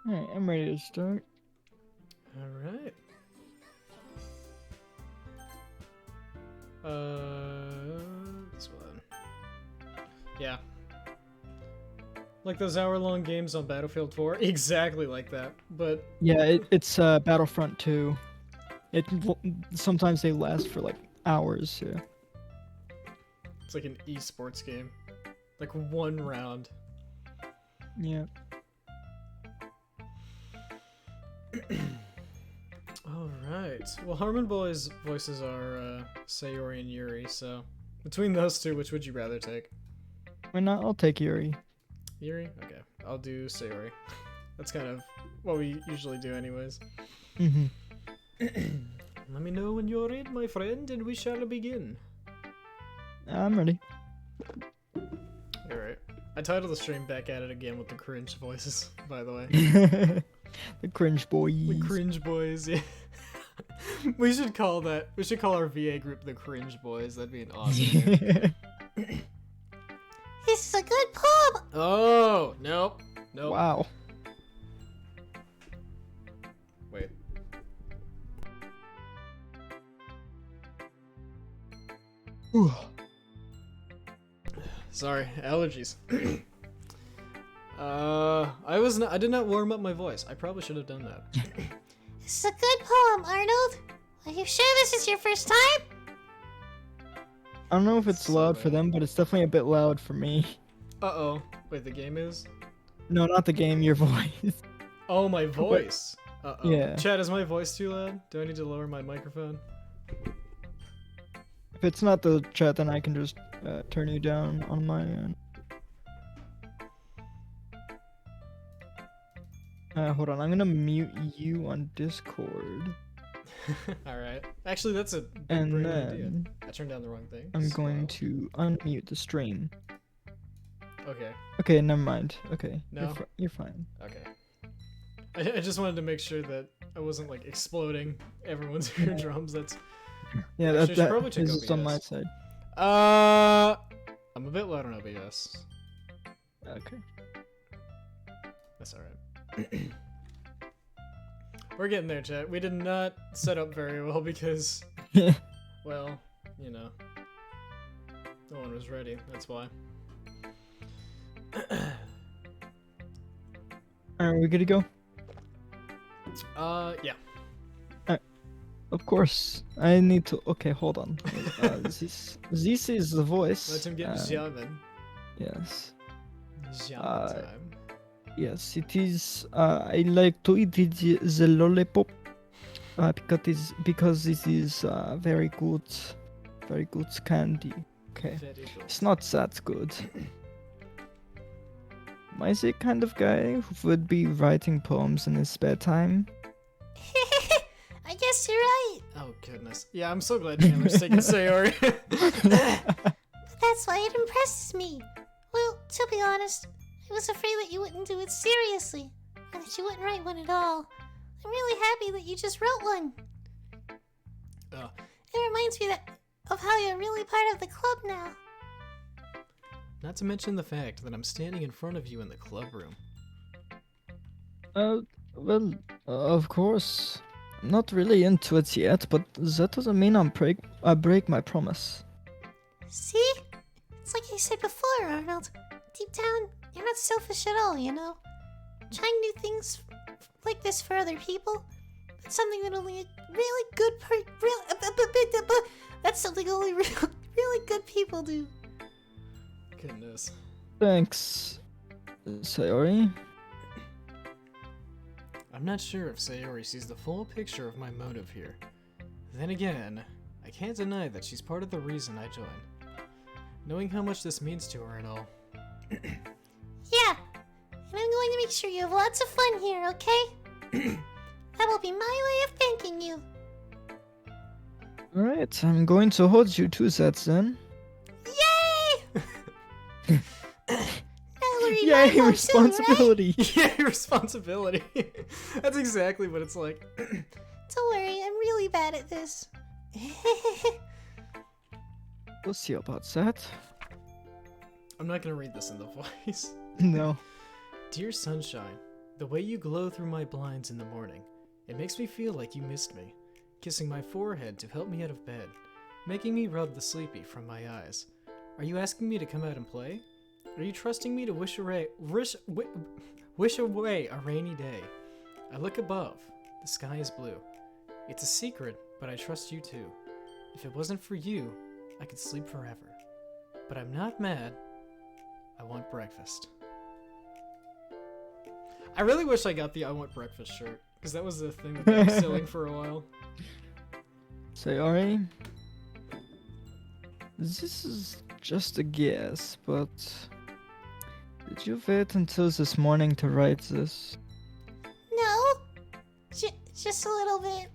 Alright, I'm ready to start. Alright. This one. Yeah. Like those hour-long games on Battlefield 4? Exactly like that, but... Yeah, it's Battlefront 2. Sometimes they last for like hours, yeah. It's like an esports game. Like one round. Yeah. Alright. Well, Harmon Boy's voices are Sayori and Yuri, so... Between those two, which would you rather take? Why not? I'll take Yuri. Yuri? Okay. I'll do Sayori. That's kind of what we usually do anyways. Mm-hmm. Let me know when you're ready, my friend, and we shall begin. I'm ready. Alright. I titled the stream Back at It Again with the cringe voices, by the way. The cringe boys. The cringe boys, yeah. We should call our VA group the cringe boys. That'd be an awesome name. This is a good poem! Oh, nope. Nope. Wow. Wait. Sorry, allergies. I did not warm up my voice. I probably should have done that. This is a good poem, Arnold. Are you sure this is your first time? I don't know if it's So loud for bad. them, but it's definitely a bit loud for me. Uh-oh. Wait, the game is? No, not the game, your voice. Oh, my voice. Uh-oh. Yeah. Chad, is my voice too loud? Do I need to lower my microphone? If it's not the chat, then I can just turn you down on my end. Hold on, I'm gonna mute you on Discord. Alright. Actually, that's a big And brain idea. then I turned down the wrong thing. I'm so- going to unmute the stream. Okay. Okay, never mind. Okay, No? you're fine. Okay. I just wanted to make sure that I wasn't, like, exploding everyone's eardrums. That's... Yeah, Actually, I should that probably check is just on my OBS. side. I'm a bit loud on OBS. Okay. That's alright. We're getting there, chat. We did not set up very well because, well, you know, no one was ready. That's why. Alright, we good to go? Yeah. Of course. I need to. Okay, hold on. This is the voice. Let him get Xiamen. Yes. Xiamen time. Yes, it is. I like to eat the lollipop because it is very good candy. Okay, Very good. it's not that good. Am I the kind of guy who would be writing poems in his spare time? I guess you're right. Oh, goodness. Yeah, I'm so glad Chandler's taking Sayori. But that's why it impresses me. Well, to be honest, I was afraid that you wouldn't do it seriously, or that you wouldn't write one at all. I'm really happy that you just wrote one. Oh, It reminds me of how you're really part of the club now. not to mention the fact that I'm standing in front of you in the club room. Well, of course. I'm not really into it yet, but that doesn't mean I break my promise. See? It's like I said before, Arnold. Deep down, you're not selfish at all, you know? Trying new things like this for other people, that's something that only a really good that's something only really good people do. Goodness. Thanks, Sayori. I'm not sure if Sayori sees the full picture of my motive here. Then again, I can't deny that she's part of the reason I joined. Knowing how much this means to her and all. Yeah, and I'm going to make sure you have lots of fun here, okay? That will be my way of thanking you. Alright, I'm going to hold you to that then. Yay! Mallory, Yay, my mom too, right? responsibility! Yeah, responsibility. That's exactly what it's like. Don't worry, I'm really bad at this. We'll see about that. I'm not gonna read this in the voice. No. Dear Sunshine, The way you glow through my blinds in the morning, it makes me feel like you missed me, kissing my forehead to help me out of bed, making me rub the sleepy from my eyes. Are you asking me to come out and play? Are you trusting me to wish away a rainy day? I look above. The sky is blue. It's a secret, but I trust you too. If it wasn't for you, I could sleep forever. But I'm not mad. I want breakfast. I really wish I got the I want breakfast shirt, because that was the thing that they were selling for a while. Sayori, this is just a guess, but did you wait until this morning to write this? No, just a little bit.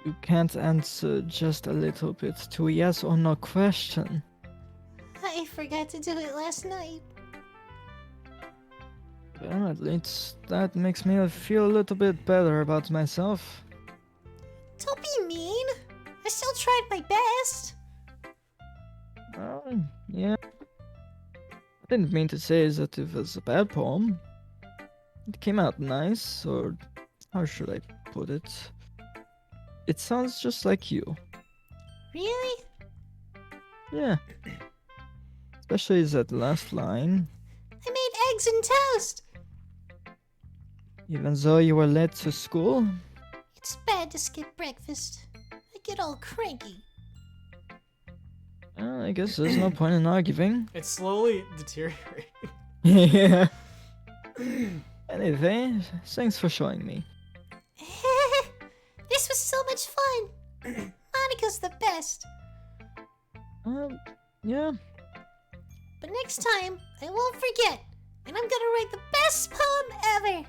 You can't answer just a little bit to a yes or no question. I forgot to do it last night. Well, at least that makes me feel a little bit better about myself. Don't be mean. I still tried my best. Yeah. I didn't mean to say that it was a bad poem. It came out nice, or how should I put it? It sounds just like you. Really? Yeah. Especially that last line. I made eggs and toast. Even though you were late to school? It's bad to skip breakfast. I get all cranky. I guess there's no point in arguing. It's slowly deteriorating. Yeah. Anyway, thanks for showing me. This was so much fun. Monika's the best. Yeah. But next time, I won't forget. And I'm gonna write the best poem ever.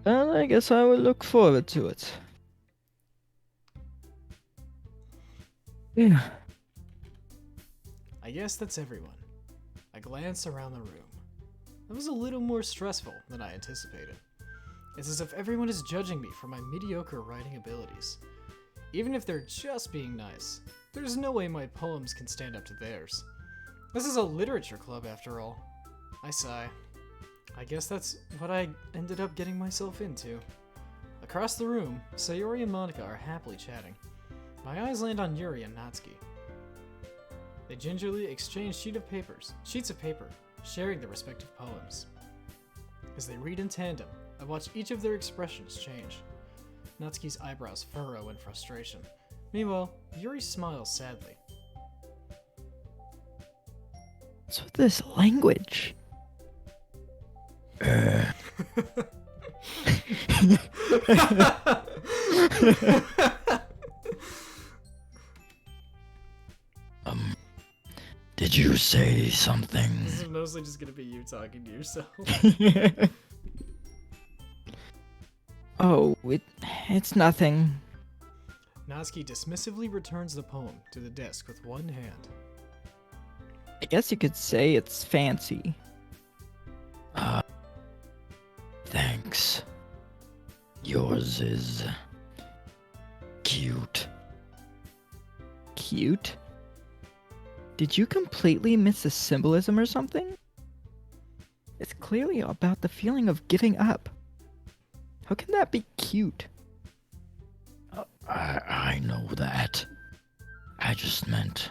Well, I guess I will look forward to it. Yeah. I guess that's everyone. I glance around the room. It was a little more stressful than I anticipated. It's as if everyone is judging me for my mediocre writing abilities. Even if they're just being nice, there's no way my poems can stand up to theirs. This is a literature club after all. I sigh. I guess that's what I ended up getting myself into. Across the room, Sayori and Monika are happily chatting. My eyes land on Yuri and Natsuki. They gingerly exchange sheets of paper, sharing their respective poems. As they read in tandem, I watch each of their expressions change. Natsuki's eyebrows furrow in frustration. Meanwhile, Yuri smiles sadly. What's with this language? Did you say something? This is mostly just gonna be you talking to yourself. Oh, it's nothing. Natsuki dismissively returns the poem to the desk with one hand. I guess you could say it's fancy. Thanks. Yours is cute. Cute? Did you completely miss the symbolism or something? It's clearly about the feeling of giving up. How can that be cute? I know that. I just meant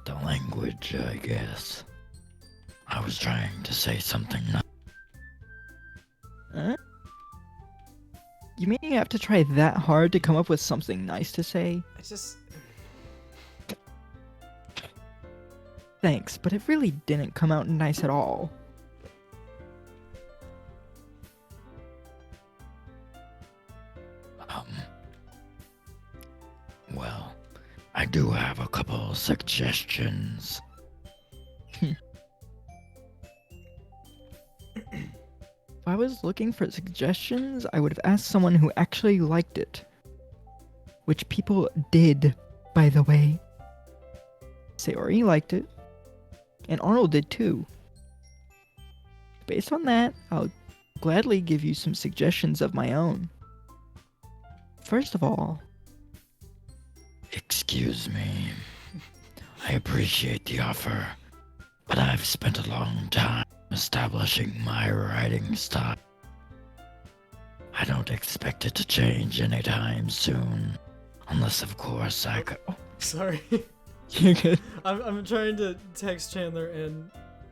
the language, I guess. I was trying to say something. Huh? You mean you have to try that hard to come up with something nice to say? I just... Thanks, but it really didn't come out nice at all. Well, I do have a couple suggestions. If I was looking for suggestions, I would have asked someone who actually liked it. Which people did, by the way. Sayori liked it. And Arnold did too. Based on that, I'll gladly give you some suggestions of my own. First of all... Excuse me. I appreciate the offer, but I've spent a long time establishing my writing style. I don't expect it to change anytime soon. Unless, of course, I could. Sorry. You're good. I'm trying to text Chandler and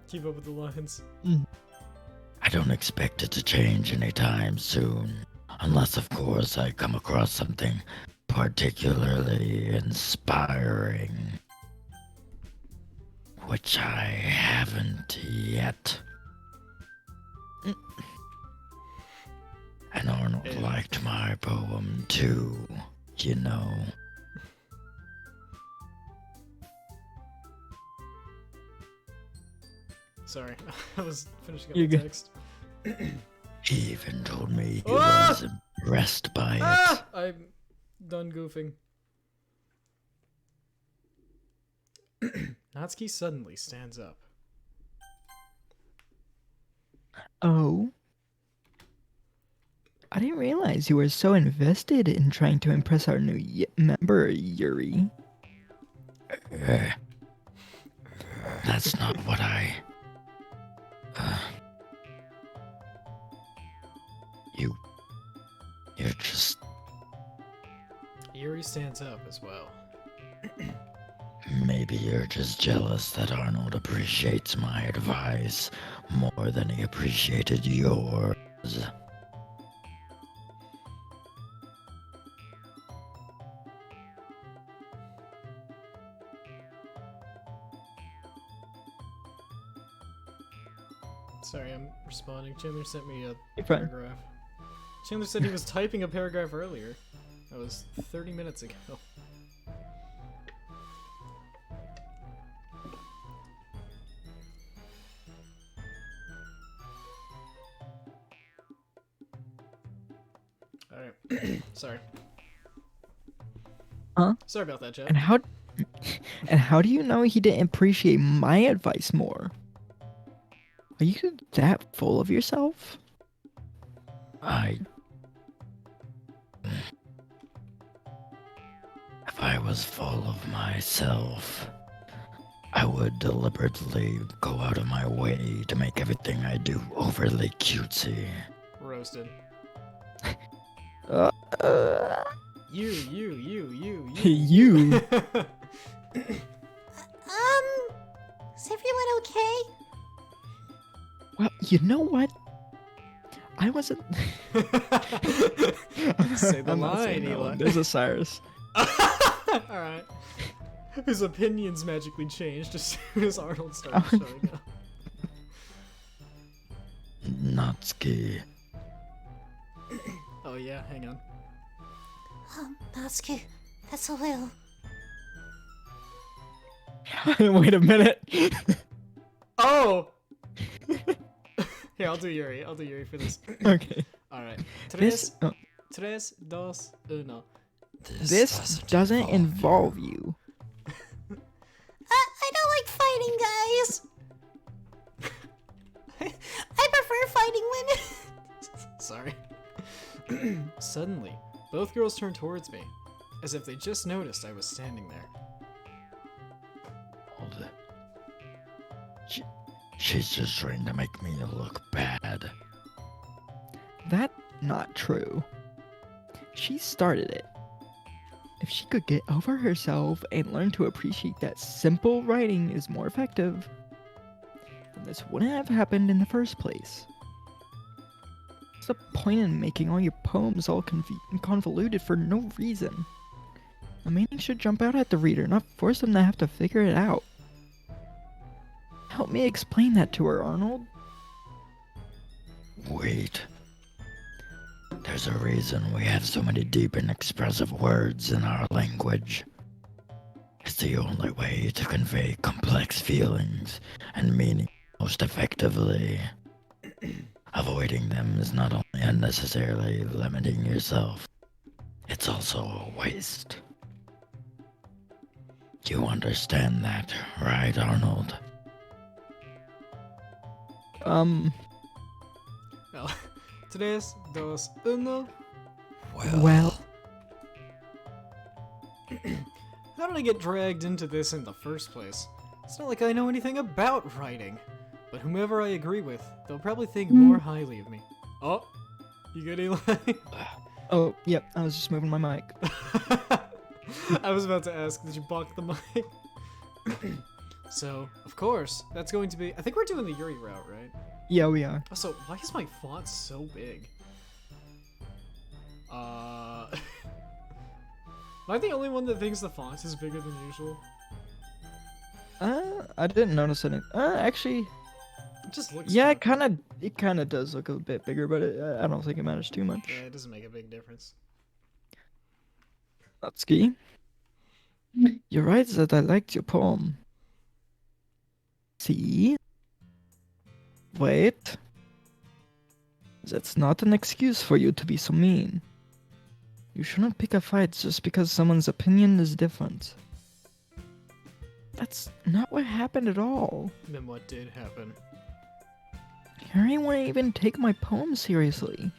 keep up with the lines. I don't expect it to change anytime soon. Unless, of course, I come across something particularly inspiring. Which I haven't yet. And Arnold liked my poem too, you know. Sorry, I was finishing up You're the good. text. He even told me he Ah! was impressed by it. Ah! I'm done goofing. Natsuki suddenly stands up. Oh. I didn't realize you were so invested in trying to impress our new member, Yuri. That's not what I... You're just... Yuri stands up as well. Maybe you're just jealous that Arnold appreciates my advice more than he appreciated yours. Sorry, I'm responding. Chandler sent me a You're fine. paragraph. Chandler said he was typing a paragraph earlier. That was 30 minutes ago. Alright. Sorry. Huh? Sorry about that, Chad. And how do you know he didn't appreciate my advice more? Are you that full of yourself? If I was full of myself, I would deliberately go out of my way to make everything I do overly cutesy. Roasted. Uh, You. you. Is everyone okay? Well, you know what? I wasn't. Say the I'm not line, saying that Eli. one. There's a Cyrus. Alright. His opinions magically changed as soon as Arnold started showing up. Natsuki, Oh yeah, hang on. Natsuki, that's a will. Wait a minute. Oh! Here, I'll do Yuri. I'll do Yuri for this. Okay. Alright. This Tres, dos, uno. this doesn't involve you. I don't like fighting, guys. I prefer fighting women. Sorry. Suddenly, both girls turned towards me, as if they just noticed I was standing there. she's just trying to make me look bad. That's not true. She started it. If she could get over herself and learn to appreciate that simple writing is more effective, then this wouldn't have happened in the first place. What's the point in making all your poems all convoluted for no reason? The meaning should jump out at the reader, not force them to have to figure it out. Help me explain that to her, Arnold. Wait. There's a reason we have so many deep and expressive words in our language. It's the only way to convey complex feelings and meaning most effectively. Avoiding them is not only unnecessarily limiting yourself, it's also a waste. You understand that, right, Arnold? Well, tres, dos, uno. Well, How did I get dragged into this in the first place? It's not like I know anything about writing. But whomever I agree with, they'll probably think more highly of me. Oh, you good, Eli? Oh, yep. I was just moving my mic. I was about to ask, did you bonk the mic? So, of course, that's going to be... I think we're doing the Yuri route, right? Yeah, we are. Also, why is my font so big? Am I the only one that thinks the font is bigger than usual? I didn't notice any. Actually, It just looks... yeah, fun. it kind of does look a bit bigger, but I don't think it matters too much. Yeah, it doesn't make a big difference. Natsuki, you're right that I liked your poem. See? Wait. That's not an excuse for you to be so mean. You shouldn't pick a fight just because someone's opinion is different. That's not what happened at all. Then what did happen? Yuri wouldn't even take my poem seriously.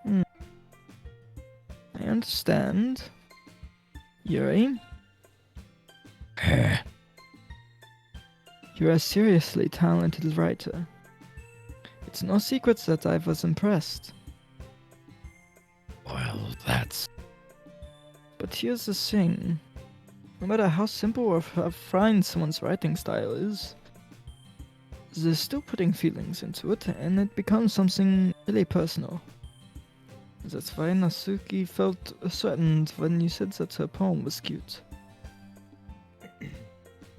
I understand. Yuri? You're a seriously talented writer. It's no secret that I was impressed. Well, that's... But here's the thing. No matter how simple or fine someone's writing style is, they're still putting feelings into it, and it becomes something really personal. That's why Natsuki felt threatened when you said that her poem was cute.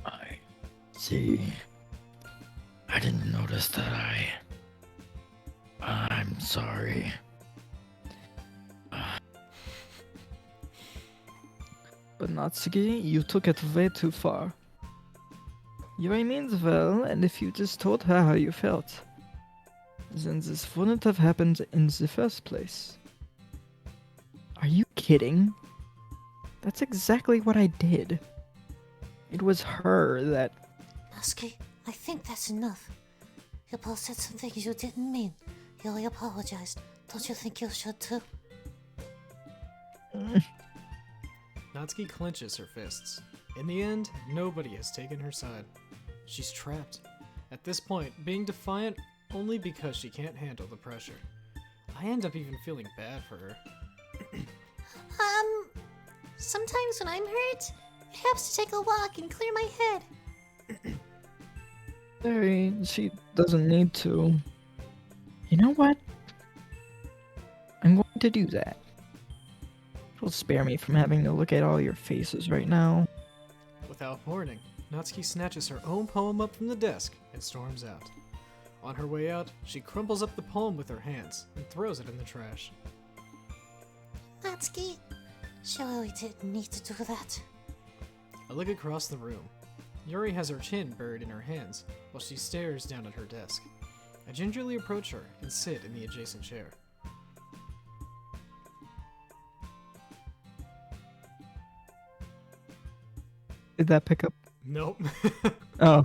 I see. I didn't notice that I'm sorry. But Natsuki, you took it way too far. Yuri means well, and if you just told her how you felt, then this wouldn't have happened in the first place. Are you kidding? That's exactly what I did. It was her that... Natsuki, I think that's enough. You both said some things you didn't mean. Yuri apologized. Don't you think you should too? Natsuki clenches her fists. In the end, nobody has taken her side. She's trapped. At this point, being defiant only because she can't handle the pressure. I end up even feeling bad for her. Sometimes when I'm hurt, it helps to take a walk and clear my head. Sorry, she doesn't need to. You know what? I'm going to do that. It'll spare me from having to look at all your faces right now. Without warning, Natsuki snatches her own poem up from the desk and storms out. On her way out, she crumples up the poem with her hands and throws it in the trash. Natsuki, surely didn't need to do that. I look across the room. Yuri has her chin buried in her hands while she stares down at her desk. I gingerly approach her and sit in the adjacent chair. Did that pick up? Nope. Oh.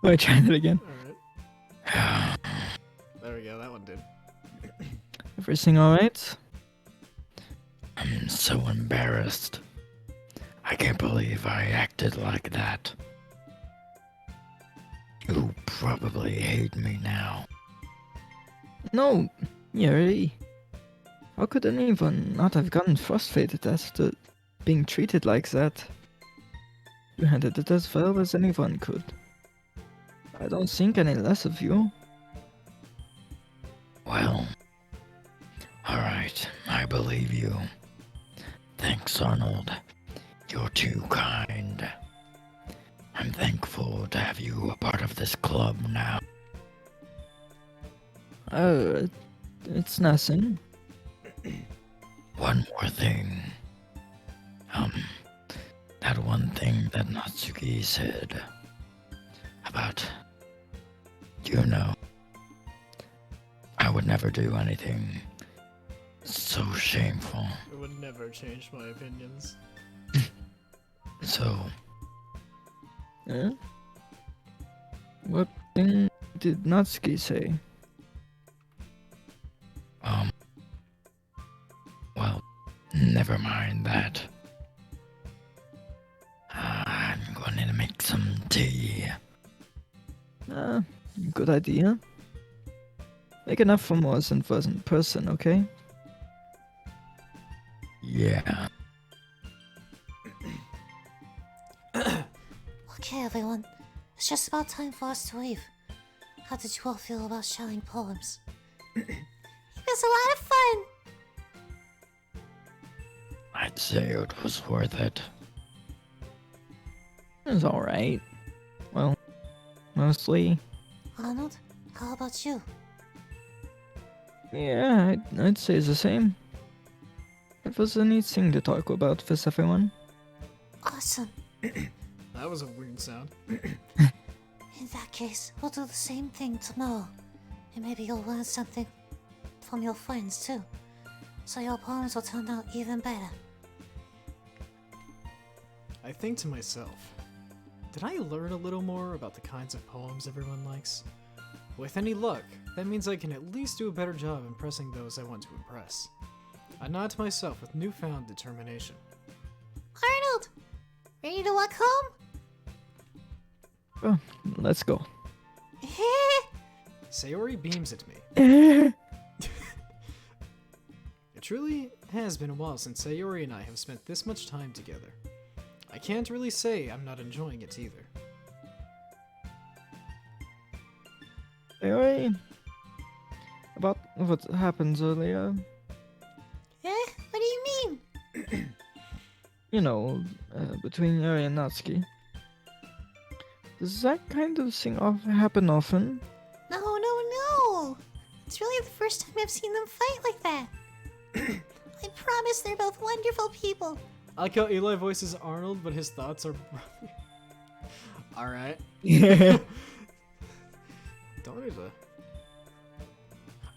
Wait, try that again. Alright. There we go, that one did. Everything alright? I'm so embarrassed. I can't believe I acted like that. You probably hate me now. No, Yuri. How could anyone not have gotten frustrated after being treated like that? You handled it as well as anyone could. I don't think any less of you. Well, alright, I believe you. Thanks, Arnold. You're too kind. I'm thankful to have you a part of this club now. It's nothing. One more thing. That one thing that Natsuki said about, you know, I would never do anything so shameful. It would never change my opinions. So, Huh? What thing did Natsuki say? well, never mind that. I'm going to make some tea. Good idea. Make enough for more than one person, okay? Yeah. Okay, everyone. It's just about time for us to leave. How did you all feel about shouting poems? It was a lot of fun! I'd say it was worth it. It was alright. Well, mostly. Arnold, how about you? Yeah, I'd say the same. It was a neat thing to talk about with everyone. Awesome. That was a weird sound. In that case, we'll do the same thing tomorrow. And maybe you'll learn something from your friends too. So your poems will turn out even better. I think to myself, did I learn a little more about the kinds of poems everyone likes? With any luck, that means I can at least do a better job impressing those I want to impress. I nod to myself with newfound determination. Arnold! Ready to walk home? Oh, let's go. Sayori beams at me. It truly has been a while since Sayori and I have spent this much time together. I can't really say I'm not enjoying it either. Anyway, about what happened earlier, What do you mean? you know, between Yuri and Natsuki. Does that kind of thing happen often? No. It's really the first time I've seen them fight like that. I promise they're both wonderful people. I like how Eli voices Arnold, but his thoughts are... Alright. Yeah. Don't need to...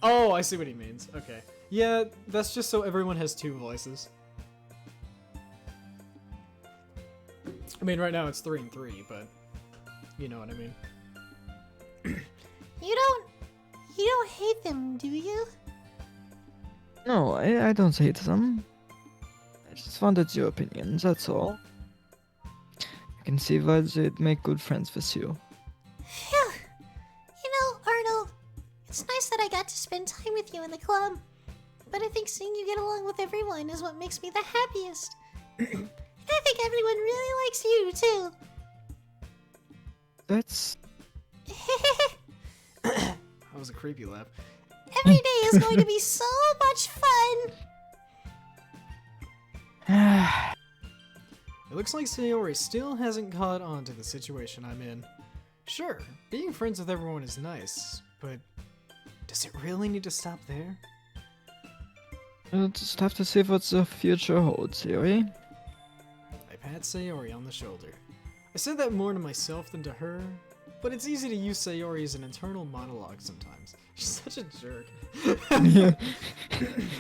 Oh, I see what he means. Okay. Yeah, that's just so everyone has two voices. I mean, right now it's 3 and 3, but... You know what I mean. You don't hate them, do you? No, I don't hate them. I just wanted your opinions, that's all. I can see why they'd make good friends with you. Phew. You know, Arnold, it's nice that I got to spend time with you in the club. But I think seeing you get along with everyone is what makes me the happiest. And I think everyone really likes you, too. That's... That was a creepy laugh. Every day is going to be so much fun. It looks like Sayori still hasn't caught on to the situation I'm in. Sure, being friends with everyone is nice, but does it really need to stop there? We'll just have to see what the future holds, Yuri. I pat Sayori on the shoulder. I said that more to myself than to her, but it's easy to use Sayori as an internal monologue sometimes. She's such a jerk.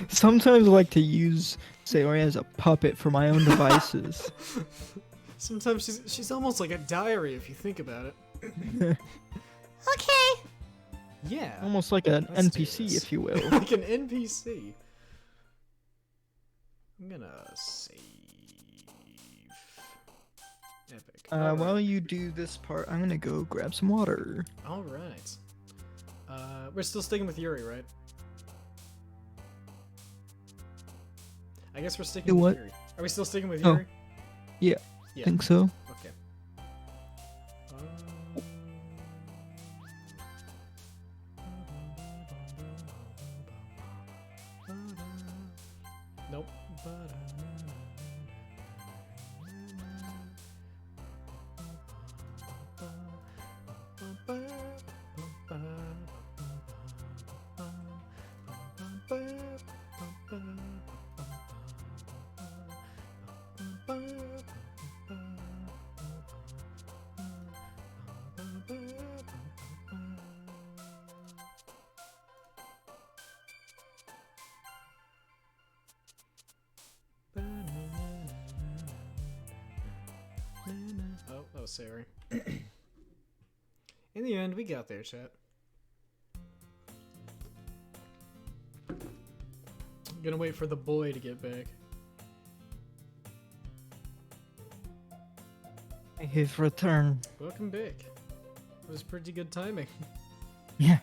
Sometimes I like to use Sayori as a puppet for my own devices. Sometimes she's almost like a diary if you think about it. Okay. Yeah. Almost like an let's do NPC, this. if you will. Like an NPC. I'm gonna save. Epic. While you do this part, I'm gonna go grab some water. Alright. We're still sticking with Yuri, right? I guess we're sticking Do with what? Yuri. Are we still sticking with Oh. Yuri? Yeah, Yeah. think so. Okay. Nope. Oh, that was Sayori. In the end, we got there, chat. I'm gonna wait for the boy to get back. His return. Welcome back. It was pretty good timing. Yeah.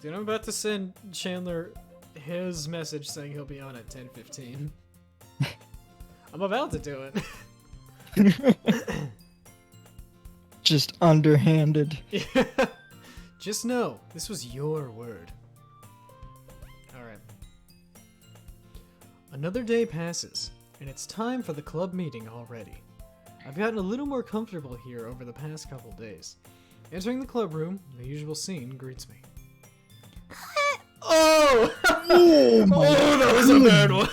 Dude, I'm about to send Chandler his message saying he'll be on at 10:15. I'm about to do it. Just underhanded. Yeah. Just know, this was your word. Alright. Another day passes, and it's time for the club meeting already. I've gotten a little more comfortable here over the past couple days. Entering the club room, the usual scene greets me. Oh! Oh, Oh, that was a bad one.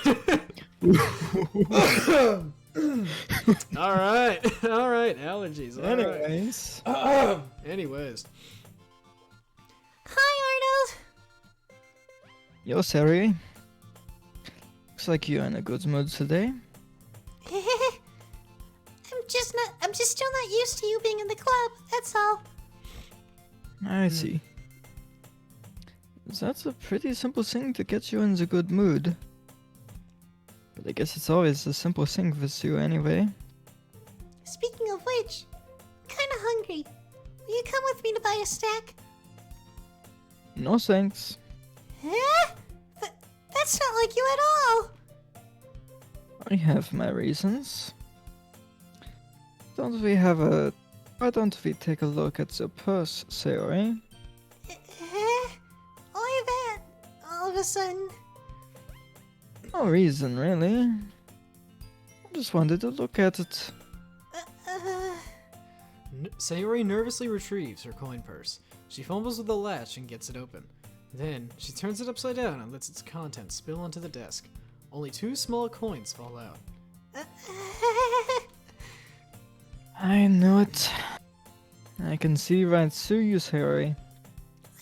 Alright, allergies. All right. Anyways. Anyways. Hi, Yo, Sayori. Looks like you're in a good mood today. Arnold. I'm just still not used to you being in the club, that's all. I see. That's a pretty simple thing to get you in the good mood. But I guess it's always a simple thing with you anyway. Speaking of which, I'm kinda hungry. Will you come with me to buy a snack? No thanks. Huh? That's not like you at all. I have my reasons. Why don't we take a look at the purse, Sayori? Why that? All of a sudden. No reason, really. I just wanted to look at it. Sayori nervously retrieves her coin purse. She fumbles with the latch and gets it open. Then, she turns it upside down and lets its contents spill onto the desk. Only 2 small coins fall out. I knew it. I can see right through you, Sayori.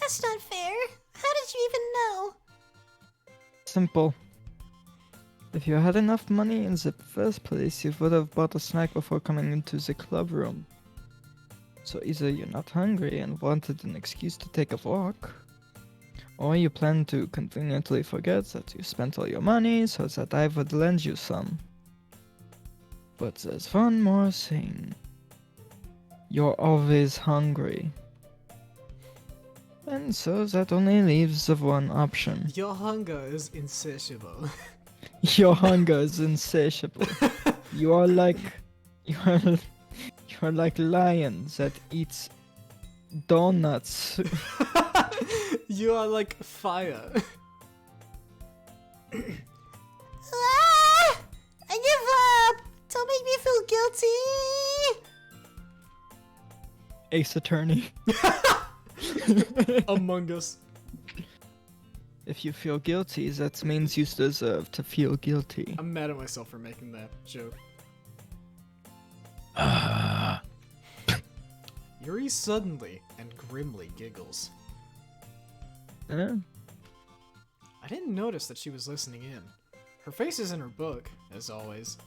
That's not fair. How did you even know? Simple. If you had enough money in the first place, you would have bought a snack before coming into the club room. So either you're not hungry and wanted an excuse to take a walk, or you plan to conveniently forget that you spent all your money so that I would lend you some. But there's one more thing. You're always hungry. And so that only leaves the one option. Your hunger is insatiable. Your hunger is insatiable. You are like lions that eats donuts. You are like fire. Ah! I give up! Don't make me feel guilty! Ace Attorney. Among Us. If you feel guilty, that means you deserve to feel guilty. I'm mad at myself for making that joke. Yuri suddenly and grimly giggles. Eh? I didn't notice that she was listening in. Her face is in her book, as always.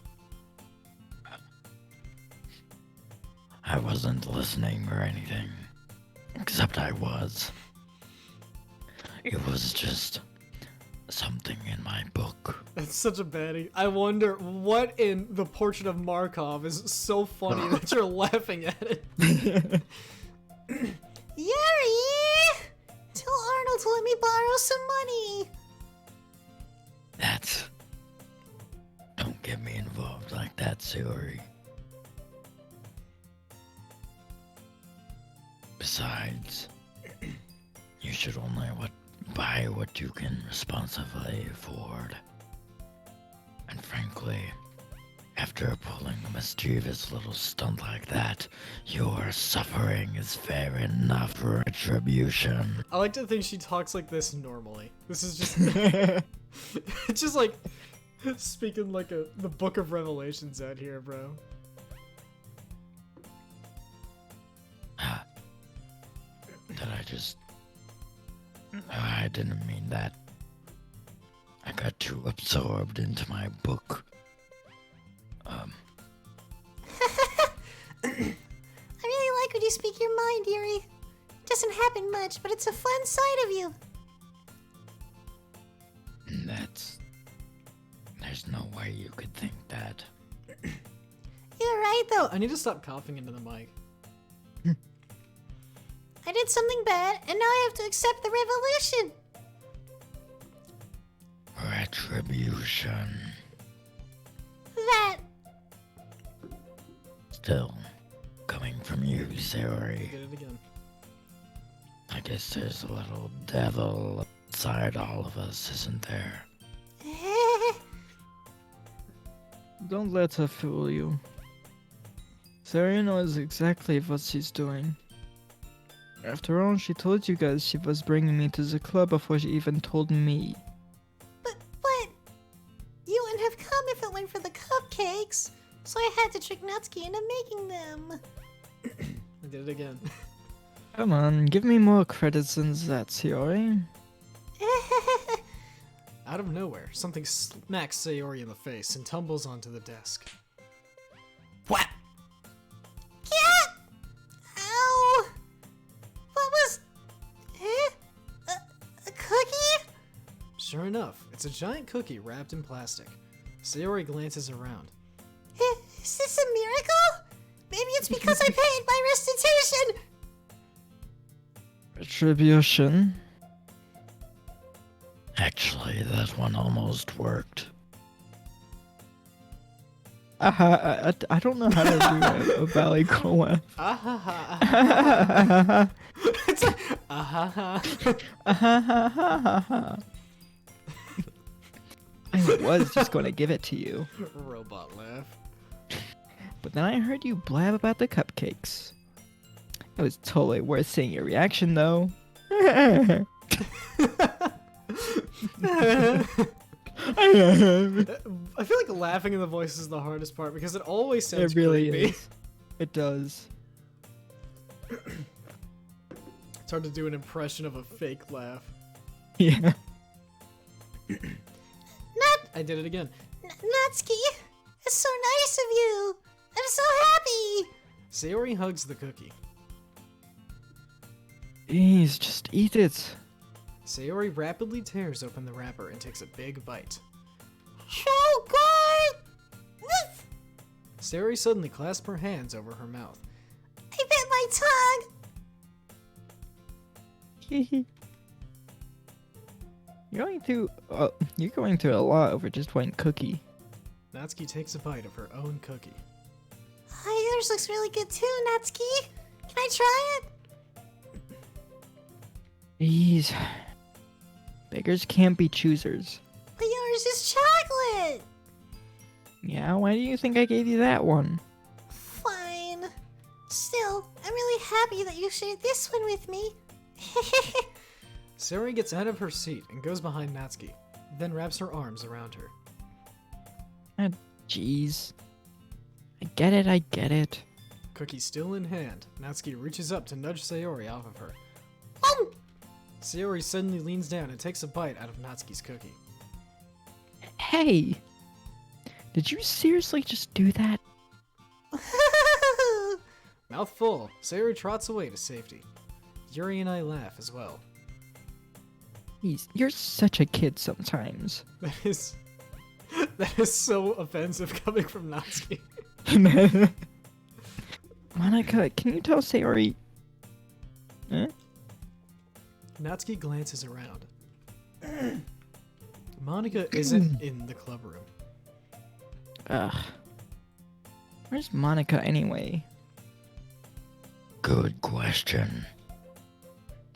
I wasn't listening or anything. Except I was. It was just something in my book. That's such a baddie. I wonder what in the Portrait of Markov is so funny that you're laughing at it. Yuri! Tell Arnold to let me borrow some money. That's... Don't get me involved like that, Sayori. Besides, you should only buy what you can responsibly afford. And frankly, after pulling a mischievous little stunt like that, your suffering is fair enough for retribution. I like to think she talks like this normally. This is just... it's just like speaking like the Book of Revelations out here, bro. I didn't mean that. I got too absorbed into my book. I really like when you speak your mind, Yuri. It doesn't happen much, but it's a fun side of you. There's no way you could think that. You're right, though. I need to stop coughing into the mic. I did something bad, and now I have to accept the revolution. Retribution. That. Still, coming from you, Sayori, Did it again. I guess there's a little devil inside all of us, isn't there? Don't let her fool you. Sayori knows exactly what she's doing. After all, she told you guys she was bringing me to the club before she even told me. But you wouldn't have come if it weren't for the cupcakes. So I had to trick Natsuki into making them. I did it again. Come on, give me more credits than that, Sayori. Out of nowhere, something smacks Sayori in the face and tumbles onto the desk. What? Cat! Ow! What was... A cookie? Sure enough, it's a giant cookie wrapped in plastic. Sayori glances around. Is this a miracle? Maybe it's because I paid my restitution! Retribution. Actually, that one almost worked. I don't know how to do a valley laugh. Ahaha. It's like, ahaha. I was just going to give it to you. Robot laugh. But then I heard you blab about the cupcakes. It was totally worth seeing your reaction, though. I feel like laughing in the voice is the hardest part because it always sounds It really creepy. is. It does. It's hard to do an impression of a fake laugh. Yeah. I did it again. Natsuki, it's so nice of you. I'm so happy. Sayori hugs the cookie. Please, just eat it. Sayori rapidly tears open the wrapper and takes a big bite. So good. Woof. Sayori suddenly clasps her hands over her mouth. I bit my tongue. You're going through a lot over just one cookie. Natsuki takes a bite of her own cookie. Yours looks really good too, Natsuki. Can I try it? Please. Beggars can't be choosers. But yours is chocolate. Yeah, why do you think I gave you that one? Fine. Still, I'm really happy that you shared this one with me. Sayori gets out of her seat and goes behind Natsuki, then wraps her arms around her. Jeez. I get it. Cookie still in hand, Natsuki reaches up to nudge Sayori off of her. Sayori suddenly leans down and takes a bite out of Natsuki's cookie. Hey! Did you seriously just do that? Mouth full, Sayori trots away to safety. Yuri and I laugh as well. Jeez, you're such a kid sometimes. That is so offensive coming from Natsuki. Monika, can you tell Sayori? Huh? Natsuki glances around. Monika isn't in the club room. Ugh. Where's Monika anyway? Good question.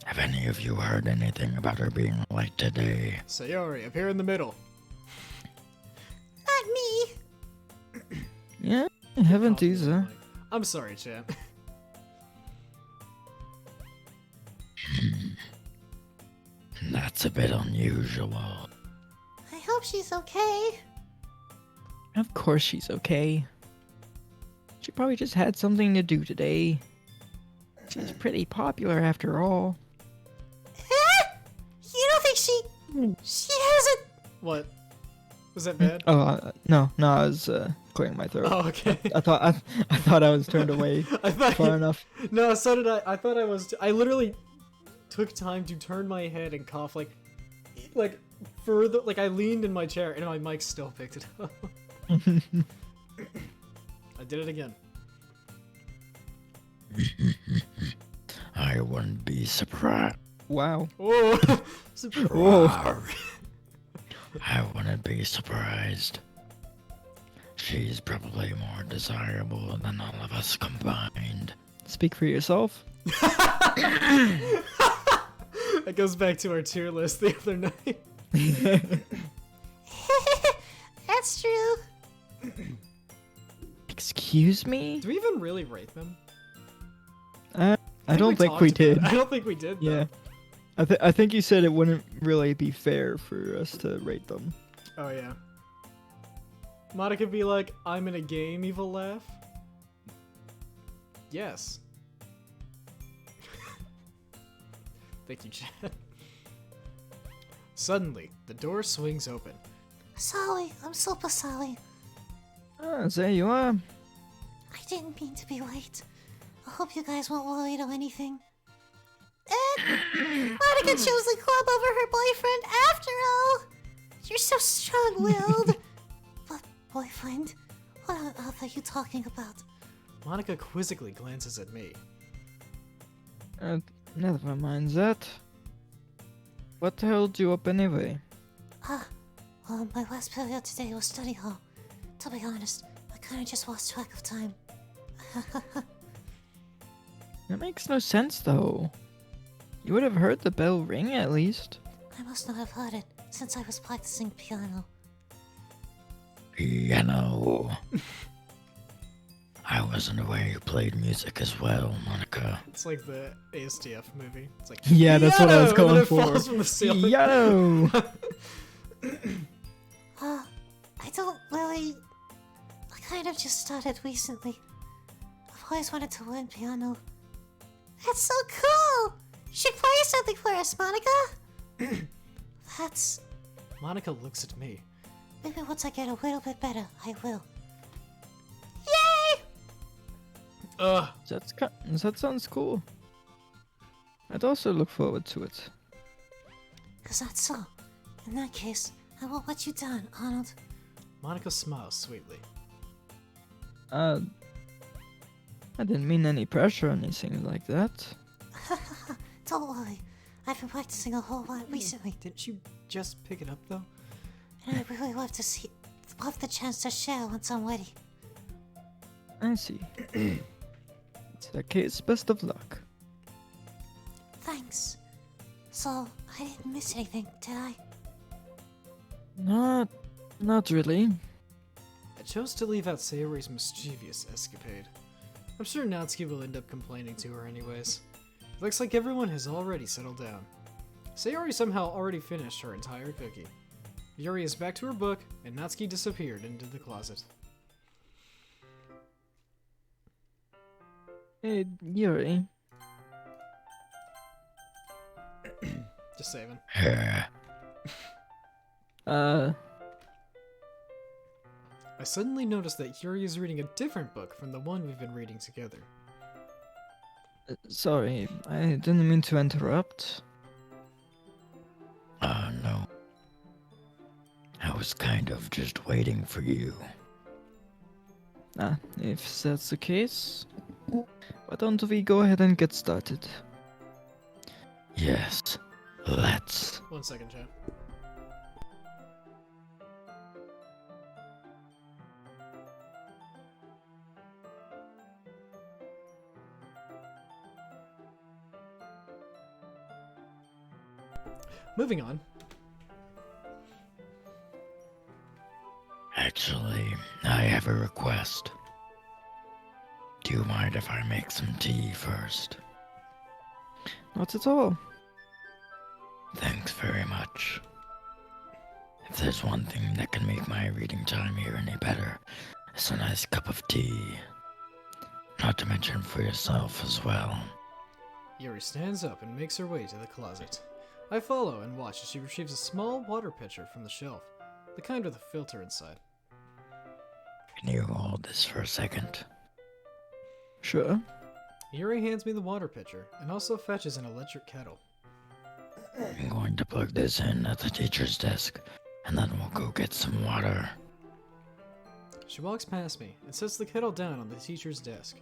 Have any of you heard anything about her being late today? Sayori, appear in the middle. Not me. Yeah, I haven't either. I'm sorry, champ. That's a bit unusual. I hope she's okay. Of course she's okay. She probably just had something to do today. She's pretty popular after all. You don't think she hasn't... What? Was that bad? Oh, no, I was clearing my throat. Oh, okay. I thought I was turned away I thought far enough. No, so did I. I thought I was. I literally took time to turn my head and cough like further. Like I leaned in my chair and my mic still picked it up. I did it again. wouldn't be surprised. Wow. Whoa. Whoa. I wouldn't be surprised. She's probably more desirable than all of us combined. Speak for yourself. That goes back to our tier list the other night. That's true. Excuse me? Do we even really rate them? I don't think we talked about did. it. I don't think we did. Yeah. I think you said it wouldn't really be fair for us to rate them. Oh yeah. Monika be like, I'm in a game, evil laugh. Yes. Thank you, Chad. Suddenly, the door swings open. Sorry, I'm super sorry. Ah, there you are. I didn't mean to be late. I hope you guys weren't worried or anything. Monika chose the club over her boyfriend after all. You're so strong-willed. But boyfriend? What on earth are you talking about? Monika quizzically glances at me. Never mind that. What held you up anyway? Well, my last period today was study hall. To be honest, I kinda just lost track of time. That makes no sense though. You would have heard the bell ring at least. I must not have heard it, since I was practicing piano. Piano. I wasn't aware you played music as well, Monika. It's like the ASTF movie. It's like, Yeah, that's what I was "Piano!" and then going it for. falls from the ceiling. Piano! I don't really... I kind of just started recently. I've always wanted to learn piano. That's so cool! You should play something for us, Monika! That's... Monika looks at me. Maybe once I get a little bit better, I will. Yay! Ugh. That sounds cool. I'd also look forward to it. Cause that's so. In that case, I won't let you down, Arnold. Monika smiles sweetly. I didn't mean any pressure or anything like that. Don't worry. I've been practicing a whole lot recently, Didn't you just pick it up though? and I'd really love the chance to share once I'm ready. I see. In that case, best of luck. Thanks. So, I didn't miss anything, did I? Not really. I chose to leave out Sayori's mischievous escapade. I'm sure Natsuki will end up complaining to her anyways. It looks like everyone has already settled down. Sayori somehow already finished her entire cookie. Yuri is back to her book, and Natsuki disappeared into the closet. Hey, Yuri. Just saving. Yeah. I suddenly noticed that Yuri is reading a different book from the one we've been reading together. Sorry, I didn't mean to interrupt. No. I was kind of just waiting for you. If that's the case, why don't we go ahead and get started? Yes, let's. 1 second, chat. Moving on. Actually, I have a request. Do you mind if I make some tea first? Not at all. Thanks very much. If there's one thing that can make my reading time here any better, it's a nice cup of tea. Not to mention for yourself as well. Yuri stands up and makes her way to the closet. I follow and watch as she retrieves a small water pitcher from the shelf, the kind with a filter inside. Can you hold this for a second? Sure. Yuri hands me the water pitcher and also fetches an electric kettle. I'm going to plug this in at the teacher's desk, and then we'll go get some water. She walks past me and sets the kettle down on the teacher's desk.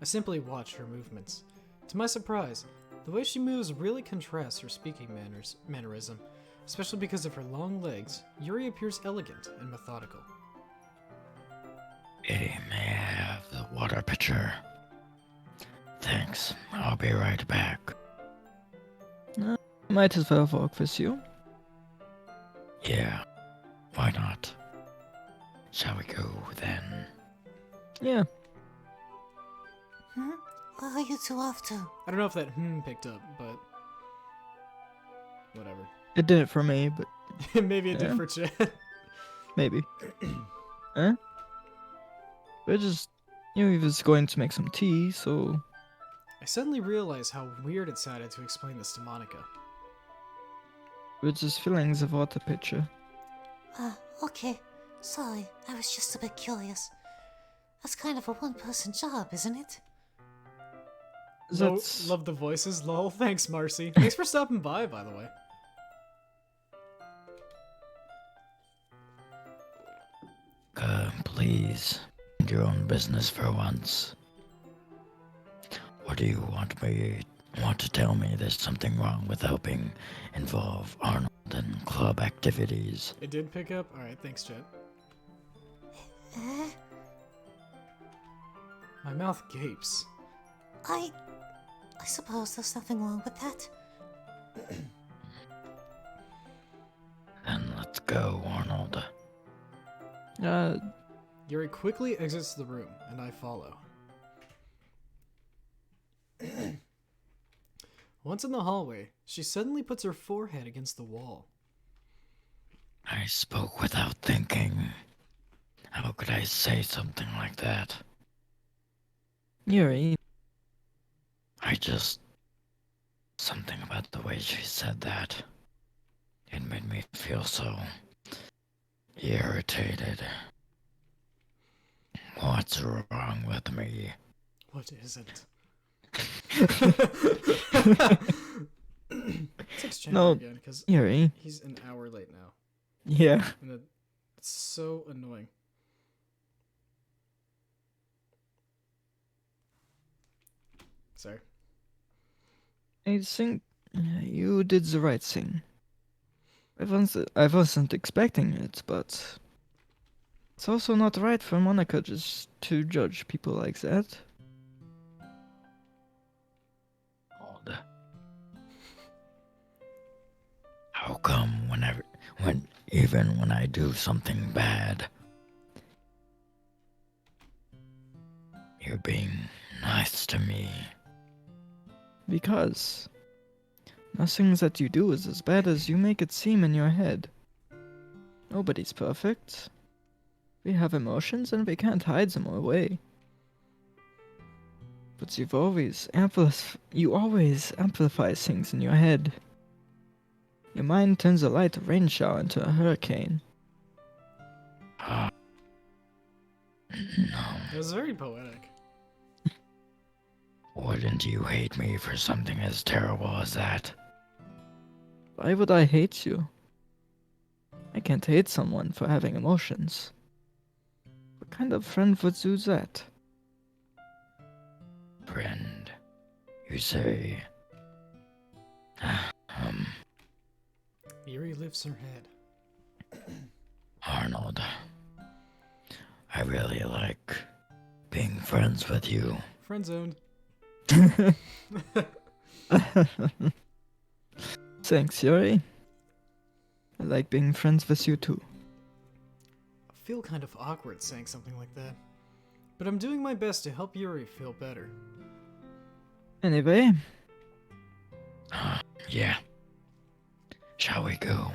I simply watch her movements. To my surprise, The way she moves really contrasts her speaking mannerism. Especially because of her long legs, Yuri appears elegant and methodical. Hey, may I have the water pitcher? Thanks, I'll be right back. Might as well walk with you. Yeah, why not? Shall we go then? Yeah. Hmm? Where are you two off to? I don't know if that picked up, but whatever. It did it for me, but Maybe it Yeah. did for Chad. maybe. Huh? We're just... he was going to make some tea, so... I suddenly realized how weird it sounded to explain this to Monika. We're just filling the water pitcher. Okay. Sorry, I was just a bit curious. That's kind of a one-person job, isn't it? That's... Love the voices, lol. Thanks, Marcy. Thanks for stopping by the way. Please, mind your own business for once. What do you want to tell me there's something wrong with helping involve Arnold in club activities? It did pick up? Alright, thanks, Chad. Eh? My mouth gapes. I suppose there's nothing wrong with that. Then let's go, Arnold. Yuri quickly exits the room, and I follow. Once in the hallway, she suddenly puts her forehead against the wall. I spoke without thinking. How could I say something like that? Yuri, Something about the way she said that. It made me feel so irritated. What's wrong with me? What isn't? Text Chandler No. again, because Yuri. he's an hour late now. Yeah. And it's so annoying. Sorry. I think you did the right thing. I wasn't expecting it, but it's also not right for Monika just to judge people like that. Hold. How come even when I do something bad, you're being nice to me? Because nothing that you do is as bad as you make it seem in your head. Nobody's perfect. We have emotions and we can't hide them away. But you always amplify things in your head. Your mind turns a light rain shower into a hurricane. No. It was very poetic. Wouldn't you hate me for something as terrible as that? Why would I hate you? I can't hate someone for having emotions. What kind of friend would do that? Friend, you say? Yuri lifts her head. Arnold, I really like being friends with you. Friend zoned. Thanks, Yuri. I like being friends with you too. I feel kind of awkward saying something like that. But I'm doing my best to help Yuri feel better. Anyway, Yeah. Shall we go?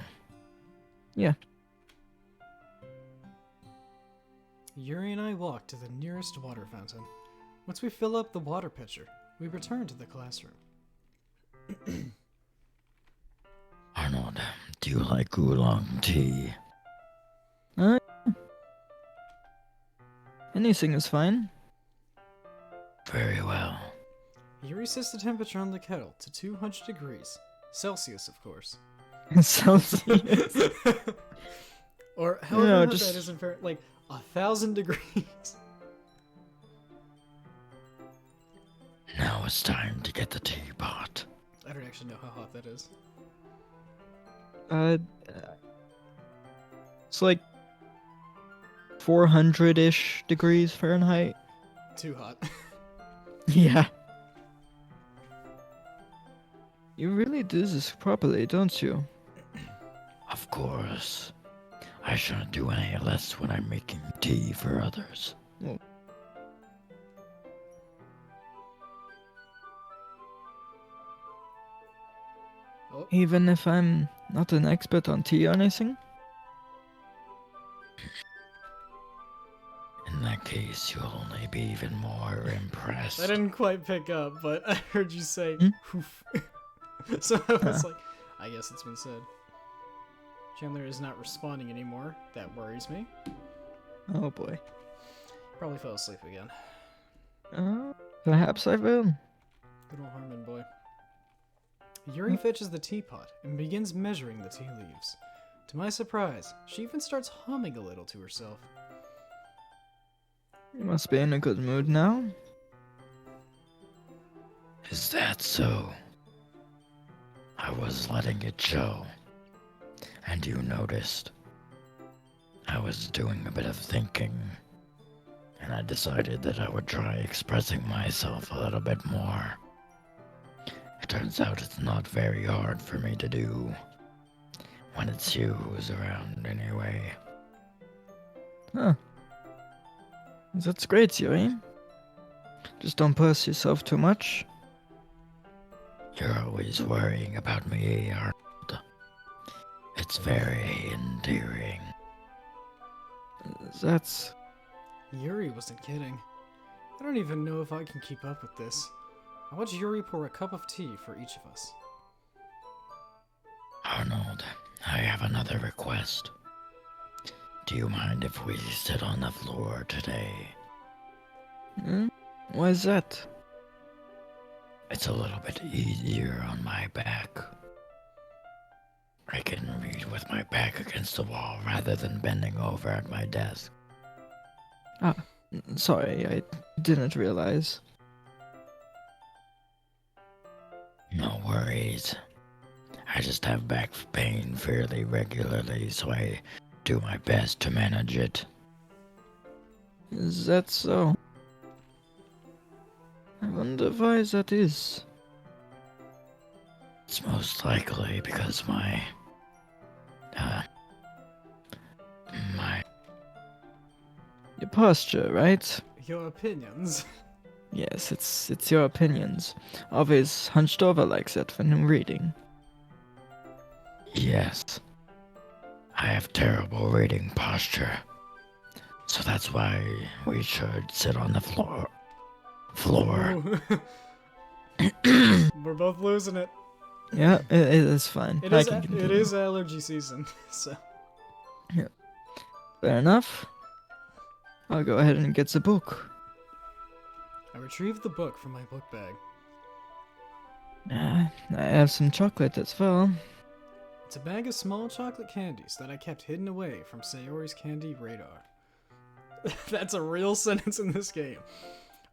yeah. Yuri and I walk to the nearest water fountain. Once we fill up the water pitcher, we return to the classroom. Arnold, do you like oolong tea? Anything is fine. Very well. Yuri sets the temperature on the kettle to 200 degrees. Celsius, of course. Celsius. Or however No, hot just- that is in Fahrenheit, like 1,000 degrees. Now it's time to get the teapot. I don't actually know how hot that is. It's like 400-ish degrees Fahrenheit. Too hot. Yeah. You really do this properly, don't you? Of course. I shouldn't do any less when I'm making tea for others. Oh, Even if I'm not an expert on tea or anything? In that case, you'll only be even more impressed. I didn't quite pick up, but I heard you say "hoof." So I was like, I guess it's been said. Chandler is not responding anymore. That worries me. Oh boy. Probably fell asleep again. Perhaps I will. Good old Harmon boy. Yuri fetches the teapot and begins measuring the tea leaves. To my surprise, she even starts humming a little to herself. You must be in a good mood now. Is that so? I was letting it show. And you noticed. I was doing a bit of thinking. And I decided that I would try expressing myself a little bit more. It turns out it's not very hard for me to do. When it's you who's around anyway. Huh. That's great, Yuri. Just don't push yourself too much. You're always worrying about me, Arnold. It's very endearing. That's... Yuri wasn't kidding. I don't even know if I can keep up with this. I watch Yuri pour a cup of tea for each of us. Arnold, I have another request. Do you mind if we sit on the floor today? Why is that? It's a little bit easier on my back. I can read with my back against the wall rather than bending over at my desk. Sorry, I didn't realize. No worries. I just have back pain fairly regularly, so I do my best to manage it. Is that so? I wonder why that is. It's most likely because my Your posture, right? Your opinions. Yes, it's your opinions. Always hunched over like that when I'm reading. Yes. I have terrible reading posture. So that's why we should sit on the floor. We're both losing it. Yeah, it is fine. It I is, can it continue. is allergy season, so. Fair enough. I'll go ahead and get the book. I retrieved the book from my book bag. I have some chocolate as well. It's a bag of small chocolate candies that I kept hidden away from Sayori's candy radar. That's a real sentence in this game.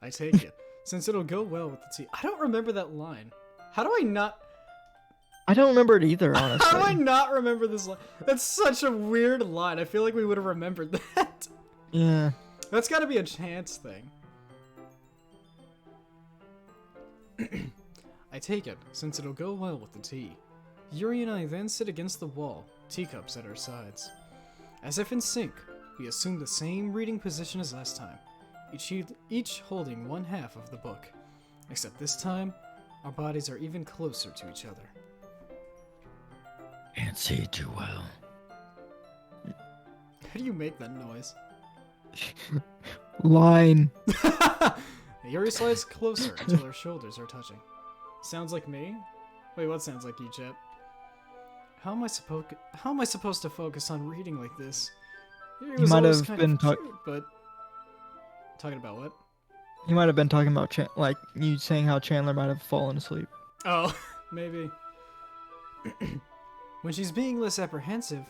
I take it, since it'll go well with the tea. I don't remember that line. How do I not... I don't remember it either, honestly. How do I not remember this line? That's such a weird line. I feel like we would have remembered that. Yeah. That's gotta be a chance thing. I take it, since it'll go well with the tea. Yuri and I then sit against the wall, teacups at our sides. As if in sync, we assume the same reading position as last time, each holding one half of the book. Except this time, our bodies are even closer to each other. Can't see too well. How do you make that noise? Line. Yuri slides closer until her shoulders are touching. Sounds like me? Wait, what sounds like you, Chet? How am I supposed to focus on reading like this? Yuri was might always have kind been of cute, but talking about what? You might have been talking about like you saying how Chandler might have fallen asleep. Oh, maybe. When she's being less apprehensive,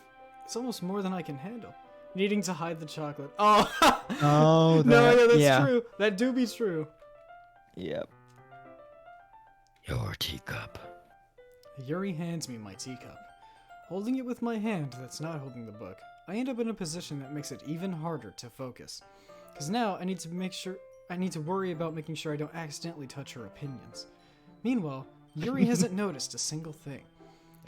it's almost more than I can handle. Needing to hide the chocolate. Oh, Oh, no, that's yeah. true. That do be true. Yep. Your teacup. Yuri hands me my teacup. Holding it with my hand that's not holding the book, I end up in a position that makes it even harder to focus. Because now I need to worry about making sure I don't accidentally touch her opinions. Meanwhile, Yuri hasn't noticed a single thing.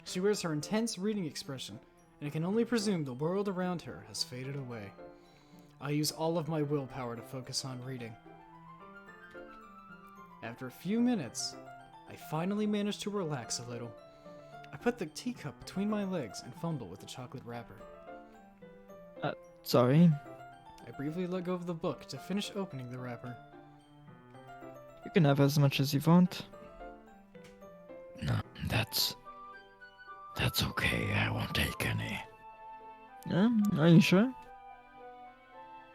She wears her intense reading expression, and I can only presume the world around her has faded away. I use all of my willpower to focus on reading. After a few minutes, I finally manage to relax a little. I put the teacup between my legs and fumble with the chocolate wrapper. Sorry. I briefly let go of the book to finish opening the wrapper. You can have as much as you want. No, that's okay. I won't take any. Yeah, are you sure?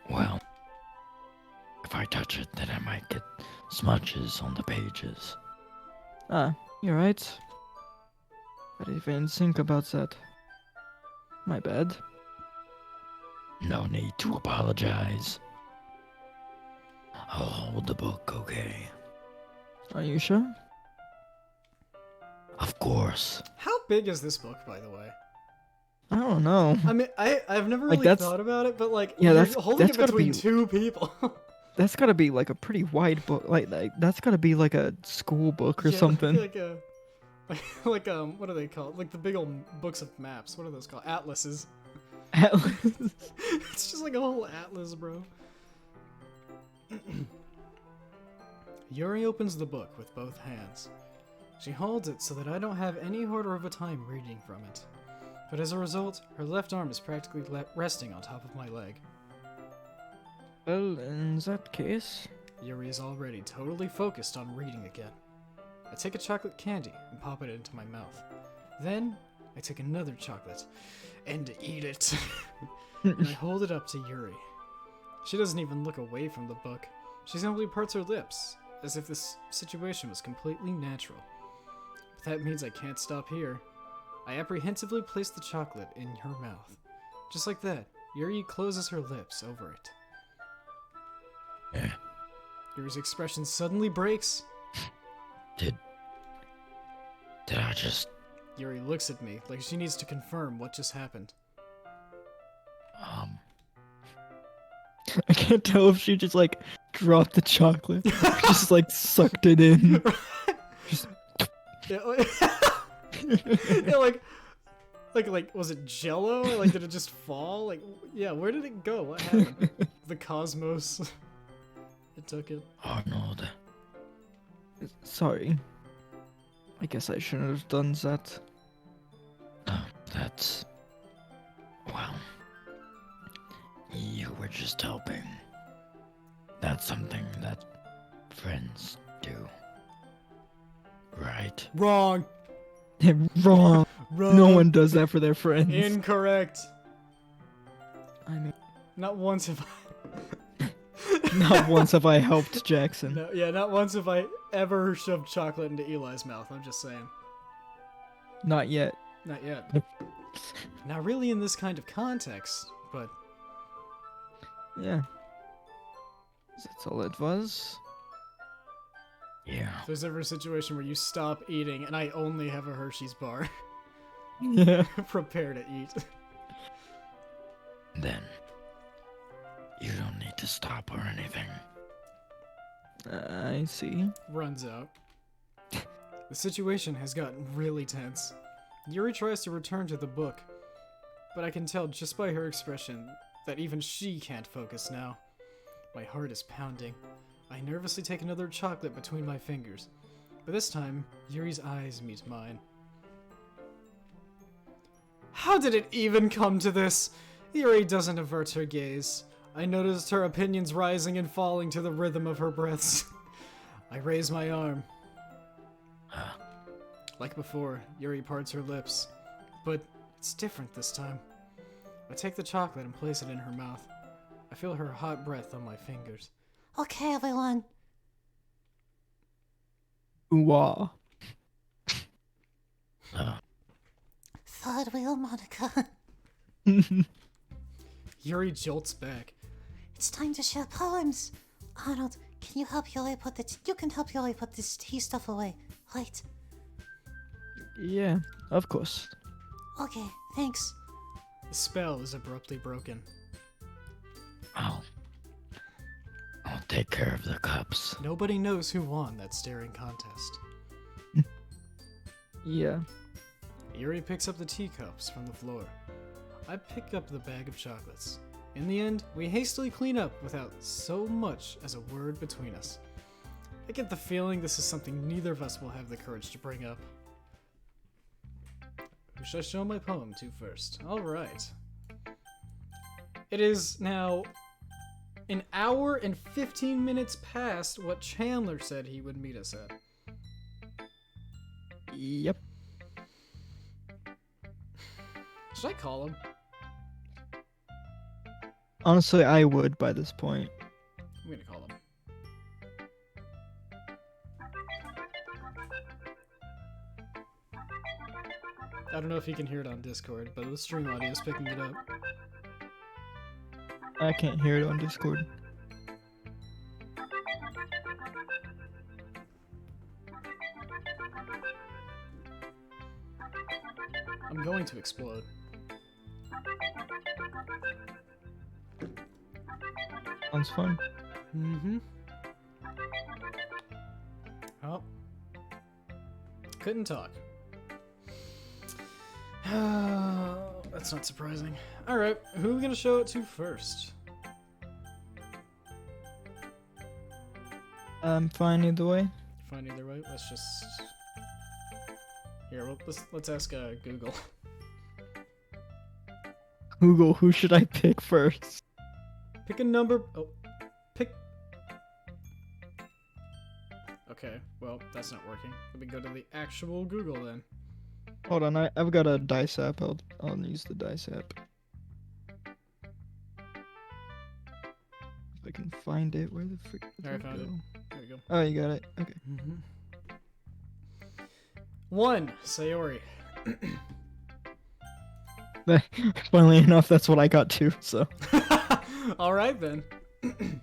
Well, if I touch it, then I might get smudges on the pages. Ah, you're right. I didn't even think about that. My bad. No need to apologize. I'll hold the book, okay? Are you sure? Of course. How big is this book, by the way? I don't know. I mean, I've never Like, really that's- thought about it, but like, Yeah, you're that's holding it gotta between be- two people. That's gotta be like a pretty wide book. Like that's gotta be like a school book or Yeah, something. Like a, like what are they called? Like the big old books of maps. What are those called? Atlases. It's just like a whole atlas, bro. Yuri opens the book with both hands. She holds it so that I don't have any harder of a time reading from it. But as a result, her left arm is practically resting on top of my leg. Well, in that case, Yuri is already totally focused on reading again. I take a chocolate candy and pop it into my mouth. Then, I take another chocolate and eat it. And I hold it up to Yuri. She doesn't even look away from the book. She simply parts her lips, as if this situation was completely natural. But that means I can't stop here. I apprehensively place the chocolate in her mouth. Just like that, Yuri closes her lips over it. Yeah. Yuri's expression suddenly breaks. Did I just Yuri looks at me like she needs to confirm what just happened. I can't tell if she just like dropped the chocolate, or just like sucked it in. Yeah, yeah, like, was it Jello? Like, did it just fall? Like, yeah, where did it go? What happened? The cosmos. It took it. Arnold? Sorry. I guess I shouldn't have done that. No, that's... Well... You were just helping. That's something that friends do. Right? Wrong. Wrong. Wrong. No one does that for their friends. Incorrect. I mean, Not once have I. not once have I helped Jackson. No, yeah, not once have I ever shoved chocolate into Eli's mouth. I'm just saying. Not yet. Not yet. Not really in this kind of context, but Yeah. That's all it was. Yeah. if there's ever a situation where you stop eating and I only have a Hershey's bar, Yeah. prepare to eat. Then... You don't need to stop or anything. I see. Runs out. The situation has gotten really tense. Yuri tries to return to the book, but I can tell just by her expression that even she can't focus now. My heart is pounding. I nervously take another chocolate between my fingers, but this time, Yuri's eyes meet mine. How did it even come to this? Yuri doesn't avert her gaze. I noticed her opinions rising and falling to the rhythm of her breaths. I raise my arm. Like before, Yuri parts her lips, but it's different this time. I take the chocolate and place it in her mouth. I feel her hot breath on my fingers. Okay, everyone. Ooh-wah. Third wheel, Monika. Yuri jolts back. It's time to share poems. Arnold, can you help Yuri put you can help Yuri put this tea stuff away, right? Yeah, of course. Okay, thanks. The spell is abruptly broken. I'll take care of the cups. Nobody knows who won that staring contest. Yeah. Yuri picks up the teacups from the floor. I pick up the bag of chocolates. In the end, we hastily clean up without so much as a word between us. I get the feeling this is something neither of us will have the courage to bring up. Who should I show my poem to first? Alright. It is now an hour and 15 minutes past what Chandler said he would meet us at. Yep. Should I call him? Honestly, I would by this point. I'm gonna call him. I don't know if you can hear it on Discord, but the stream audio is picking it up. I can't hear it on Discord. I'm going to explode. Sounds fun. Mm-hmm. Oh. Couldn't talk. That's not surprising. Alright, who are we gonna show it to first? I'm fine either way. Fine either way. Let's just... Here, well, let's ask Google. Google, who should I pick first? Pick a number... Oh. Pick... Okay, well, that's not working. Let me go to the actual Google then. Hold on, I've got a dice app. I'll use the dice app. If I can find it, where the frick did Alright, it found go? it. There we go. Oh, you got it. Okay. Mm-hmm. 1. Sayori. Funnily enough, that's what I got too. So. Alright then. Ooh,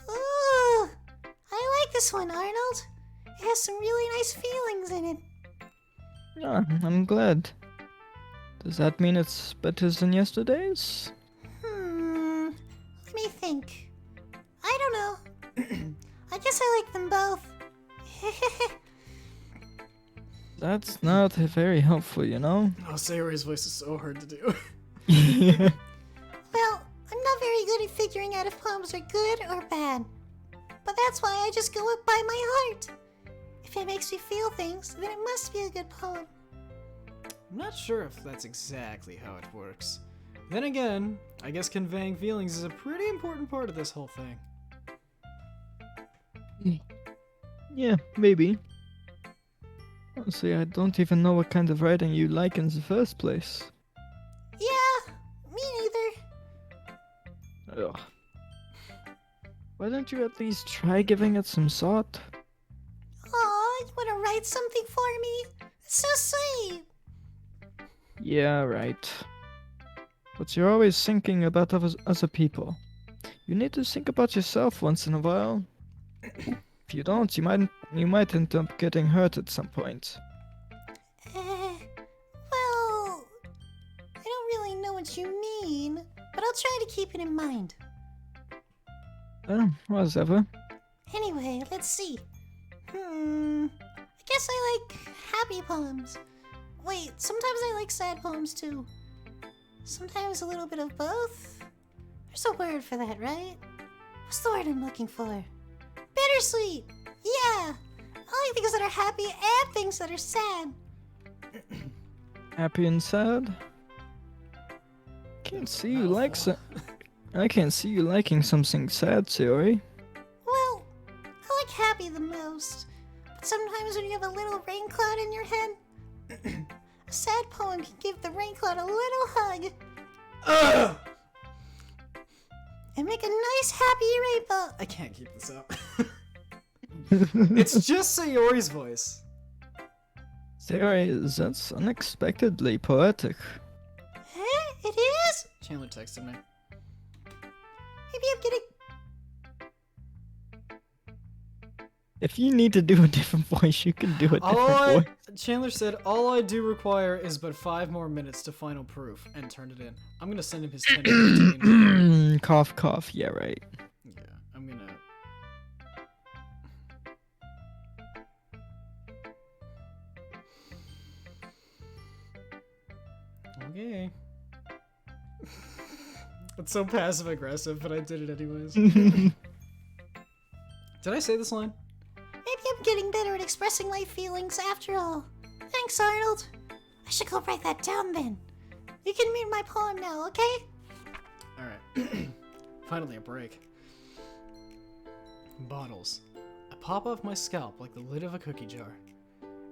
I like this one, Arnold. It has some really nice feelings in it. Yeah, I'm glad. Does that mean it's better than yesterday's? Let me think. I don't know. I guess I like them both. That's not very helpful, you know? Oh, Sayori's voice is so hard to do. Yeah. Well, I'm not very good at figuring out if poems are good or bad. But that's why I just go up by my heart. If it makes me feel things, then it must be a good poem. I'm not sure if that's exactly how it works. Then again, I guess conveying feelings is a pretty important part of this whole thing. Yeah, maybe. Honestly, I don't even know what kind of writing you like in the first place. Yeah, me neither. Ugh. Why don't you at least try giving it some thought? Aw, you wanna write something for me? It's so sweet. Yeah, right. But you're always thinking about other people. You need to think about yourself once in a while. If you don't, you might end up getting hurt at some point. Well, I don't really know what you mean, but I'll try to keep it in mind. Whatever. Anyway, let's see. I guess I like happy poems. Wait, sometimes I like sad poems too. Sometimes a little bit of both. There's a word for that, right? What's the word I'm looking for? Bittersweet! Yeah! I like things that are happy and things that are sad. Happy and sad? Can't see you like I can't see you liking something sad, Sayori. Well, I like happy the most. But sometimes when you have a little rain cloud in your head, a sad poem can give the rain cloud a little hug. And make a nice happy rainbow. I can't keep this up. It's just Sayori's voice. Sayori, that's unexpectedly poetic. Huh? It is? Chandler texted me. Maybe I'm getting... If you need to do a different voice, you can do a different voice. Chandler said, all I do require is but 5 more minutes to final proof, and turn it in. I'm gonna send him his 10 15. Cough, cough. Yeah, right. Yeah, I'm gonna... Okay. It's so passive aggressive, but I did it anyways. Did I say this line? Maybe I'm getting better at expressing my feelings after all. Thanks, Arnold. I should go write that down then. You can read my poem now, okay? Alright. Finally a break. Bottles. I pop off my scalp like the lid of a cookie jar.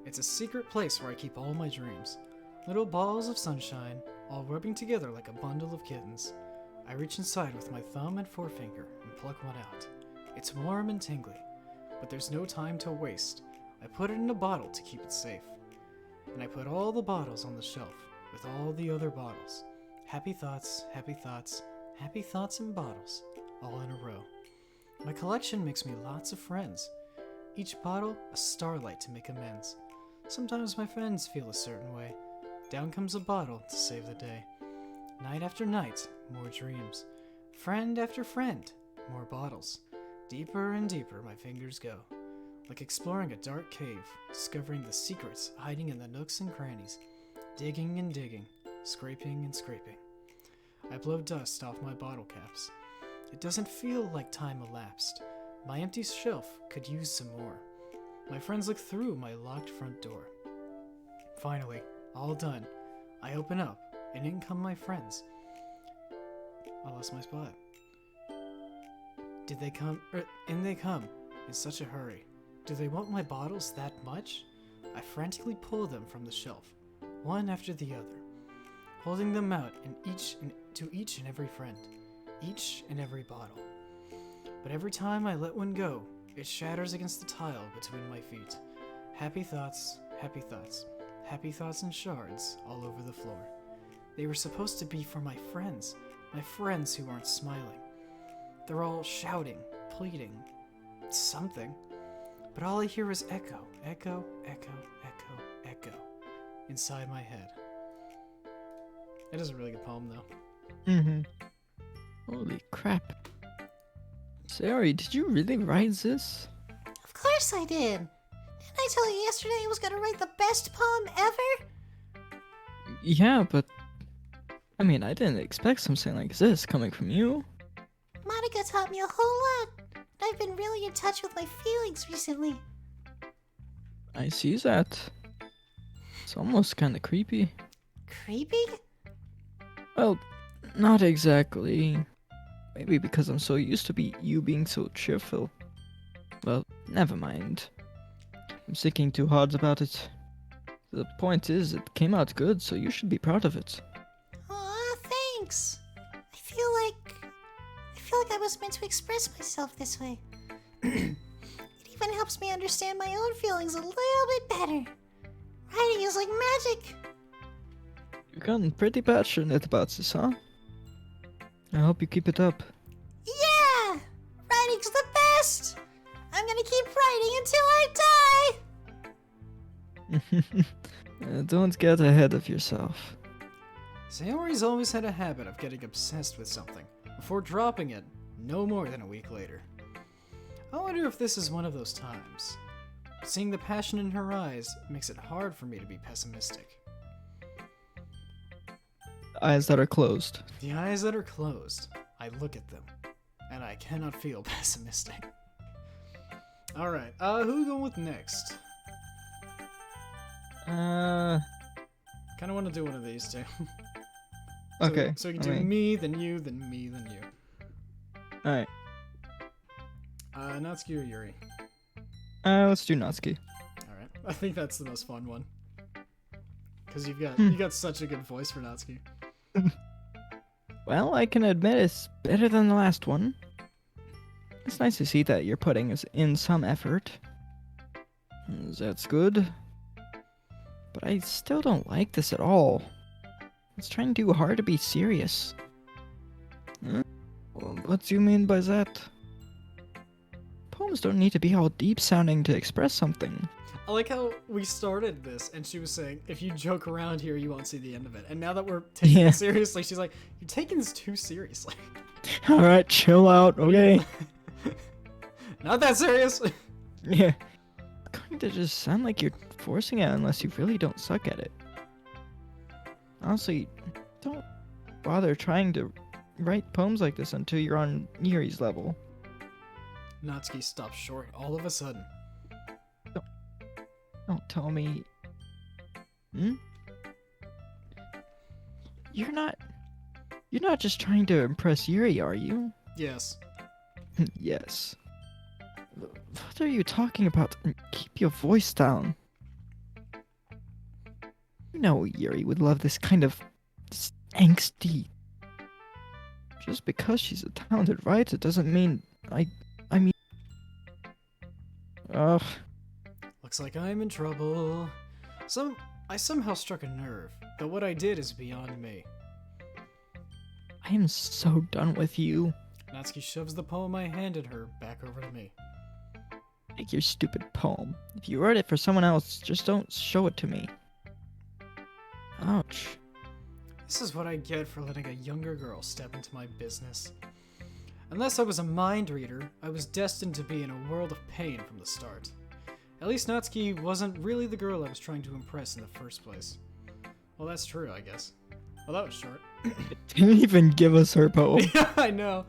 It's a secret place where I keep all my dreams. Little balls of sunshine, all rubbing together like a bundle of kittens. I reach inside with my thumb and forefinger and pluck one out. It's warm and tingly, but there's no time to waste. I put it in a bottle to keep it safe. And I put all the bottles on the shelf with all the other bottles. Happy thoughts, happy thoughts, happy thoughts in bottles, all in a row. My collection makes me lots of friends. Each bottle a starlight to make amends. Sometimes my friends feel a certain way. Down comes a bottle to save the day. Night after night, more dreams. Friend after friend, more bottles. Deeper and deeper my fingers go. Like exploring a dark cave, discovering the secrets hiding in the nooks and crannies. Digging and digging, scraping and scraping. I blow dust off my bottle caps. It doesn't feel like time elapsed. My empty shelf could use some more. My friends look through my locked front door. Finally, all done. I open up, and in come my friends. I lost my spot. Did they come? In they come, in such a hurry. Do they want my bottles that much? I frantically pull them from the shelf, one after the other, holding them out to each and every friend, each and every bottle. But every time I let one go, it shatters against the tile between my feet. Happy thoughts, happy thoughts, happy thoughts in shards all over the floor. They were supposed to be for my friends who aren't smiling. They're all shouting, pleading, something. But all I hear is echo, echo, echo, echo, echo, inside my head. It is a really good poem, though. Mm-hmm. Holy crap. Sayori, did you really write this? Of course I did. Didn't I tell you yesterday I was gonna write the best poem ever? Yeah, but... I mean, I didn't expect something like this coming from you. Monika taught me a whole lot. I've been really in touch with my feelings recently. I see that. It's almost kinda creepy. Creepy? Well, not exactly. Maybe because I'm so used to you being so cheerful. Well, never mind. I'm thinking too hard about it. The point is, it came out good, so you should be proud of it. Aw, thanks. I feel like I was meant to express myself this way. It even helps me understand my own feelings a little bit better. Writing is like magic. You've gotten pretty passionate about this, huh? I hope you keep it up. Yeah! Writing's the best! I'm gonna keep writing until I die! Don't get ahead of yourself. Sayori's always had a habit of getting obsessed with something, before dropping it no more than a week later. I wonder if this is one of those times. Seeing the passion in her eyes makes it hard for me to be pessimistic. Eyes that are closed. The eyes that are closed, I look at them, and I cannot feel pessimistic. Alright, who we going with next? Kinda want to do one of these two. Okay. So we can do me, then you, then me, then you. Alright. Natsuki or Yuri? Let's do Natsuki. Alright, I think that's the most fun one. Because you got such a good voice for Natsuki. Well, I can admit it's better than the last one. It's nice to see that you're putting in some effort. That's good. But I still don't like this at all. It's trying too hard to be serious. Huh? What do you mean by that? Poems poems don't need to be all deep sounding to express something. I like how we started this, and she was saying, if you joke around here, you won't see the end of it. And now that we're taking Yeah. it seriously, she's like, you're taking this too seriously. Alright, chill out, okay? Not that serious. Yeah. Going to just sound like you're forcing it unless you really don't suck at it. Honestly, don't bother trying to write poems like this until you're on Yuri's level. Natsuki stopped short all of a sudden. Don't tell me... Hmm? You're not just trying to impress Yuri, are you? Yes. Yes. What are you talking about? Keep your voice down. You know Yuri would love this kind of angsty. Just because she's a talented writer doesn't mean I mean... Ugh. Looks like I'm in trouble. I somehow struck a nerve, though what I did is beyond me. I am so done with you. Natsuki shoves the poem I handed her back over to me. Take your stupid poem. If you wrote it for someone else, just don't show it to me. Ouch. This is what I get for letting a younger girl step into my business. Unless I was a mind reader, I was destined to be in a world of pain from the start. At least Natsuki wasn't really the girl I was trying to impress in the first place. Well, that's true, I guess. Well, that was short. Didn't even give us her poem. Yeah, I know.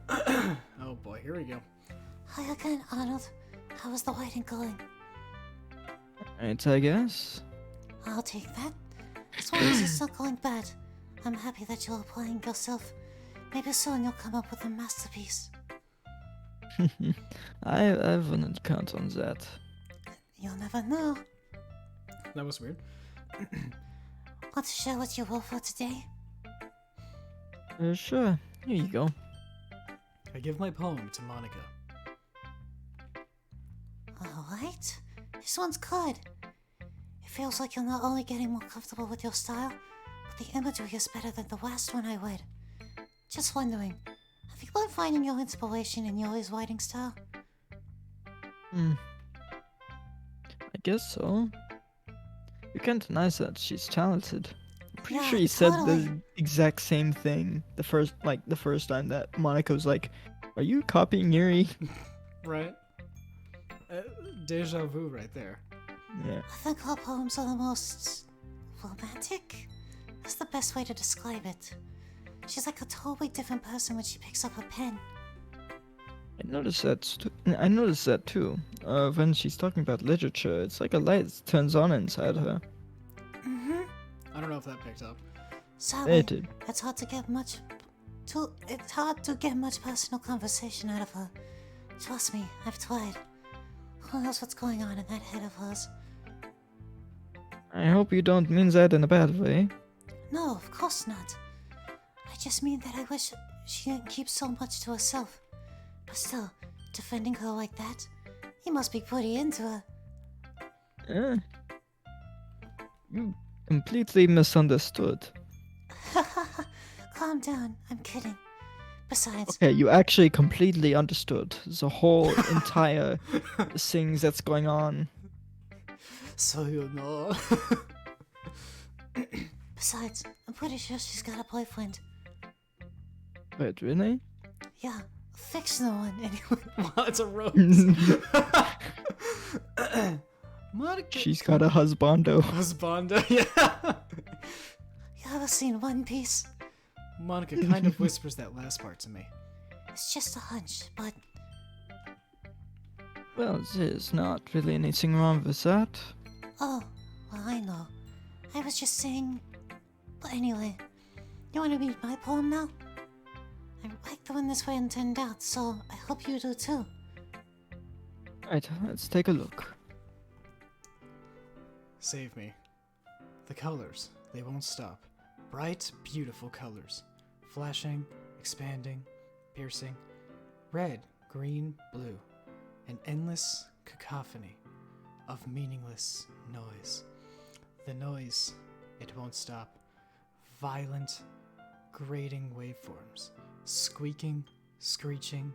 Oh boy, here we go. Hi again, Arnold. How is the writing going? Alright, I guess. I'll take that. As long as it's not going bad, I'm happy that you're applying yourself. Maybe soon you'll come up with a masterpiece. I wouldn't count on that. You'll never know. That was weird. Want to share what you wrote for today? Sure. Here you go. I give my poem to Monika. Alright. This one's good. It feels like you're not only getting more comfortable with your style, but the imagery is better than the last one I read. Just wondering, have you been finding your inspiration in Yuri's writing style? I guess so. You can't deny that she's talented. I'm pretty Yeah, sure you said totally. the exact same thing the first time that Monica was like, "Are you copying Yuri?" Right? Deja vu right there. Yeah. I think her poems are the most romantic. That's the best way to describe it. She's like a totally different person when she picks up a pen. I noticed that too. When she's talking about literature, it's like a light turns on inside her. Mm-hmm. I don't know if that picked up. Sadly, It did. it's hard to get much personal conversation out of her. Trust me, I've tried. Who knows what's going on in that head of hers? I hope you don't mean that in a bad way. No, of course not. I just mean that I wish she didn't keep so much to herself. But still, defending her like that, he must be pretty into her. You completely misunderstood. Calm down, I'm kidding. Besides, Okay, you actually completely understood the whole entire things that's going on. So you know. besides, I'm pretty sure she's got a boyfriend. Wait, really? Yeah, a fictional one anyway. Wow, it's a rose. Monika. She's got a husbando. Husbanda, yeah. You ever seen One Piece? Monika kind of whispers that last part to me. It's just a hunch, but Well, there's not really anything wrong with that. oh, well I know. I was just saying. But anyway, you want to read my poem now? I like the one this way and turned out, so I hope you do too. Right, let's take a look. Save me. The colors, they won't stop. Bright, beautiful colors. Flashing, expanding, piercing. Red, green, blue. An endless cacophony of meaningless noise. The noise, it won't stop. Violent, grating waveforms. Squeaking, screeching,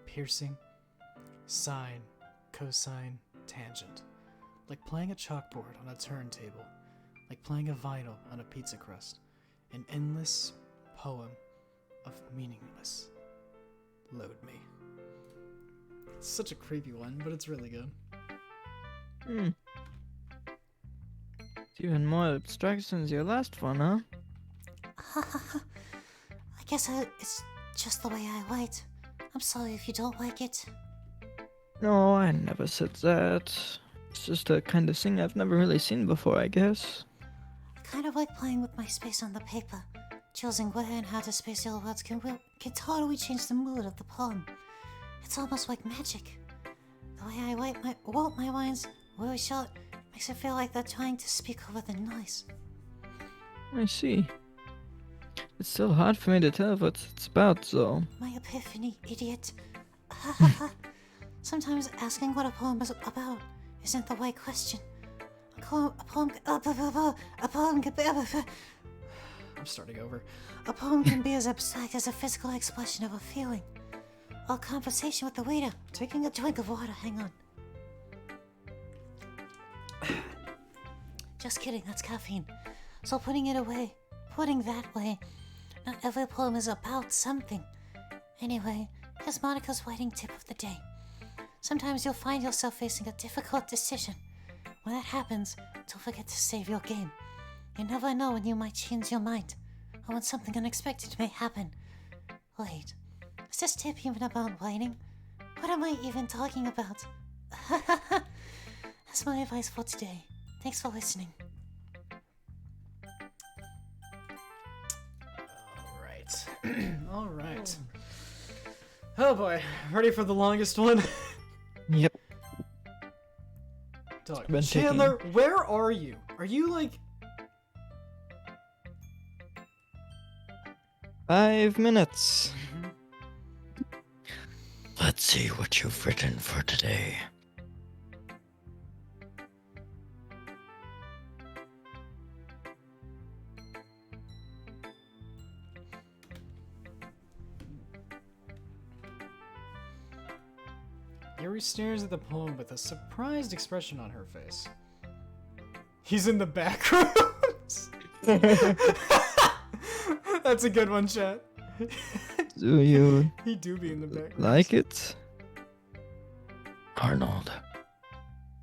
piercing. sine, cosine, tangent. Like playing a chalkboard on a turntable. Like playing a vinyl on a pizza crust. An endless poem of meaningless. Load me. It's such a creepy one, but it's really good. It's even more abstract than your last one, huh? I guess it's just the way I write. I'm sorry if you don't like it. No, I never said that. It's just a kind of thing I've never really seen before, I guess. I kind of like playing with my space on the paper. Choosing where and how to space your words can totally change the mood of the poem. It's almost like magic. The way I wrote my lines really short makes it feel like they're trying to speak over the noise. I see. It's still hard for me to tell what it's about, though. My epiphany, idiot. Sometimes asking what a poem is about isn't the right question. I'm starting over. A poem can be as abstract as a physical expression of a feeling. Or conversation with the waiter. Taking a drink of water, hang on. Just kidding, that's caffeine. So putting that way, not every poem is about something. Anyway, here's Monika's writing tip of the day. Sometimes you'll find yourself facing a difficult decision. When that happens, don't forget to save your game. You never know when you might change your mind, or when something unexpected may happen. Wait, is this tip even about writing? What am I even talking about? That's my advice for today. Thanks for listening. Alright. Oh boy, ready for the longest one? Yep. Dog. Been Chandler, where are you? Are you like... 5 minutes. Let's see what you've written for today. Yuri stares at the poem with a surprised expression on her face. He's in the back rooms. That's a good one, chat. Do you He do be in the back rooms. like it? Arnold,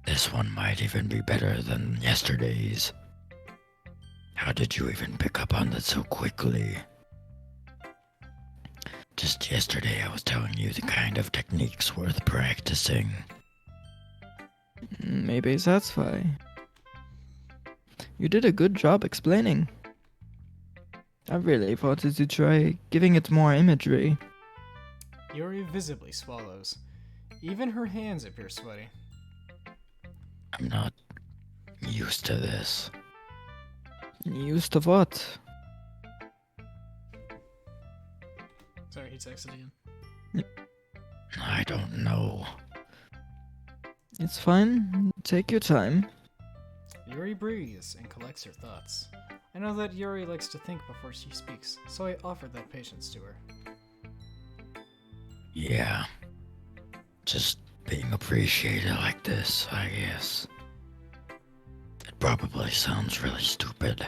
this one might even be better than yesterday's. How did you even pick up on that so quickly? Just yesterday I was telling you the kind of techniques worth practicing. Maybe that's why. You did a good job explaining. I really wanted to try giving it more imagery. Yuri visibly swallows. Even her hands appear sweaty. I'm not used to this. Used to what? Sorry, he texted again. I don't know. It's fine. Take your time. Yuri breathes and collects her thoughts. I know that Yuri likes to think before she speaks, so I offered that patience to her. Yeah. Just being appreciated like this, I guess. It probably sounds really stupid.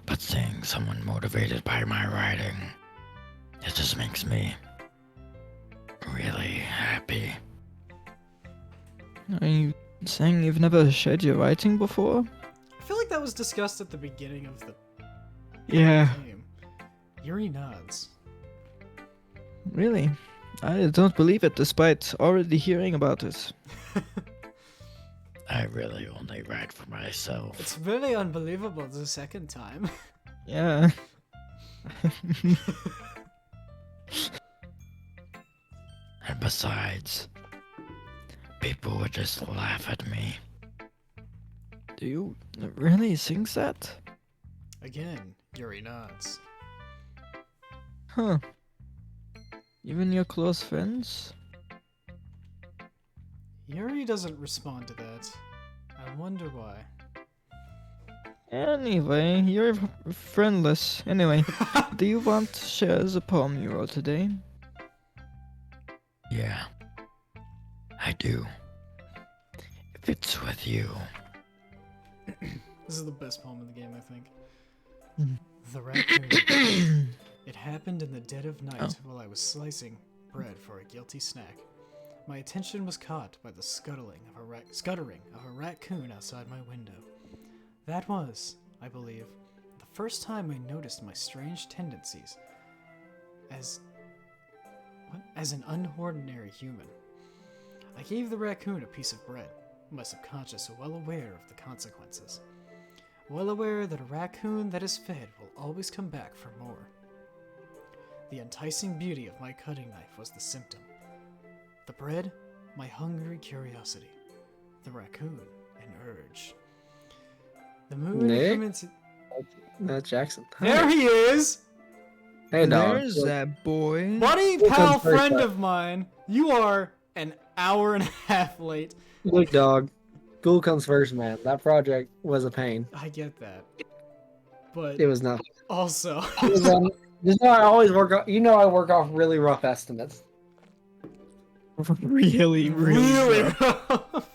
But seeing someone motivated by my writing, it just makes me really happy. Are you saying you've never shared your writing before? I feel like that was discussed at the beginning of the Yeah. game. Yuri nods. Really? I don't believe it despite already hearing about it. I really only write for myself. It's really unbelievable the second time. Yeah. And besides, people would just laugh at me. Do you really think that? Again, Yuri nods. Huh. Even your close friends? Yuri doesn't respond to that. I wonder why. Anyway, you're friendless. Anyway, do you want to share the poem you wrote today? Yeah. I do. If it's with you. This is the best poem in the game, I think. Mhm. The raccoon. It happened in the dead of night Oh. while I was slicing bread for a guilty snack. My attention was caught by the scuttering of a raccoon outside my window. That was, I believe, the first time I noticed my strange tendencies as an unordinary human. I gave the raccoon a piece of bread, my subconscious well aware of the consequences. Well aware that a raccoon that is fed will always come back for more. The enticing beauty of my cutting knife was the symptom. The bread, my hungry curiosity. The raccoon, an urge. The moon Nick? increments... That's Jackson. There he is! Hey, dog. There's that boy. Buddy, Look, pal, I'm very friend sorry. of mine, you are an hour and a half late. Look, dog. School comes first, man. That project was a pain. I get that. But It was not. also... It was, just know I always work off. You know I work off really rough estimates. really rough. rough.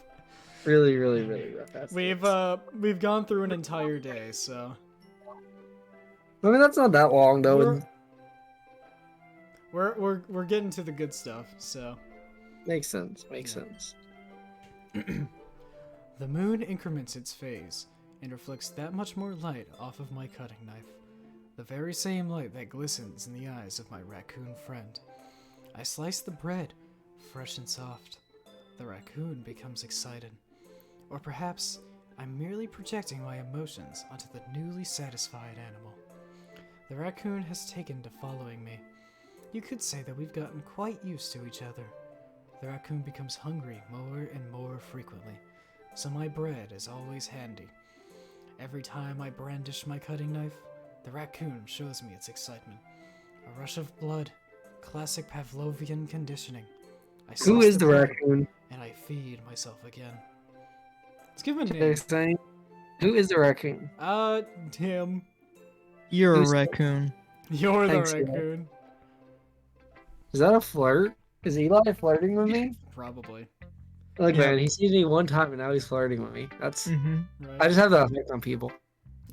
Really rough estimates. We've gone through an entire day, so I mean, that's not that long though. we're getting to the good stuff, so Makes sense. Makes sense. the moon increments its phase and reflects that much more light off of my cutting knife. The very same light that glistens in the eyes of my raccoon friend. I slice the bread, fresh and soft. The raccoon becomes excited. Or perhaps I'm merely projecting my emotions onto the newly satisfied animal. The raccoon has taken to following me. You could say that we've gotten quite used to each other. The raccoon becomes hungry more and more frequently, so my bread is always handy. Every time I brandish my cutting knife, the raccoon shows me its excitement. A rush of blood, classic Pavlovian conditioning. I Who slice is the bread, raccoon? and I feed myself again. Let's give him a They're name. saying, who is the raccoon? Him. You're a Who's- raccoon. You're the Thanks, Eli. raccoon. Is that a flirt? Is Eli flirting with me? Probably. Look, Yeah. man, he's seen me one time and now he's flirting with me. That's. Mm-hmm. Right. I just have that effect on people.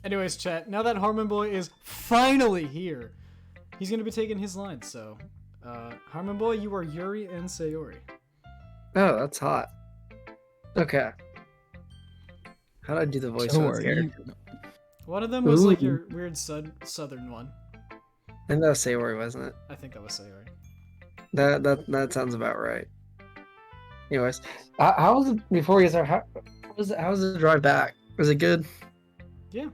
Anyways, chat, now that Harmon Boy is finally here, he's going to be taking his lines, so... Harmon Boy, you are Yuri and Sayori. Oh, that's hot. Okay. How do I do the voice So for are this you. character? One of them was like Ooh. your weird southern one. I think that was Sayori, wasn't it? I think that was Sayori. That sounds about right. Anyways, how was it before you start? How was the drive back? Was it good? Yeah,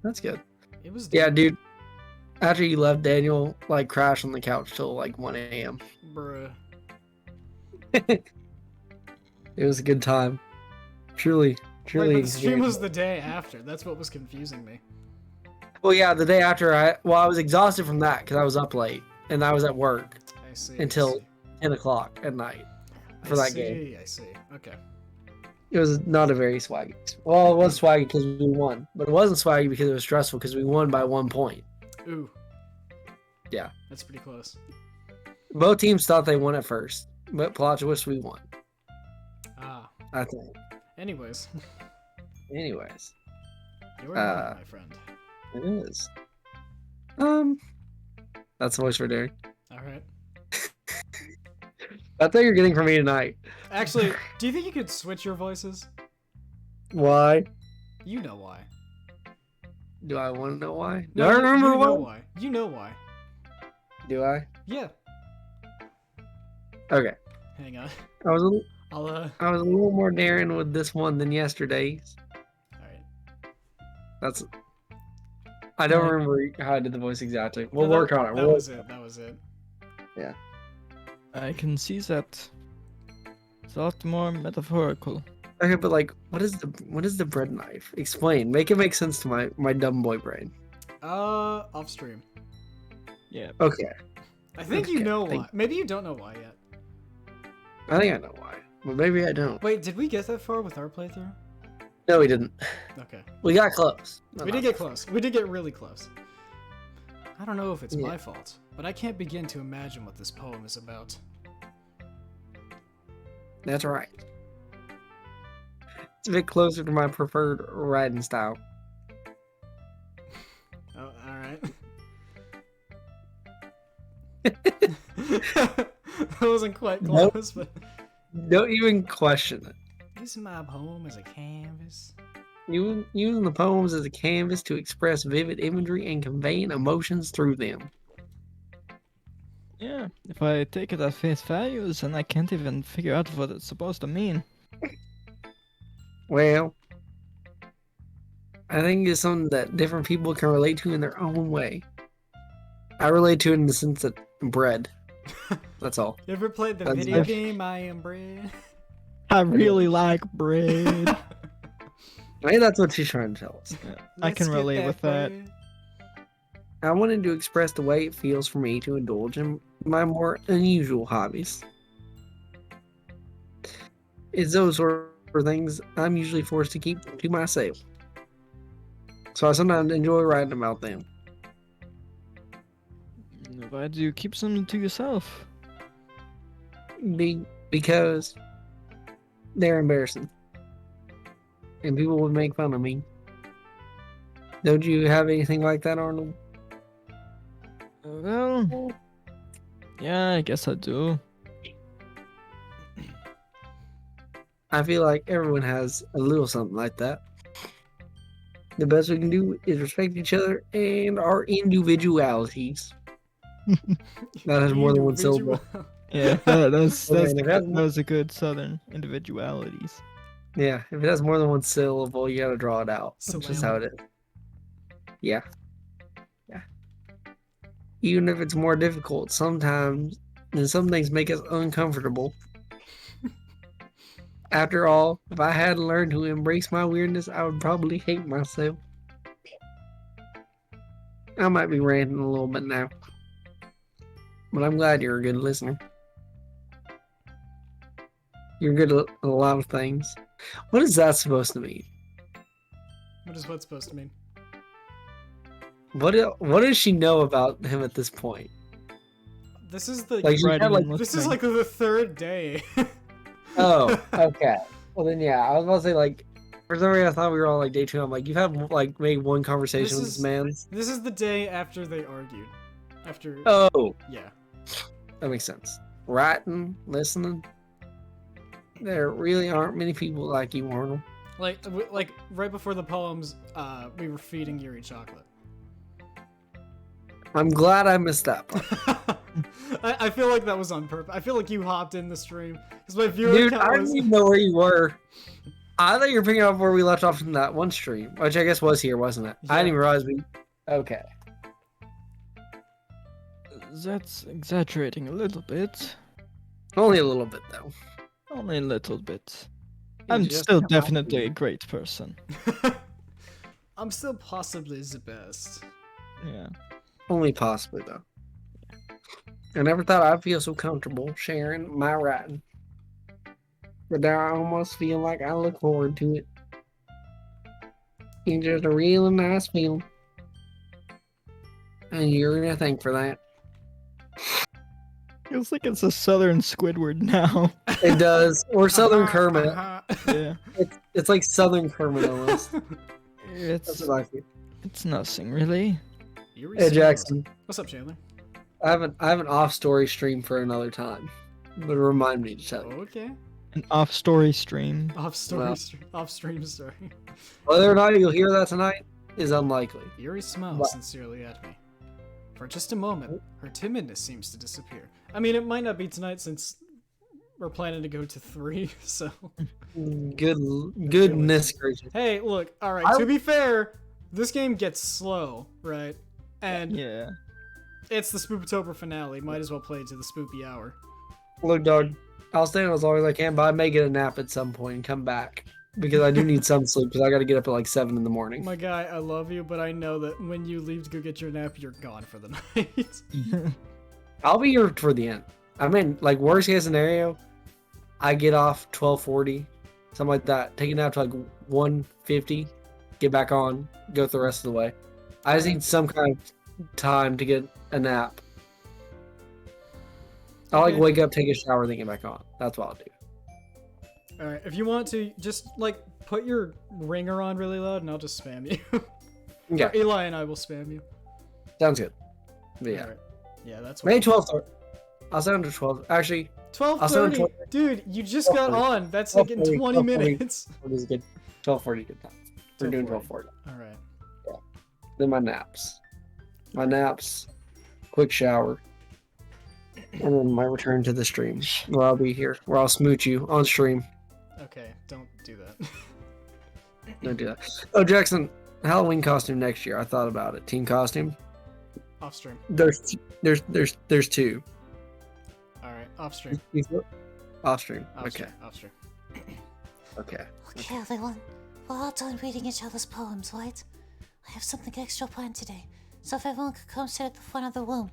That's good. it was... Yeah, dude. After you left, Daniel like crashed on the couch till like 1 a.m. Bruh. It was a good time. Truly. Wait, but the stream was the day after. That's what was confusing me. Well, yeah, the day after I was exhausted from that because I was up late and I was at work I see. until 10 o'clock at night for that game. I see. Okay. It was not a very swaggy. Well, it was swaggy because we won, but it wasn't swaggy because it was stressful because we won by 1 point. Ooh. Yeah. That's pretty close. Both teams thought they won at first, but plot twist, we won. Ah. I think. Anyways. Anyways, You're right, my friend. it is. That's the voice we're doing. Alright. That's what you're getting from me tonight. Actually, do you think you could switch your voices? Why? You know why. Do I want to know why? Do No, I you remember know why? why. You know why. Do I? Yeah. Okay. Hang on. I was a I'll little more daring with this one than yesterday's. Alright. That's. I don't Right. remember how I did the voice exactly. We'll No, work on it. That was it. That was it. I can see that. It's a lot more metaphorical. Okay, but like, what is the bread knife? Explain. Make it make sense to my dumb boy brain. Off stream. Yeah. Okay. I think you Okay, know thank- why. Maybe you don't know why yet. I think I know why, but maybe I don't. Wait, did we get that far with our playthrough? No, we didn't. Okay. We got close. We did get close. We did get really close. I don't know if it's Yeah. my fault, but I can't begin to imagine what this poem is about. That's right. It's a bit closer to my preferred riding style. Oh, all right. That wasn't quite Nope. close, but Don't even question it. using my poem as a canvas. Using the poems as a canvas to express vivid imagery and conveying emotions through them. Yeah, if I take it at face value, then I can't even figure out what it's supposed to mean. Well, I think it's something that different people can relate to in their own way. I relate to it in the sense that bread. That's all. You ever played the That's video nice. game I Am Bread? I really like bread. Maybe that's what she's trying to tell us. I can Let's get relate with that. bread. I wanted to express the way it feels for me to indulge in my more unusual hobbies. It's those sort of things I'm usually forced to keep to myself. So I sometimes enjoy writing about them. Why do you keep something to yourself? Because they're embarrassing. And people would make fun of me. Don't you have anything like that, Arnold? Well, yeah, I guess I do. I feel like everyone has a little something like that. The best we can do is respect each other and our individualities. That has more than one syllable. Yeah, that's Okay, the if that's good, those are good southern individualities. Yeah, if it has more than one syllable, you gotta draw it out. That's just how it is. Yeah. Yeah. Even if it's more difficult, sometimes, and some things make us uncomfortable. After all, if I hadn't learned to embrace my weirdness, I would probably hate myself. I might be ranting a little bit now. But I'm glad you're a good listener. You're good at a lot of things. What is that supposed to mean? What is what supposed to mean? What does she know about him at this point? This is the Like, she Writing had, like, and this is listening. like the third day. oh, okay. Well then, yeah, I was about to say, like, for some reason I thought we were on like day 2. I'm like, you've had like maybe one conversation This with is- this man. This is the day after they argued. After Oh, yeah. that makes sense. Writing, listening. There really aren't many people like you, Arnold. Like right before the poems, we were feeding Yuri chocolate. I'm glad I missed that part. I feel like that was on purpose. I feel like you hopped in the stream because my viewer Dude, count I was. didn't even know where you were. I thought you were picking up where we left off from that one stream, which I guess was here, wasn't it? I didn't even realize we. Okay. That's exaggerating a little bit. Only a little bit, though. Only a little bit. You I'm just still come out definitely a with- great person. I'm still possibly the best. Yeah. Only possibly, though. I never thought I'd feel so comfortable sharing my writing. But now I almost feel like I look forward to it. It's just a really nice feeling. And you're gonna thank for that. Feels like it's a southern Squidward now. It does. Or Southern Kermit. Yeah. It's like Southern Kermit almost. That's It's what I feel. it's nothing really. Yuri Hey smells. Jackson, What's up, Chandler? I have an off story stream for another time. But remind me to tell you. Okay. An off-story stream. Off story, Well. off stream story. Whether or not you'll hear that tonight is unlikely. Yuri smiles What? sincerely at me. For just a moment, her timidness seems to disappear. I mean, it might not be tonight since we're planning to go to 3, so... Goodness gracious. Hey, look, alright, I- to be fair, this game gets slow, right? And Yeah. it's the Spooptober finale, might as well play it to the spoopy hour. Look, dog, I'll stay as long as I can, but I may get a nap at some point and come back. Because I do need some sleep, because I gotta get up at like 7 in the morning. My guy, I love you, but I know that when you leave to go get your nap, you're gone for the night. I'll be here for the end. I mean, like, worst case scenario, I get off 12:40, something like that. Take a nap to like 1:50, get back on, go the rest of the way. I just need some kind of time to get a nap. I'll like Okay. wake up, take a shower, then get back on. That's what I'll do. All right, if you want to, just like put your ringer on really loud, and I'll just spam you. Yeah, Or Eli and I will spam you. sounds good. But yeah, Alright. Yeah, that's maybe what. 12. I'll send him to 12. Actually, 12:30, dude. You just got 12:30. on. That's like in 12:30, 20 12:40. minutes. what is good? 12:40 good time. We're doing 12:40. 12:40. All right. Then my naps. Quick shower, and then my return to the stream. Where I'll be here, where I'll smooch you on stream. Okay, don't do that. Don't do that. Oh, Jackson, Halloween costume next year. I thought about it. Team costume. Off stream. There's two. All right, off stream. Off stream. Off Okay. stream. Off stream. Okay. Okay, everyone. We're all done reading each other's poems, right? I have something extra planned today, so if everyone could come sit at the front of the room.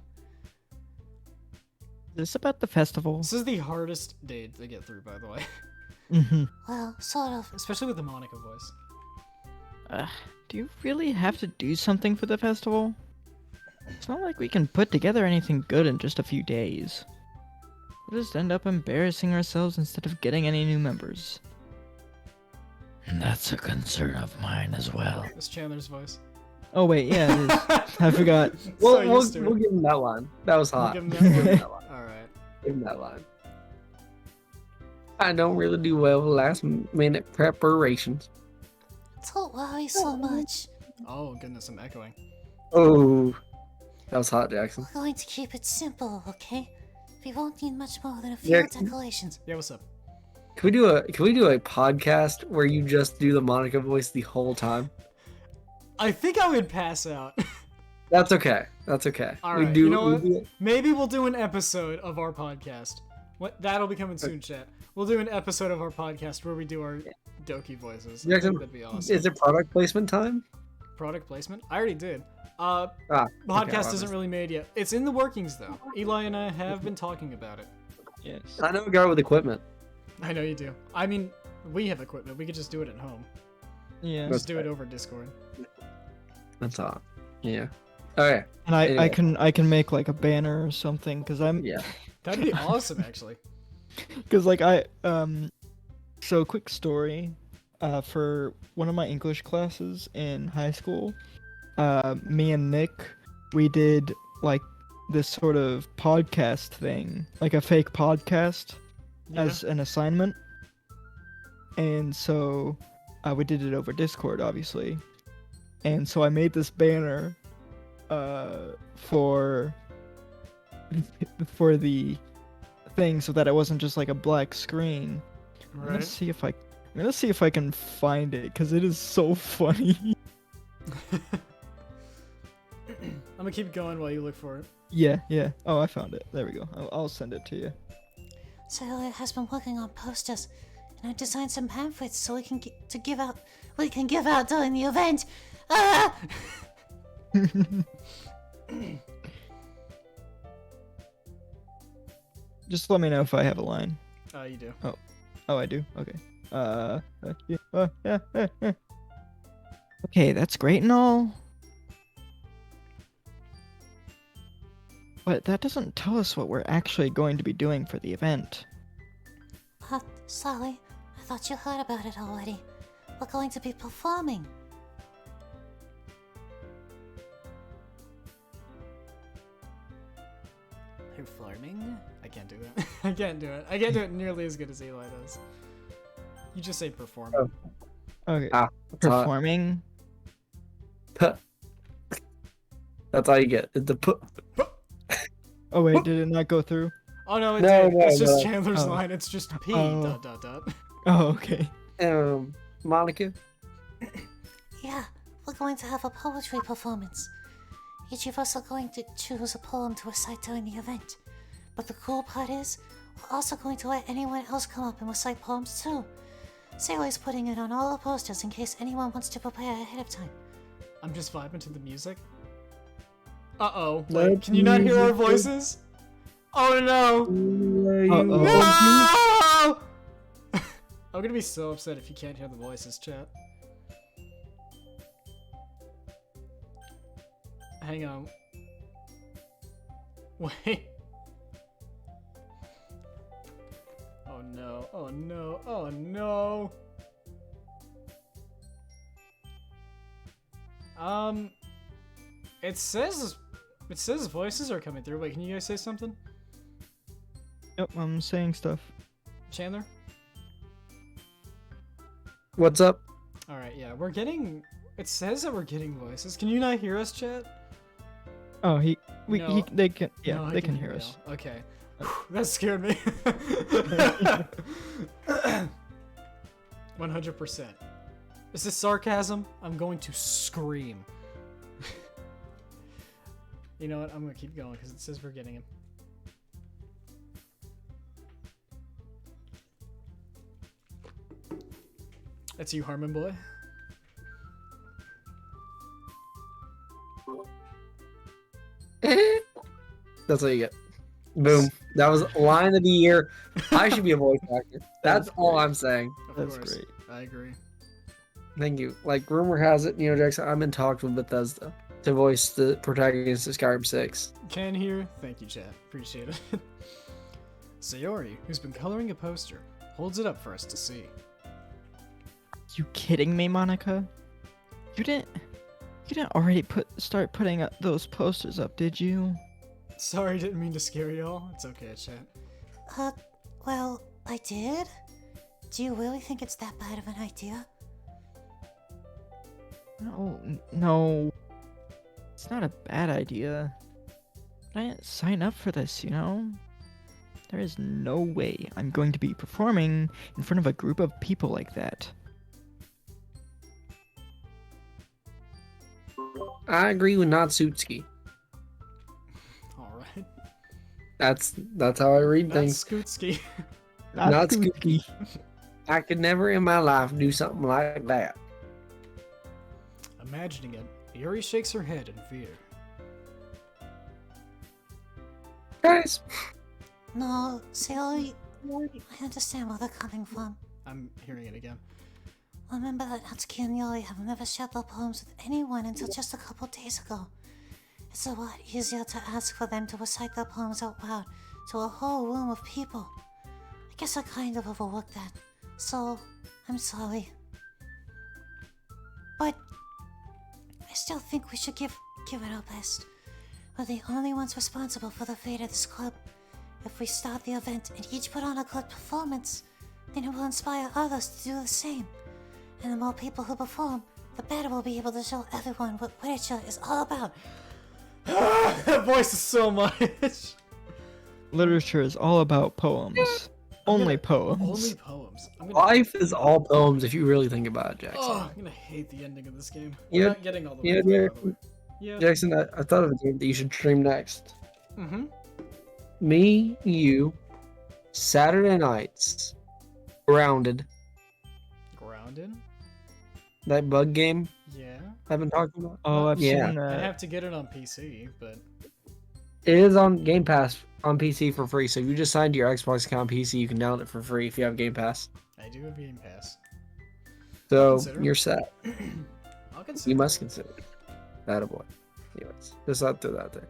Is this about the festival? This is the hardest day to get through, by the way. Mm-hmm. Well, sort of. Especially with the Monika voice. Do you really have to do something for the festival? It's not like we can put together anything good in just a few days. We'll just end up embarrassing ourselves instead of getting any new members. That's a concern of mine as well. It's Chandler's voice. Oh wait, yeah, it is. I forgot. We'll give him that line. That was hot. Give him Give him that that line. All right. Give him that line. I don't really do well with last minute preparations. Don't worry so much. Oh goodness, I'm echoing. Oh, that was hot, Jackson. We're going to keep it simple, okay? We won't need much more than a few Yeah. decorations. Yeah, what's up? Can we do a podcast where you just do the Monika voice the whole time? I think I would pass out. That's okay. That's okay. All We right, do. you know we what? do- Maybe we'll do an episode of our podcast. What that'll be coming soon, chat. We'll do an episode of our podcast where we do our Doki voices. I Jackson, think that'd be awesome. Is it product placement time? Product placement? I already did. Ah, Podcast okay, isn't really made yet. It's in the workings though. Eli and I have been talking about it. Yes. I know a guy with equipment. I know you do. I mean, we have equipment. We could just do it at home. Yeah. Just do it over Discord. That's hot. Yeah. Okay. And Anyway. I can make like a banner or something because I'm Yeah. That'd be awesome, actually. because like so quick story for one of my English classes in high school, me and Nick, we did like this sort of podcast thing, like a fake podcast as an assignment, and so we did it over Discord, obviously, and so I made this banner for the thing so that it wasn't just like a black screen. I'm gonna Right. see if I can find it because it is so funny. I'm gonna keep going while you look for it. Yeah. Oh, I found it. There we go. I'll send it to you. Sayori has been working on posters, and I designed some pamphlets so we can give out during the event. Ah! Just let me know if I have a line. You do. Oh, I do. Okay. Okay, that's great and all. But that doesn't tell us what we're actually going to be doing for the event. Sorry, I thought you heard about it already. We're going to be performing. Performing? I can't do that. I can't do it. I can't do it nearly as good as Eli does. You just say performing. Oh. Okay. Ah, that's hot. Performing. That's all you get. It's the put. Oh wait, did it not go through? Oh no, it No, did. no, It's just no. Chandler's Oh. line. It's just P Oh. dot dot dot. Oh, okay. Monika. Yeah, we're going to have a poetry performance. Each of us are going to choose a poem to recite during the event. But the cool part is, we're also going to let anyone else come up and recite poems too. Sayori's putting it on all our posters in case anyone wants to prepare ahead of time. I'm just vibing to the music. Uh-oh. Let Wait, can you not hear our music- voices? Oh no! Uh-oh. No! I'm gonna be so upset if you can't hear the voices, chat. Hang on. Wait. Oh no, oh no, oh no. It says voices are coming through. Wait, can you guys say something? Yep, I'm saying stuff. Chandler? What's up? Alright, yeah, we're getting... It says that we're getting voices. Can you not hear us, chat? Oh, No. they can, yeah, No, I they can hear you us. now. Okay. That scared me. 100%. Is this sarcasm? I'm going to scream. You know what? I'm gonna keep going because it says we're getting him. That's you, Harmon boy. That's what you get. Boom. That was line of the year. I should be a voice actor. That's all I'm saying. Of That's course. great. I agree. Thank you. Like, rumor has it, Jackson, I'm in talks with Bethesda to voice the protagonist of Skyrim 6. Can hear. Thank you, chat. Appreciate it. Sayori, who's been coloring a poster, holds it up for us to see. You kidding me, Monika? You didn't already start putting up those posters up, did you? Sorry, didn't mean to scare y'all. It's okay, chat. Well, I did? Do you really think it's that bad of an idea? No. It's not a bad idea. But I didn't sign up for this, you know? There is no way I'm going to be performing in front of a group of people like that. I agree with Natsuki. Alright. That's how I read That's things. Skootsky. Natsuki. I could never in my life do something like that. Imagining it, Yuri shakes her head in fear. Guys, No, Sayori, I understand where they're coming from. I'm hearing it again. Remember that Natsuki and Yuri have never shared their poems with anyone until just a couple days ago. It's a lot easier to ask for them to recite their poems out loud to a whole room of people. I guess I kind of overlooked that, so I'm sorry. But I still think we should give it our best. We're the only ones responsible for the fate of this club. If we start the event and each put on a good performance, then it will inspire others to do the same. And the more people who perform, the better we'll be able to show everyone what literature is all about. That voice is so much. Literature is all about poems. Only poems. Only poems. life is all poems if you really think about it, Jackson. Oh, I'm gonna hate the ending of this game. You We're know- not getting all the you way know, through, by the way. Yeah. Jackson, I thought of a game that you should stream next. Mm-hmm. Me, you, Saturday nights, Grounded, Grounded? that bug game Yeah. I've been talking about. Oh, I've Yeah. seen I that. have to get it on PC, but It is on Game Pass on PC for free. So if you just signed your Xbox account on PC, you can download it for free if you have Game Pass. I do have Game Pass. So Consider. you're set. I'll consider. You must consider it. That a boy. Anyways, just thought I'd throw that out there.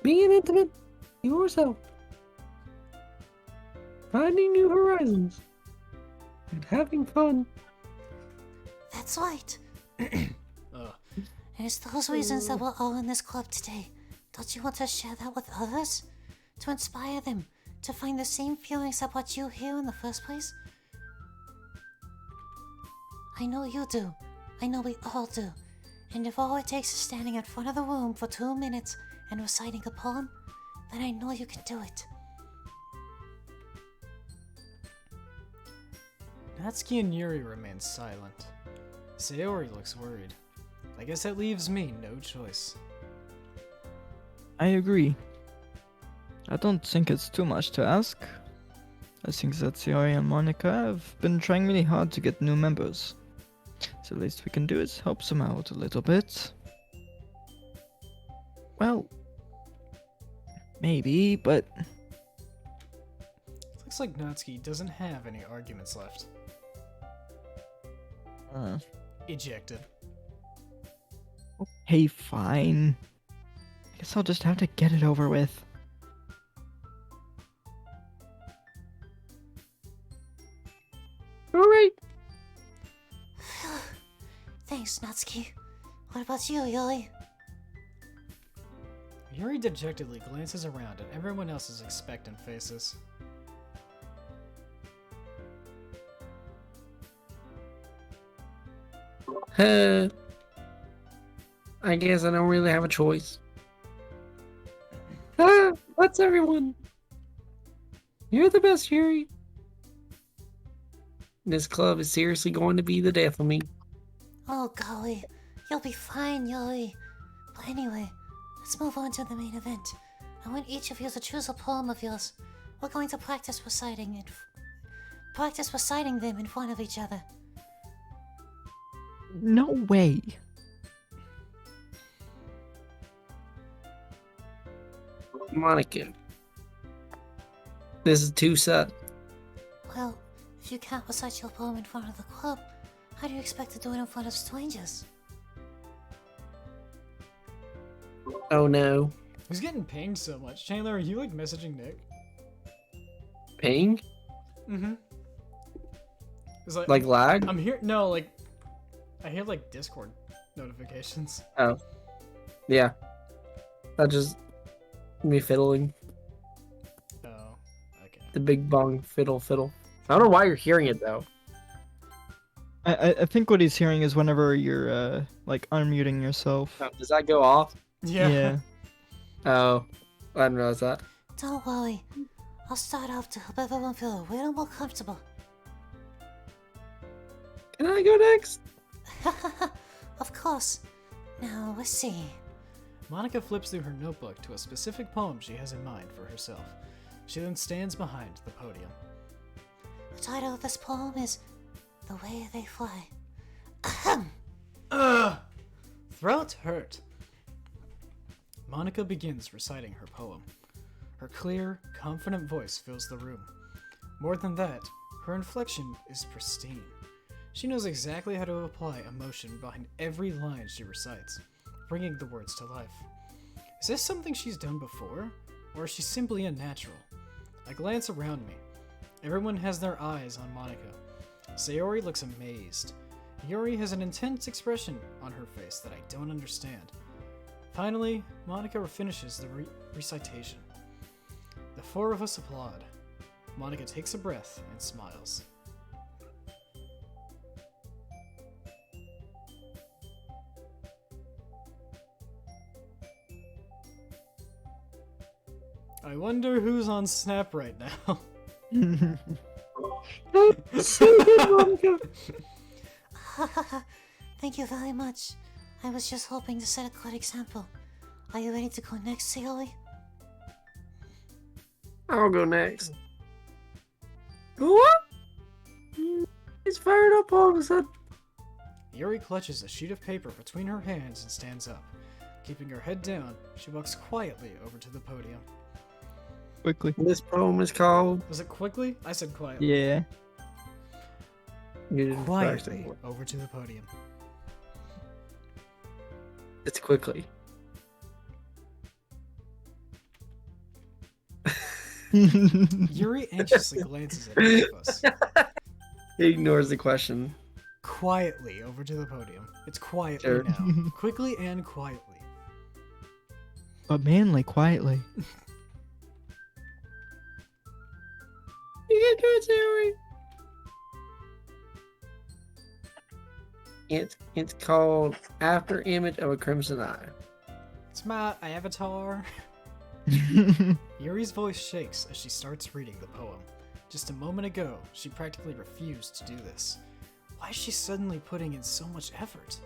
Being intimate, yourself, finding new horizons, and having fun. That's right. Ugh. And it's those reasons that we're all in this club today. Don't you want to share that with others? To inspire them to find the same feelings that brought you here in the first place? I know you do. I know we all do. And if all it takes is standing in front of the room for 2 minutes and reciting a poem, then I know you can do it. Natsuki and Yuri remain silent. Sayori looks worried. I guess that leaves me no choice. I agree. I don't think it's too much to ask. I think that Sayori and Monika have been trying really hard to get new members. So the least we can do is help them out a little bit. Well, maybe, but Looks like Natsuki doesn't have any arguments left. Ejected. hey, fine. I guess I'll just have to get it over with. Thanks, Natsuki. What about you, Yuri? Yuri dejectedly glances around at everyone else's expectant faces. I guess I don't really have a choice. What's everyone? You're the best, Yuri. This club is seriously going to be the death of me. Oh, golly. You'll be fine, Yuri. But anyway, let's move on to the main event. I want each of you to choose a poem of yours. We're going to practice reciting them in front of each other. No way. Monika. This is too sad. Well, if you can't recite your poem in front of the club, how do you expect to do it in front of strangers? Oh no. Who's getting pinged so much? Chandler, are you like messaging Nick? Ping? Mm-hmm. It's Like lag? I'm here. No, like I hear like Discord notifications. Oh. Yeah. That just me fiddling. Oh, okay. The big bong fiddle. I don't know why you're hearing it though. I think what he's hearing is whenever you're like unmuting yourself. Oh, does that go off? Yeah. Oh. I didn't realize that. Don't worry. I'll start off to help everyone feel a little more comfortable. Can I go next? Of course. Now, let's see. Monika flips through her notebook to a specific poem she has in mind for herself. She then stands behind the podium. The title of this poem is The Way They Fly. Ugh! Throat hurt. Monika begins reciting her poem. Her clear, confident voice fills the room. More than that, her inflection is pristine. She knows exactly how to apply emotion behind every line she recites, bringing the words to life. Is this something she's done before, or is she simply a natural? I glance around me. Everyone has their eyes on Monika. Sayori looks amazed. Yuri has an intense expression on her face that I don't understand. Finally, Monika finishes the recitation. The four of us applaud. Monika takes a breath and smiles. I wonder who's on Snap right now. So good, Monika. Thank you very much. I was just hoping to set a good example. Are you ready to go next, Sayori? I'll go next. What? He's fired up all of a sudden. Yuri clutches a sheet of paper between her hands and stands up. Keeping her head down, she walks quietly over to the podium. Quickly. This poem is called. Was it quickly? I said quietly. Yeah. You didn't Quietly over to the podium. It's quickly. Yuri anxiously glances at each of us. He ignores the question. Quietly over to the podium. It's quietly Sure. now. Quickly and quietly. But manly, quietly. You can do it, Sayori. It's called After Image of a Crimson Eye. It's my avatar. Yuri's voice shakes as she starts reading the poem. Just a moment ago, she practically refused to do this. Why is she suddenly putting in so much effort?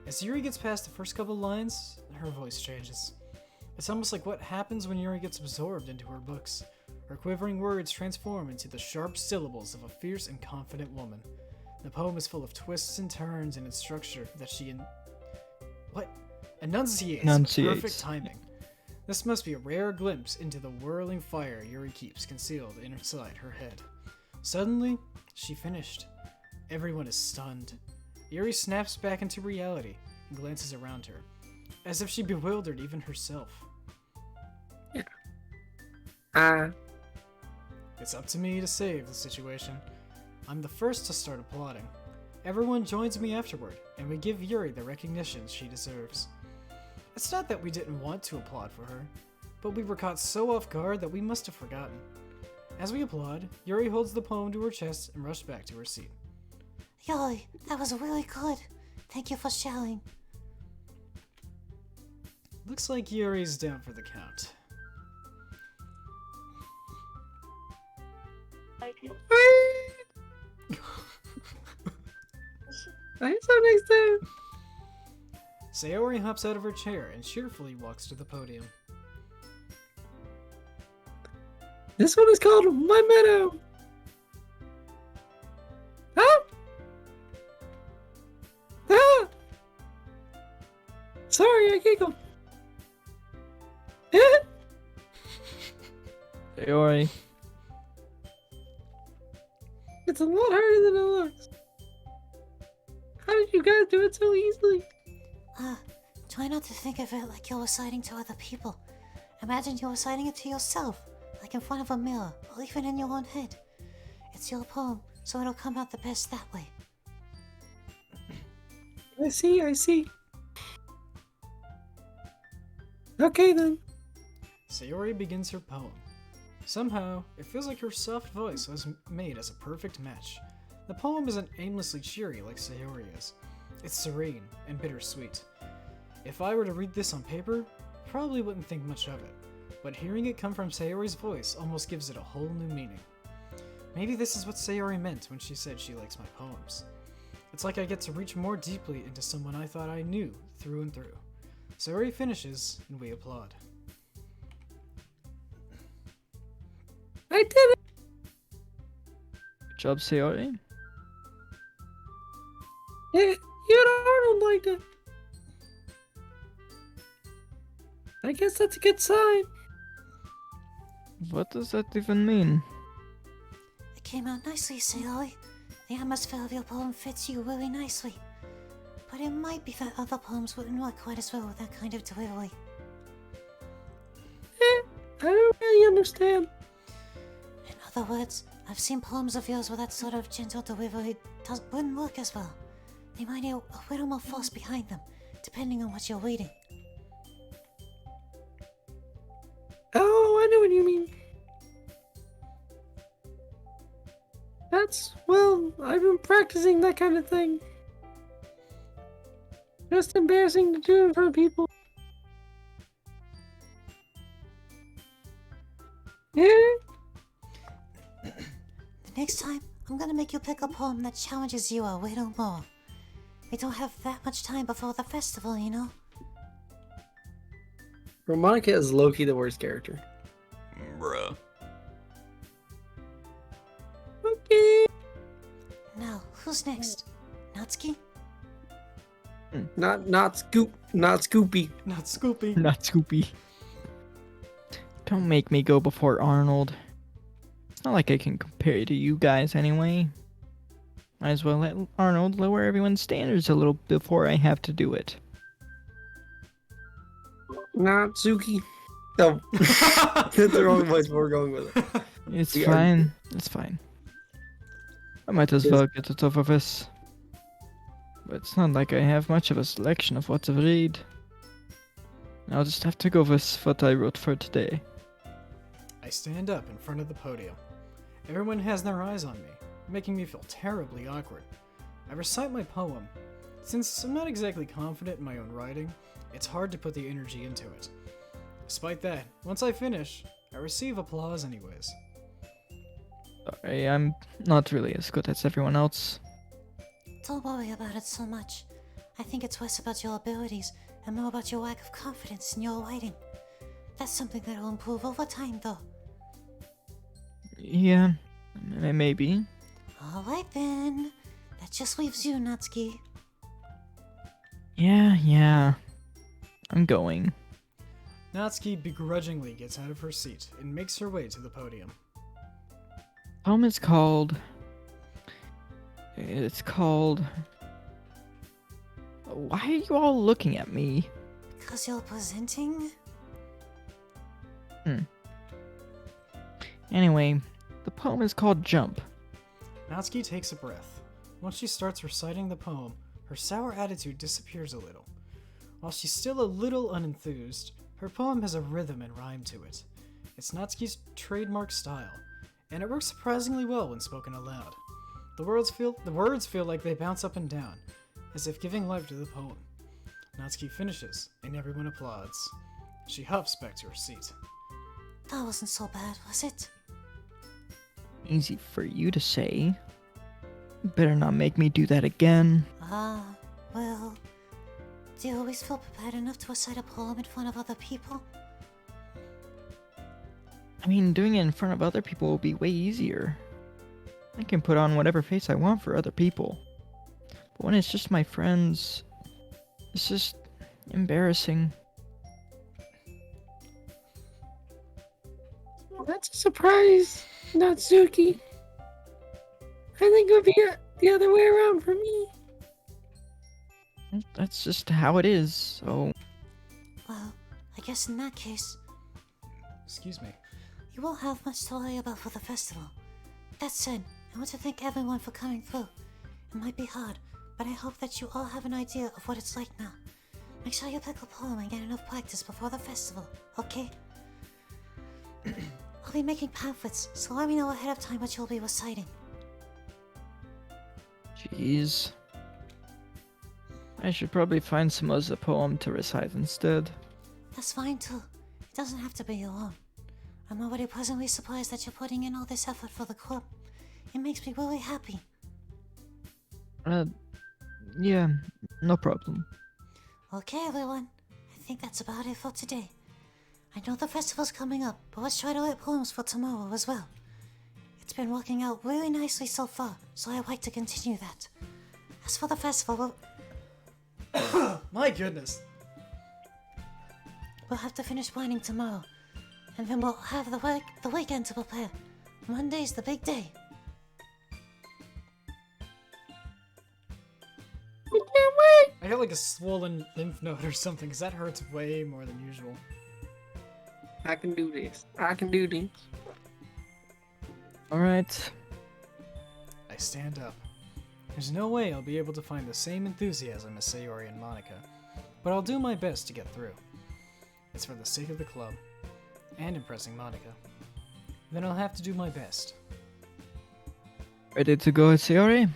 As Yuri gets past the first couple lines, her voice changes. It's almost like what happens when Yuri gets absorbed into her books. Her quivering words transform into the sharp syllables of a fierce and confident woman. The poem is full of twists and turns in its structure that she enunciates with perfect timing. This must be a rare glimpse into the whirling fire Yuri keeps concealed inside her head. Suddenly, she finished. Everyone is stunned. Yuri snaps back into reality and glances around her, as if she bewildered even herself. It's up to me to save the situation. I'm the first to start applauding. everyone joins me afterward, and we give Yuri the recognition she deserves. It's not that we didn't want to applaud for her, but we were caught so off guard that we must have forgotten. As we applaud, Yuri holds the poem to her chest and rushed back to her seat. Yuri, that was really good. Thank you for sharing. Looks like Yuri's down for the count. I saw next time. Sayori hops out of her chair and cheerfully walks to the podium. This one is called My Meadow. Ah! Ah! Sorry, I giggled. Sayori. It's a lot harder than it looks. How did you guys do it so easily? Try not to think of it like you're reciting to other people. Imagine you're reciting it to yourself, like in front of a mirror, or even in your own head. It's your poem, so it'll come out the best that way. I see. Okay then. Sayori begins her poem. Somehow, it feels like her soft voice was made as a perfect match. The poem isn't aimlessly cheery like Sayori is. It's serene and bittersweet. If I were to read this on paper, probably wouldn't think much of it, but hearing it come from Sayori's voice almost gives it a whole new meaning. Maybe this is what Sayori meant when she said she likes my poems. It's like I get to reach more deeply into someone I thought I knew through and through. Sayori finishes, and we applaud. I did it. Good job, Sayori. Yeah, you and Arnold liked it. I guess that's a good sign. What does that even mean? It came out nicely, Sayori. The atmosphere of your poem fits you really nicely. But it might be that other poems wouldn't work quite as well with that kind of delivery. I don't really understand. In other words, I've seen poems of yours with that sort of gentle delivery wouldn't work as well. They might need a little more force behind them, depending on what you're reading. Oh, I know what you mean. Well, I've been practicing that kind of thing. Just embarrassing to do in front of people. Yeah? The next time, I'm gonna make you pick a poem that challenges you a little more. We don't have that much time before the festival, you know? Monika is low-key the worst character. Bruh. Okay. Now, who's next? Natsuki? Not Scoopy. Not Scoopy. Not Scoopy. Don't make me go before Arnold. It's not like I can compare to you guys anyway. Might as well let Arnold lower everyone's standards a little before I have to do it. Natsuki. No. That's the wrong voice, but we're going with it. It's We fine. It's fine. I might as well get it off of us. But it's not like I have much of a selection of what to read. I'll just have to go with what I wrote for today. I stand up in front of the podium. Everyone has their eyes on me, making me feel terribly awkward. I recite my poem. Since I'm not exactly confident in my own writing, it's hard to put the energy into it. Despite that, once I finish, I receive applause anyways. Sorry, I'm not really as good as everyone else. Don't worry about it so much. I think it's less about your abilities and more about your lack of confidence in your writing. That's something that'll improve over time, though. Yeah, maybe. Alright then. That just leaves you, Natsuki. Yeah. I'm going. Natsuki begrudgingly gets out of her seat and makes her way to the podium. Poem is called... It's called... Why are you all looking at me? Because you're presenting? Anyway, the poem is called Jump. Natsuki takes a breath. once she starts reciting the poem, her sour attitude disappears a little. While she's still a little unenthused, her poem has a rhythm and rhyme to it. It's Natsuki's trademark style, and it works surprisingly well when spoken aloud. The words feel like they bounce up and down, as if giving life to the poem. Natsuki finishes, and everyone applauds. She huffs back to her seat. That wasn't so bad, was it? Easy for you to say. Better not make me do that again. Well, do you always feel prepared enough to recite a poem in front of other people? I mean, doing it in front of other people will be way easier. I can put on whatever face I want for other people. But when it's just my friends, it's just embarrassing. That's a surprise, Natsuki. I think it would be the other way around for me. That's just how it is, so... Well, I guess in that case, Excuse me. you won't have much to worry about for the festival. That said, I want to thank everyone for coming through. It might be hard, but I hope that you all have an idea of what it's like now. Make sure you pick a poem and get enough practice before the festival, okay? I'll be making pamphlets, so let me know ahead of time what you'll be reciting. Jeez. I should probably find some other poem to recite instead. That's fine too. It doesn't have to be your own. I'm already pleasantly surprised that you're putting in all this effort for the club. It makes me really happy. Yeah, no problem. Okay, everyone. I think that's about it for today. I know the festival's coming up, but let's try to write poems for tomorrow as well. It's been working out really nicely so far, so I'd like to continue that. As for the festival, My goodness. we'll have to finish planning tomorrow. And then we'll have the weekend to prepare. Monday's the big day. I got like a swollen lymph node or something, because that hurts way more than usual. I can do this. I can do this. Alright. I stand up. There's no way I'll be able to find the same enthusiasm as Sayori and Monika, but I'll do my best to get through. It's for the sake of the club, and impressing Monika. Then I'll have to do my best. Ready to go, Sayori?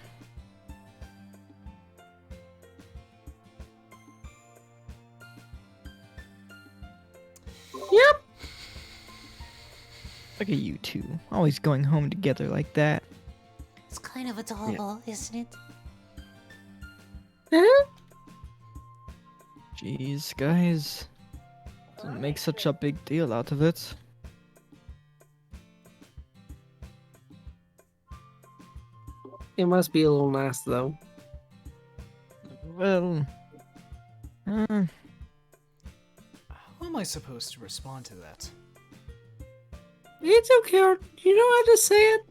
Yep. Look at you two, always going home together like that. It's kind of adorable, isn't it? Huh? Jeez, guys. Don't make such a big deal out of it. It must be a little nice though. Well... How am I supposed to respond to that? It's okay. You know how to say it.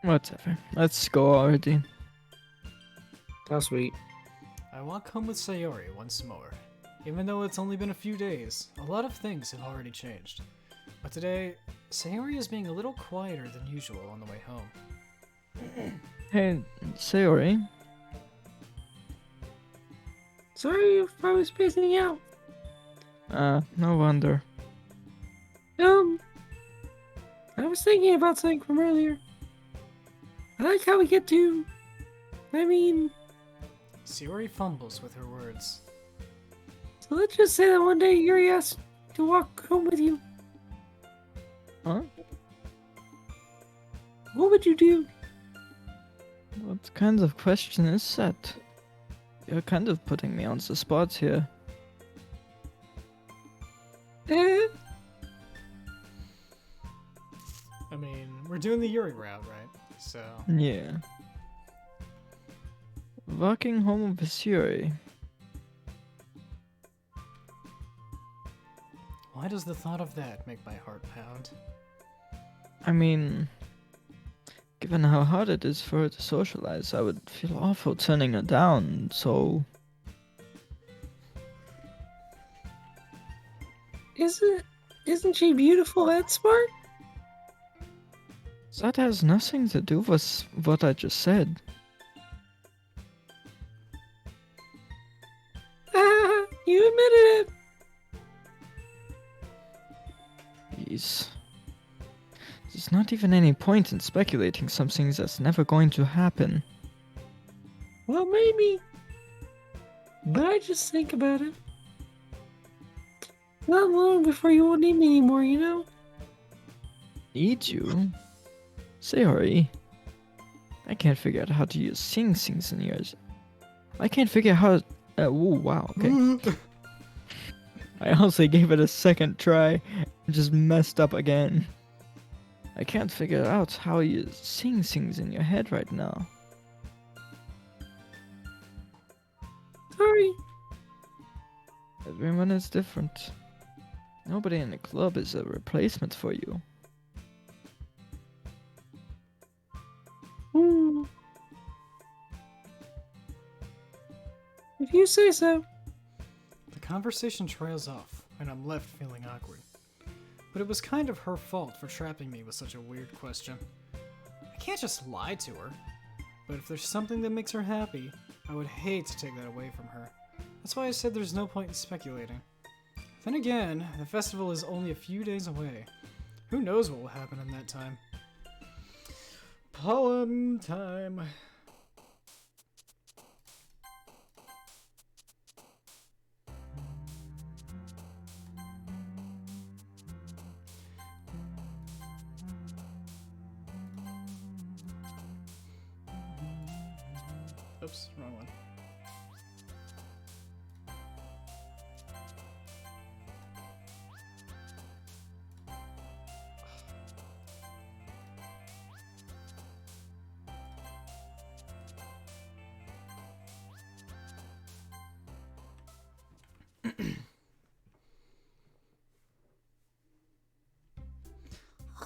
whatever. Let's go already. How sweet. I walk home with Sayori once more. Even though it's only been a few days, a lot of things have already changed. But today, Sayori is being a little quieter than usual on the way home. Hey, Sayori. Sorry if I was spacing out. No wonder. I was thinking about something from earlier. I like how we get to... Sayori fumbles with her words. So let's just say that one day Yuri asked to walk home with you. Huh? What would you do? What kind of question is that? You're kind of putting me on the spot here. Eh? I mean, we're doing the Yuri route, right? So... Yeah. Walking home with Yuri. Why does the thought of that make my heart pound? I mean, given how hard it is for her to socialize, I would feel awful turning her down, so... Isn't she beautiful and smart? That has nothing to do with what I just said. You admitted it. Jeez. There's not even any point in speculating some things that's never going to happen. Well, maybe. But I just think about it. Not long before you won't need me anymore, you know? Need you? Sayori. I can't figure out how to use sing things in yours. I can't figure out how. Oh, wow, okay. I also gave it a second try and just messed up again. I can't figure out how you sing things in your head right now. Sorry. Everyone is different. Nobody in the club is a replacement for you. If you say so. The conversation trails off, and I'm left feeling awkward. But it was kind of her fault for trapping me with such a weird question. I can't just lie to her. But if there's something that makes her happy, I would hate to take that away from her. That's why I said there's no point in speculating. Then again, the festival is only a few days away. Who knows what will happen in that time? Poem time. Oops, wrong one.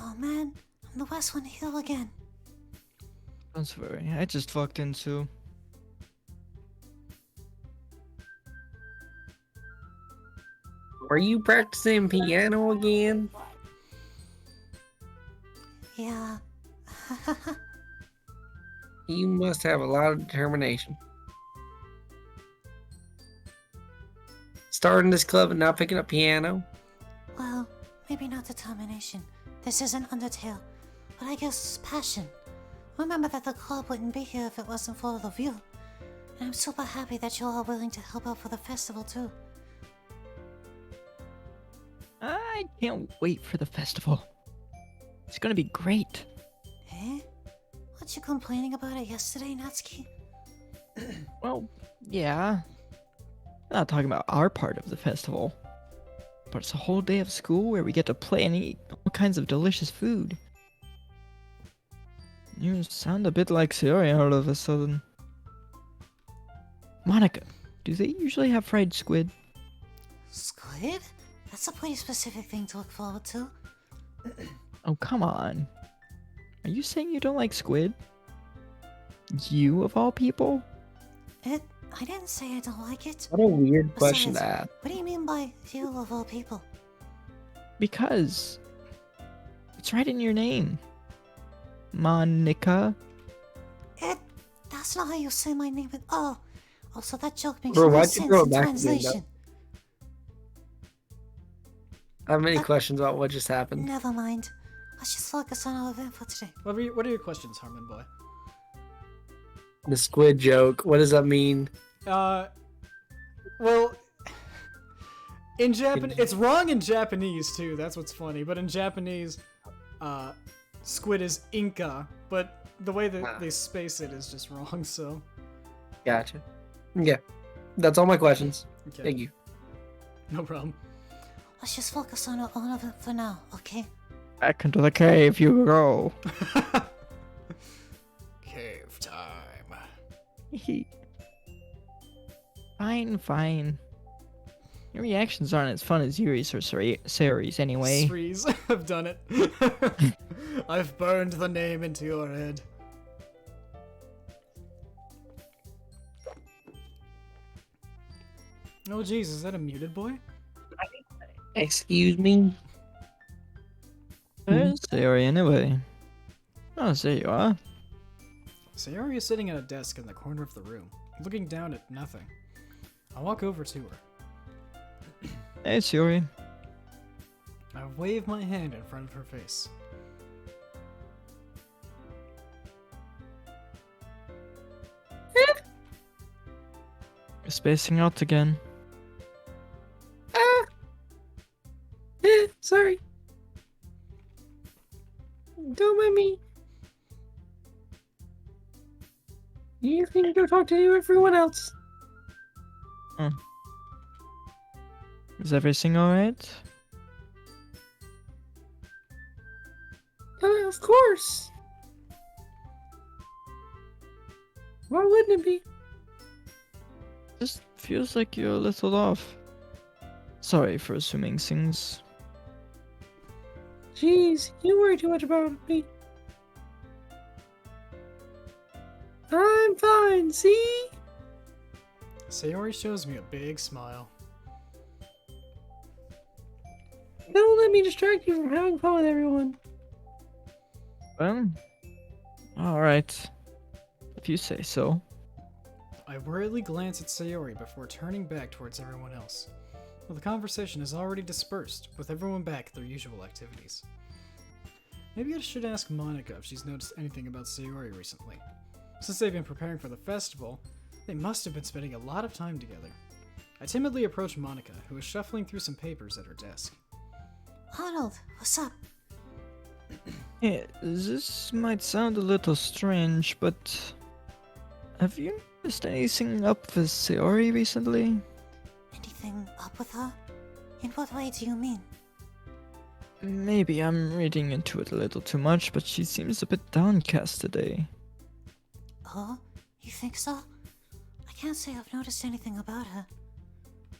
Oh man, I'm the West Wind Hill again. Don't worry, I just walked into. Are you practicing piano again? Yeah. You must have a lot of determination. Starting this club and not picking up piano? Well, maybe not determination. This isn't Undertale, but I guess it's passion. Remember that the club wouldn't be here if it wasn't for all of you. And I'm super happy that you're all willing to help out for the festival too. I can't wait for the festival. It's gonna be great. Eh? Weren't you complaining about it yesterday, Natsuki? Well, yeah. I'm not talking about our part of the festival. But it's a whole day of school where we get to play and eat all kinds of delicious food. You sound a bit like Sayori all of a sudden. Monika, do they usually have fried squid? Squid? That's a pretty specific thing to look forward to. Oh, come on. Are you saying you don't like squid? You, of all people? I didn't say I don't like it. What a weird question to Besides, ask. What do you mean by you of all people? Because it's right in your name. Monika. That's not how you say my name. Oh, so that joke makes Bro, no why'd you sense throw it in back to me, translation. I have many questions about what just happened. Never mind. Let's just focus on our event for today. What are your questions, Harmon boy? The squid joke, what does that mean? Well, in Japan, it's wrong in Japanese too. That's what's funny. But in Japanese, squid is Inca, but the way that they space it is just wrong. So, Gotcha. Yeah, that's all my questions. okay. Thank you. No problem. Let's just focus on our own event for now, okay? Back into the cave you go. Cave time. Fine. Your reactions aren't as fun as Yuri's or Sayori's anyway. Freeze. I've done it. I've burned the name into your head. Oh jeez, is that a muted boy? Excuse me? Where's Sayori anyway? Oh, there you are. Sayori is sitting at a desk in the corner of the room, looking down at nothing. I walk over to her. Hey, it's Yuri. I wave my hand in front of her face. You're spacing out again. Sorry. Don't mind me. You can go talk to everyone else. Is everything alright? Of course. Why wouldn't it be? Just feels like you're a little off. Sorry for assuming things. Jeez, you worry too much about me. I'm fine, see? Sayori shows me a big smile. Don't let me distract you from having fun with everyone. Well, alright. If you say so. I worriedly glance at Sayori before turning back towards everyone else. Well, the conversation is already dispersed, with everyone back at their usual activities. Maybe I should ask Monika if she's noticed anything about Sayori recently. Since they've been preparing for the festival, they must have been spending a lot of time together. I timidly approach Monika, who is shuffling through some papers at her desk. Arnold, what's up? Yeah, this might sound a little strange, but have you noticed anything up with Sayori recently? Anything up with her? In what way do you mean? Maybe I'm reading into it a little too much, but she seems a bit downcast today. Oh, you think so? I can't say I've noticed anything about her.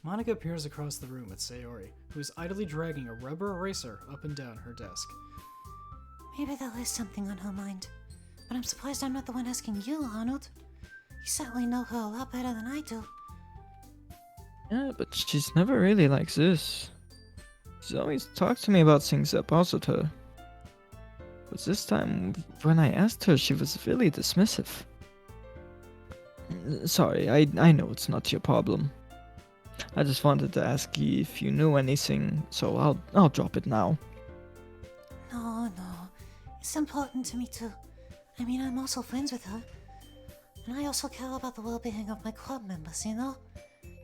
Monika peers across the room at Sayori, who is idly dragging a rubber eraser up and down her desk. Maybe there is something on her mind. But I'm surprised I'm not the one asking you, Arnold. You certainly know her a lot better than I do. Yeah, but she's never really like this. She's always talked to me about things that bothered her. But this time, when I asked her, she was really dismissive. Sorry, I know it's not your problem. I just wanted to ask you if you knew anything, so I'll drop it now. No. It's important to me too. I mean, I'm also friends with her. And I also care about the well-being of my club members, you know?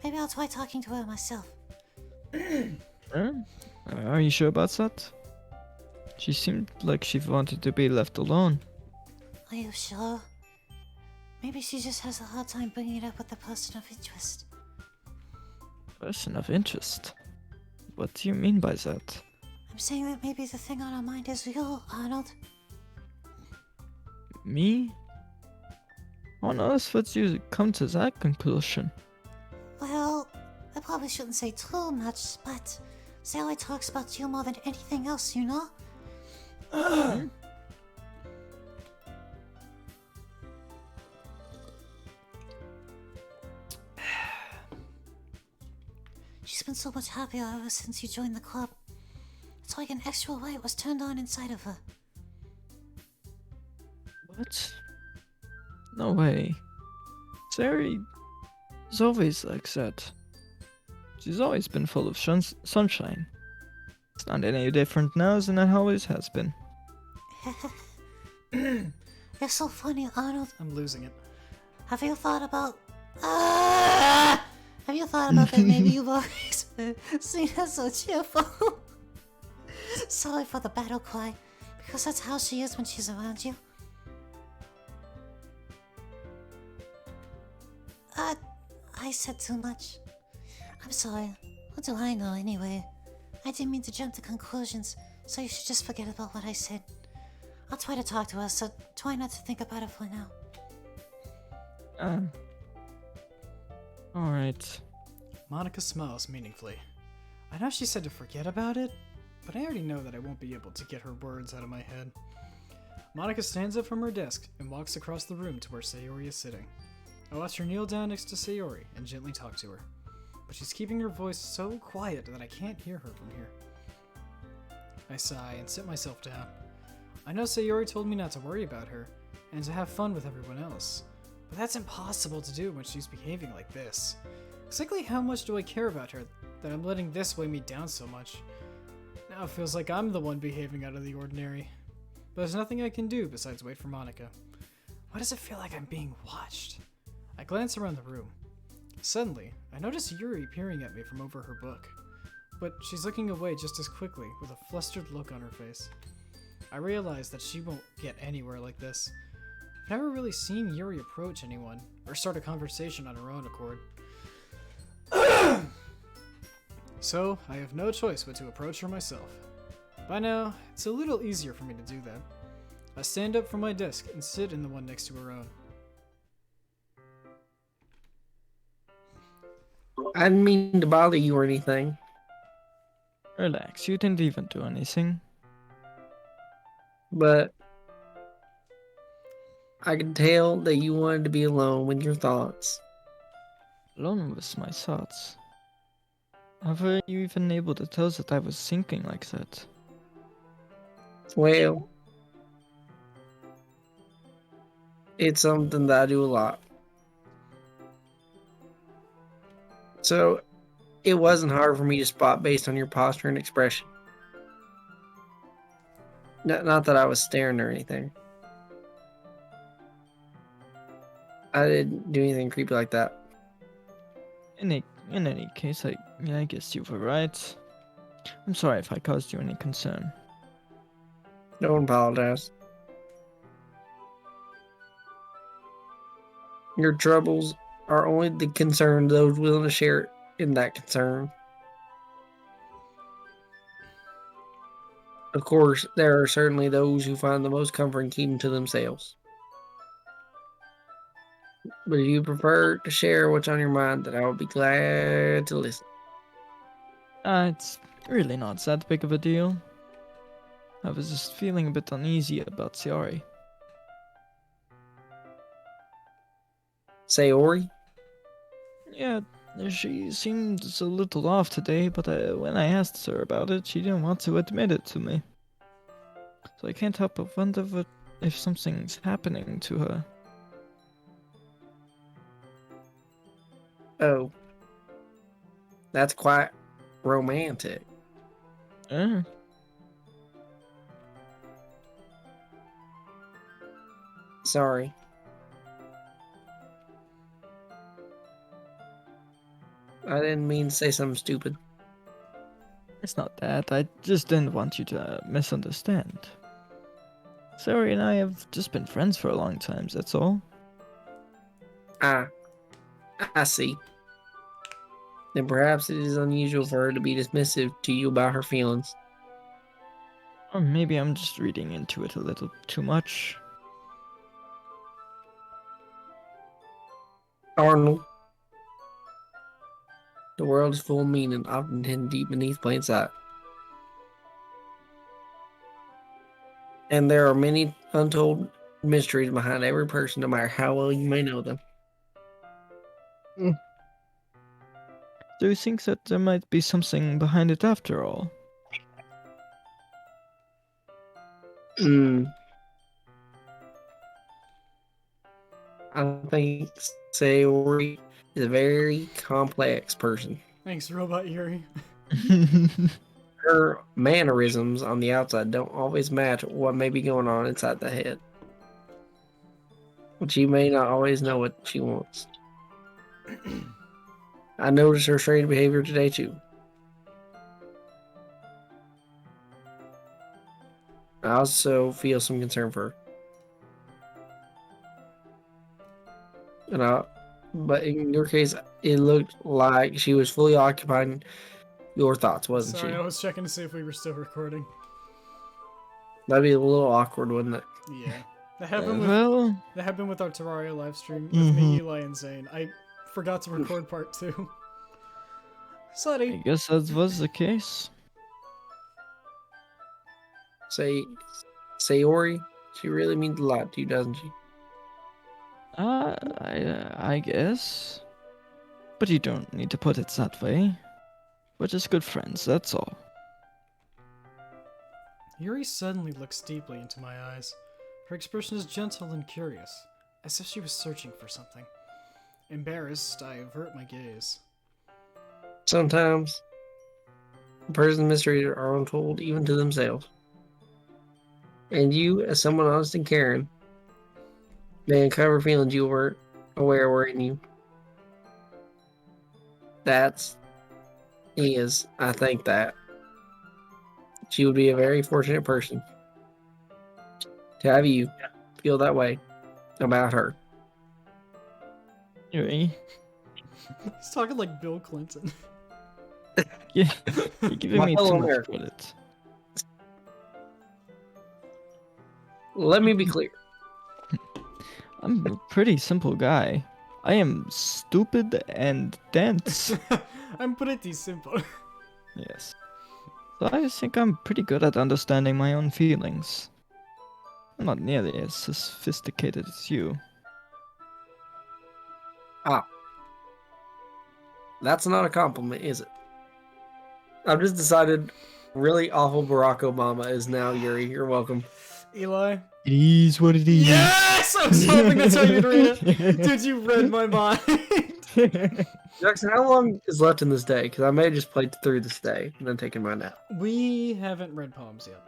Maybe I'll try talking to her myself. Are you sure about that? She seemed like she wanted to be left alone. Are you sure? Maybe she just has a hard time bringing it up with the person of interest. Person of interest? What do you mean by that? I'm saying that maybe the thing on her mind is you, Arnold. Me? How on earth would you come to that conclusion? Well, I probably shouldn't say too much, but Sally talks about you more than anything else, you know? She's been so much happier ever since you joined the club. It's like an extra light was turned on inside of her. What? No way. Sayori is always like that. She's always been full of sunshine. It's not any different now than it always has been. You're so funny, Arnold. I'm losing it. Have you thought about... Have you thought about that maybe you've always seen her so cheerful? Sorry for the battle cry, because that's how she is when she's around you. I said too much. I'm sorry. What do I know anyway? I didn't mean to jump to conclusions, so you should just forget about what I said. I'll try to talk to her, so try not to think about it for now. Alright. Monika smiles meaningfully. I know she said to forget about it, but I already know that I won't be able to get her words out of my head. Monika stands up from her desk and walks across the room to where Sayori is sitting. I watch her kneel down next to Sayori and gently talk to her, but she's keeping her voice so quiet that I can't hear her from here. I sigh and sit myself down. I know Sayori told me not to worry about her, and to have fun with everyone else, but that's impossible to do when she's behaving like this. Exactly how much do I care about her that I'm letting this weigh me down so much. Now it feels like I'm the one behaving out of the ordinary. But there's nothing I can do besides wait for Monika. Why does it feel like I'm being watched? I glance around the room. Suddenly, I notice Yuri peering at me from over her book. But she's looking away just as quickly, with a flustered look on her face. I realize that she won't get anywhere like this. I've never really seen Yuri approach anyone, or start a conversation on her own accord. So, I have no choice but to approach her myself. By now, it's a little easier for me to do that. I stand up from my desk and sit in the one next to her own. I didn't mean to bother you or anything. Relax, you didn't even do anything. But I could tell that you wanted to be alone with your thoughts. Alone with my thoughts. How were you even able to tell that I was thinking like that? Well, it's something that I do a lot. So, it wasn't hard for me to spot based on your posture and expression. Not that I was staring or anything. I didn't do anything creepy like that. In any case, I guess you were right. I'm sorry if I caused you any concern. Don't apologize. Your troubles are only the concern of those willing to share in that concern. Of course, there are certainly those who find the most comfort in keeping to themselves. But if you prefer to share what's on your mind, then I would be glad to listen. It's really not that big of a deal. I was just feeling a bit uneasy about Sayori. Sayori? Yeah, she seemed a little off today, but when I asked her about it, she didn't want to admit it to me. So I can't help but wonder if something's happening to her. Oh. That's quite romantic. Eh? Sorry. I didn't mean to say something stupid. It's not that, I just didn't want you to misunderstand. Sayori and I have just been friends for a long time, that's all. I see. Then perhaps it is unusual for her to be dismissive to you about her feelings. Or maybe I'm just reading into it a little too much. Arnold. The world is full of meaning, often hidden deep beneath plain sight. And there are many untold mysteries behind every person, no matter how well you may know them. Do you think that there might be something behind it after all? I think Sayori is a very complex person. Thanks, Robot Yuri. Her mannerisms on the outside don't always match what may be going on inside the head. She may not always know what she wants. I noticed her strange behavior today too. I also feel some concern for her. But in your case, it looked like she was fully occupying your thoughts, wasn't Sorry, she? I was checking to see if we were still recording. That'd be a little awkward, wouldn't it? Yeah. That happened with Well, that happened with our Terraria live stream with Mhm. me, Eli, and Zane. I forgot to record part 2. I Sorry. guess that was the case. Sayori, she really means a lot to you, doesn't she? I guess. But you don't need to put it that way. We're just good friends, that's all. Yuri suddenly looks deeply into my eyes. Her expression is gentle and curious, as if she was searching for something. Embarrassed, I avert my gaze. Sometimes persons mistreated are untold even to themselves. And you, as someone honest and caring, may uncover feelings you weren't aware were in you. I think that she would be a very fortunate person to have you feel that way about her. Yuri, He's talking like Bill Clinton. yeah, you're giving My me fellow too much American. credit. Let me be clear. I'm a pretty simple guy. I am stupid and dense. I'm pretty simple. Yes. So I think I'm pretty good at understanding my own feelings. I'm not nearly as sophisticated as you. That's not a compliment, is it? I've just decided really awful Barack Obama is now Yuri. You're welcome. Eli. It is what it is. Yes! I was hoping that's how you'd read it. Dude, you read my mind. Jackson, how long is left in this day? Because I may have just played through this day and then taken my nap. We haven't read poems yet.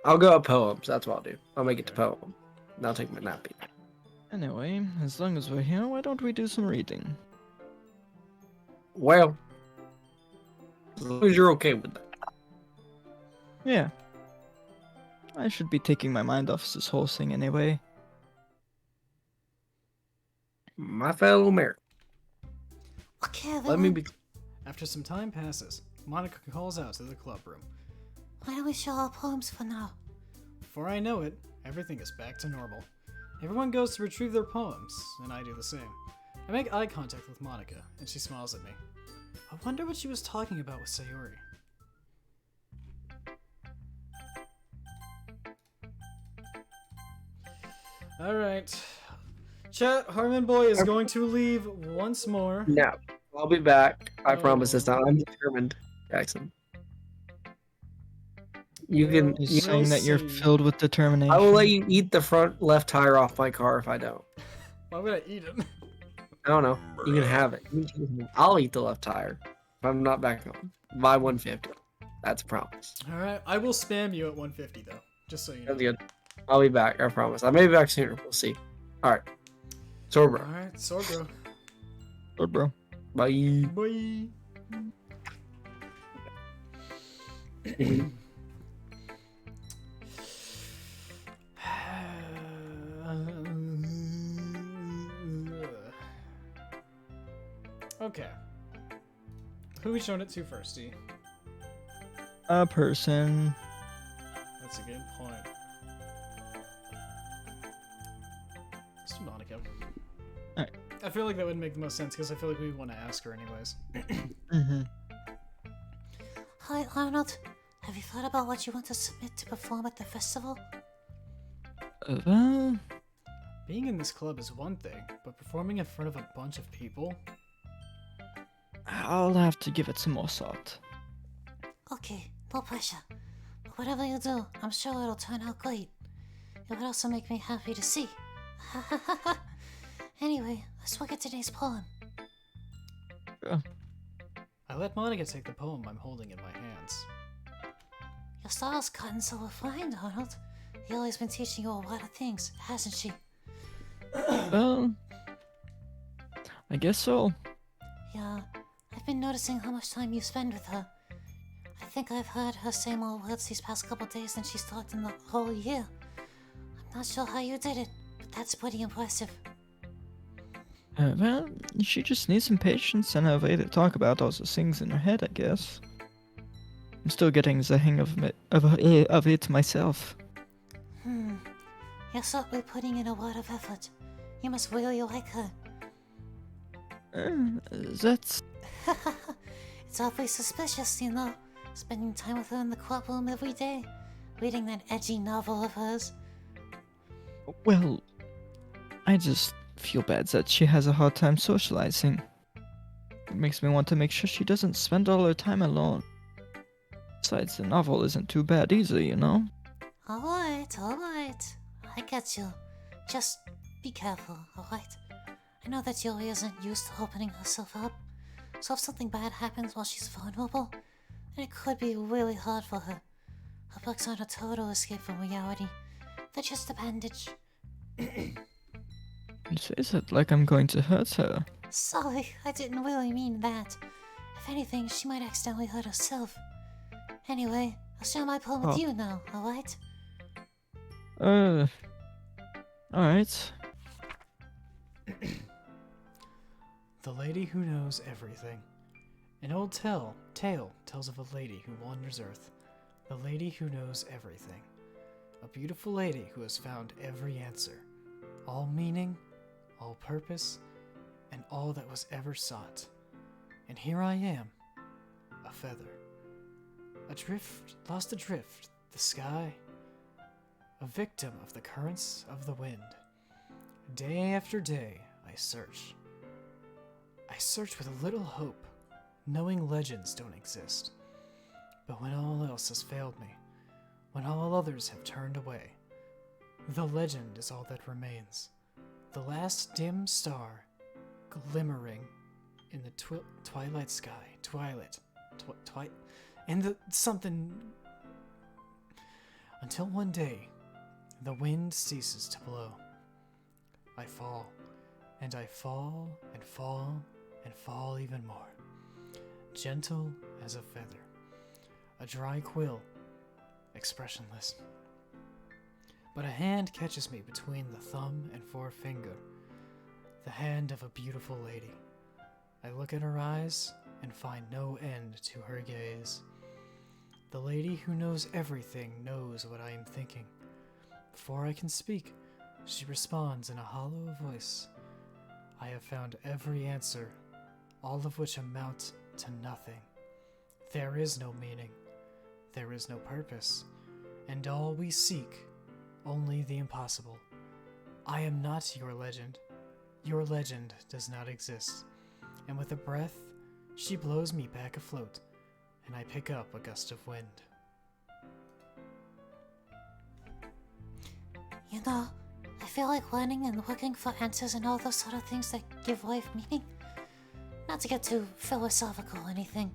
I'll go up poems. That's what I'll do. I'll make it to poem. And I'll take my nap. Anyway, as long as we're here, why don't we do some reading? Well, as long as you're okay with that. Yeah. I should be taking my mind off this whole thing anyway. My fellow American, Okay, everyone. let me be. After some time passes, Monika calls out to the club room. Why don't we show our poems for now? Before I know it, everything is back to normal. Everyone goes to retrieve their poems, and I do the same. I make eye contact with Monika, and she smiles at me. I wonder what she was talking about with Sayori. Alright. Chat, Harmon Boy is going to leave once more. No, I'll be back. I Oh. promise this time. I'm determined, Jackson. You can. He's You, saying that you're see. filled with determination. I will let you eat the front left tire off my car if I don't. Why would I eat it? I don't know. You can have it. I'll eat the left tire if I'm not back home by 150. That's a promise. Alright, I will spam you at 150 though, just so you know. That's good. I'll be back. I promise. I may be back sooner. We'll see. All right. So, bro. Alright, sword bro. Lord, bro. Bye. Bye. Okay. Who we showing it to first, D? A person. That's a good point. Let's do Monika. Alright. I feel like that would make the most sense because I feel like we want to ask her anyways. Mm-hmm. Hi, Arnold. Have you thought about what you want to submit to perform at the festival? Well, Being in this club is one thing, but performing in front of a bunch of people? I'll have to give it some more thought. Okay, no pressure. But whatever you do, I'm sure it'll turn out great. It would also make me happy to see. Anyway, let's look at today's poem. I let Monika take the poem I'm holding in my hands. Your style's gotten so refined, Arnold. Yuri's been teaching you a lot of things, hasn't she? Well, I guess so. Yeah, I've been noticing how much time you spend with her. I think I've heard her say more words these past couple days than she's talked in the whole year. I'm not sure how you did it, but that's pretty impressive. Well, she just needs some patience and a way to talk about all the things in her head, I guess. I'm still getting the hang of it myself. You're certainly putting in a lot of effort. You must really like her. That's... It's awfully suspicious, you know, spending time with her in the club room every day, reading that edgy novel of hers. Well, I just feel bad that she has a hard time socializing. It makes me want to make sure she doesn't spend all her time alone. Besides, the novel isn't too bad either, you know? Alright. I get you. Just be careful, alright? I know that Yuri isn't used to opening herself up, so if something bad happens while she's vulnerable, and it could be really hard for her. Her books aren't a total escape from reality. They're just a bandage. You say that like I'm going to hurt her. Sorry, I didn't really mean that. If anything, she might accidentally hurt herself. Anyway, I'll share my poem with you now, alright? Alright. The Lady Who Knows Everything. An old tale tells of a lady who wanders Earth. The lady who knows everything. A beautiful lady who has found every answer. All meaning, all purpose, and all that was ever sought. And here I am, a feather. Adrift, lost adrift, the sky. A victim of the currents of the wind. Day after day, I search. I search with a little hope, knowing legends don't exist. But when all else has failed me, when all others have turned away, the legend is all that remains. The last dim star, glimmering in the twilight sky. And the something... Until one day, the wind ceases to blow. I fall, and I fall, and fall, and fall even more. Gentle as a feather. A dry quill, expressionless. But a hand catches me between the thumb and forefinger. The hand of a beautiful lady. I look at her eyes and find no end to her gaze. The lady who knows everything knows what I am thinking. Before I can speak, she responds in a hollow voice. I have found every answer, all of which amount to nothing. There is no meaning. There is no purpose. And all we seek, only the impossible. I am not your legend. Your legend does not exist. And with a breath, she blows me back afloat, and I pick up a gust of wind. You know, I feel like learning and looking for answers and all those sort of things that give life meaning. Not to get too philosophical or anything,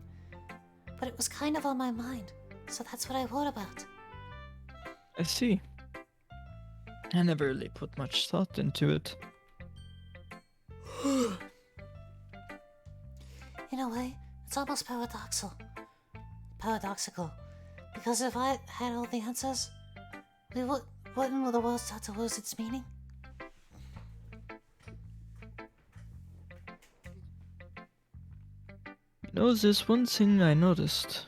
but it was kind of on my mind, so that's what I wrote about. I see. I never really put much thought into it. In a way, it's almost paradoxical. Because if I had all the answers, wouldn't the world start to lose its meaning? You know, there's one thing I noticed.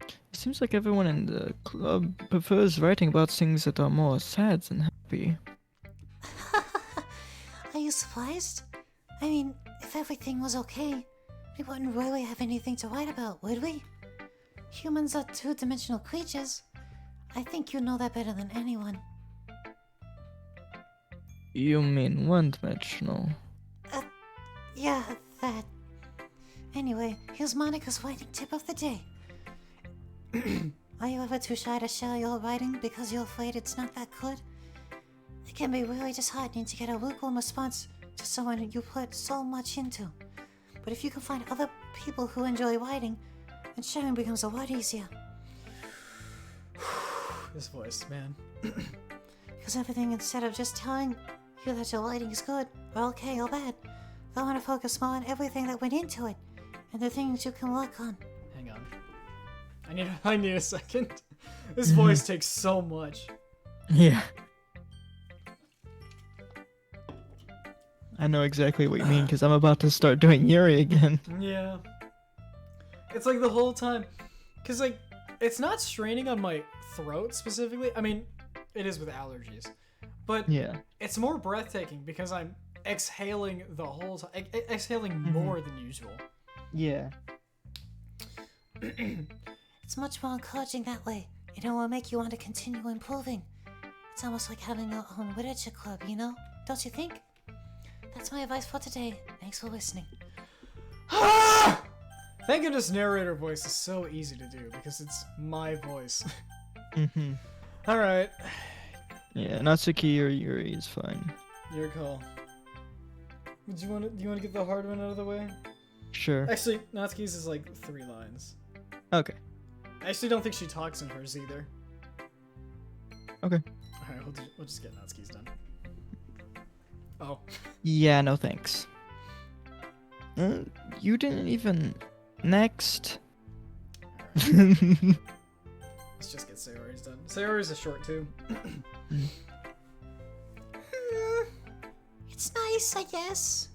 It seems like everyone in the club prefers writing about things that are more sad than happy. Are you surprised? I mean, if everything was okay, we wouldn't really have anything to write about, would we? Humans are two-dimensional creatures. I think you know that better than anyone. You mean one-dimensional? Yeah, that. Anyway, here's Monika's writing tip of the day. Are you ever too shy to share your writing because you're afraid it's not that good? It can be really disheartening to get a lukewarm response to someone you put so much into. But if you can find other people who enjoy writing, then sharing becomes a lot easier. This voice, man. Because everything, instead of just telling you that your writing is good, or okay, or bad, I want to focus more on everything that went into it, and the things you can work on. Hang on. I need a second. This voice takes so much. Yeah. I know exactly what you mean, because I'm about to start doing Yuri again. Yeah. It's like the whole time. Because, like, it's not straining on my throat specifically. I mean, it is with allergies. But Yeah. it's more breathtaking because I'm exhaling the whole time. Exhaling more than usual. Yeah. It's much more encouraging that way, and it will make you want to continue improving. It's almost like having your own literature club, you know? Don't you think? That's my advice for today. Thanks for listening. Thank goodness narrator voice is so easy to do because it's my voice. Mm-hmm. Alright, Yeah, Natsuki or Yuri is fine. your call. Do you want to get the hard one out of the way? Sure. Actually, Natsuki's is like 3 lines. Okay. I actually don't think she talks in hers either. Okay. Alright, we'll just get Natsuki's done. Oh. Yeah, no thanks. You didn't even... Next. Alright, let's just get Sayori's done. Sayori's a short too. It's nice, I guess.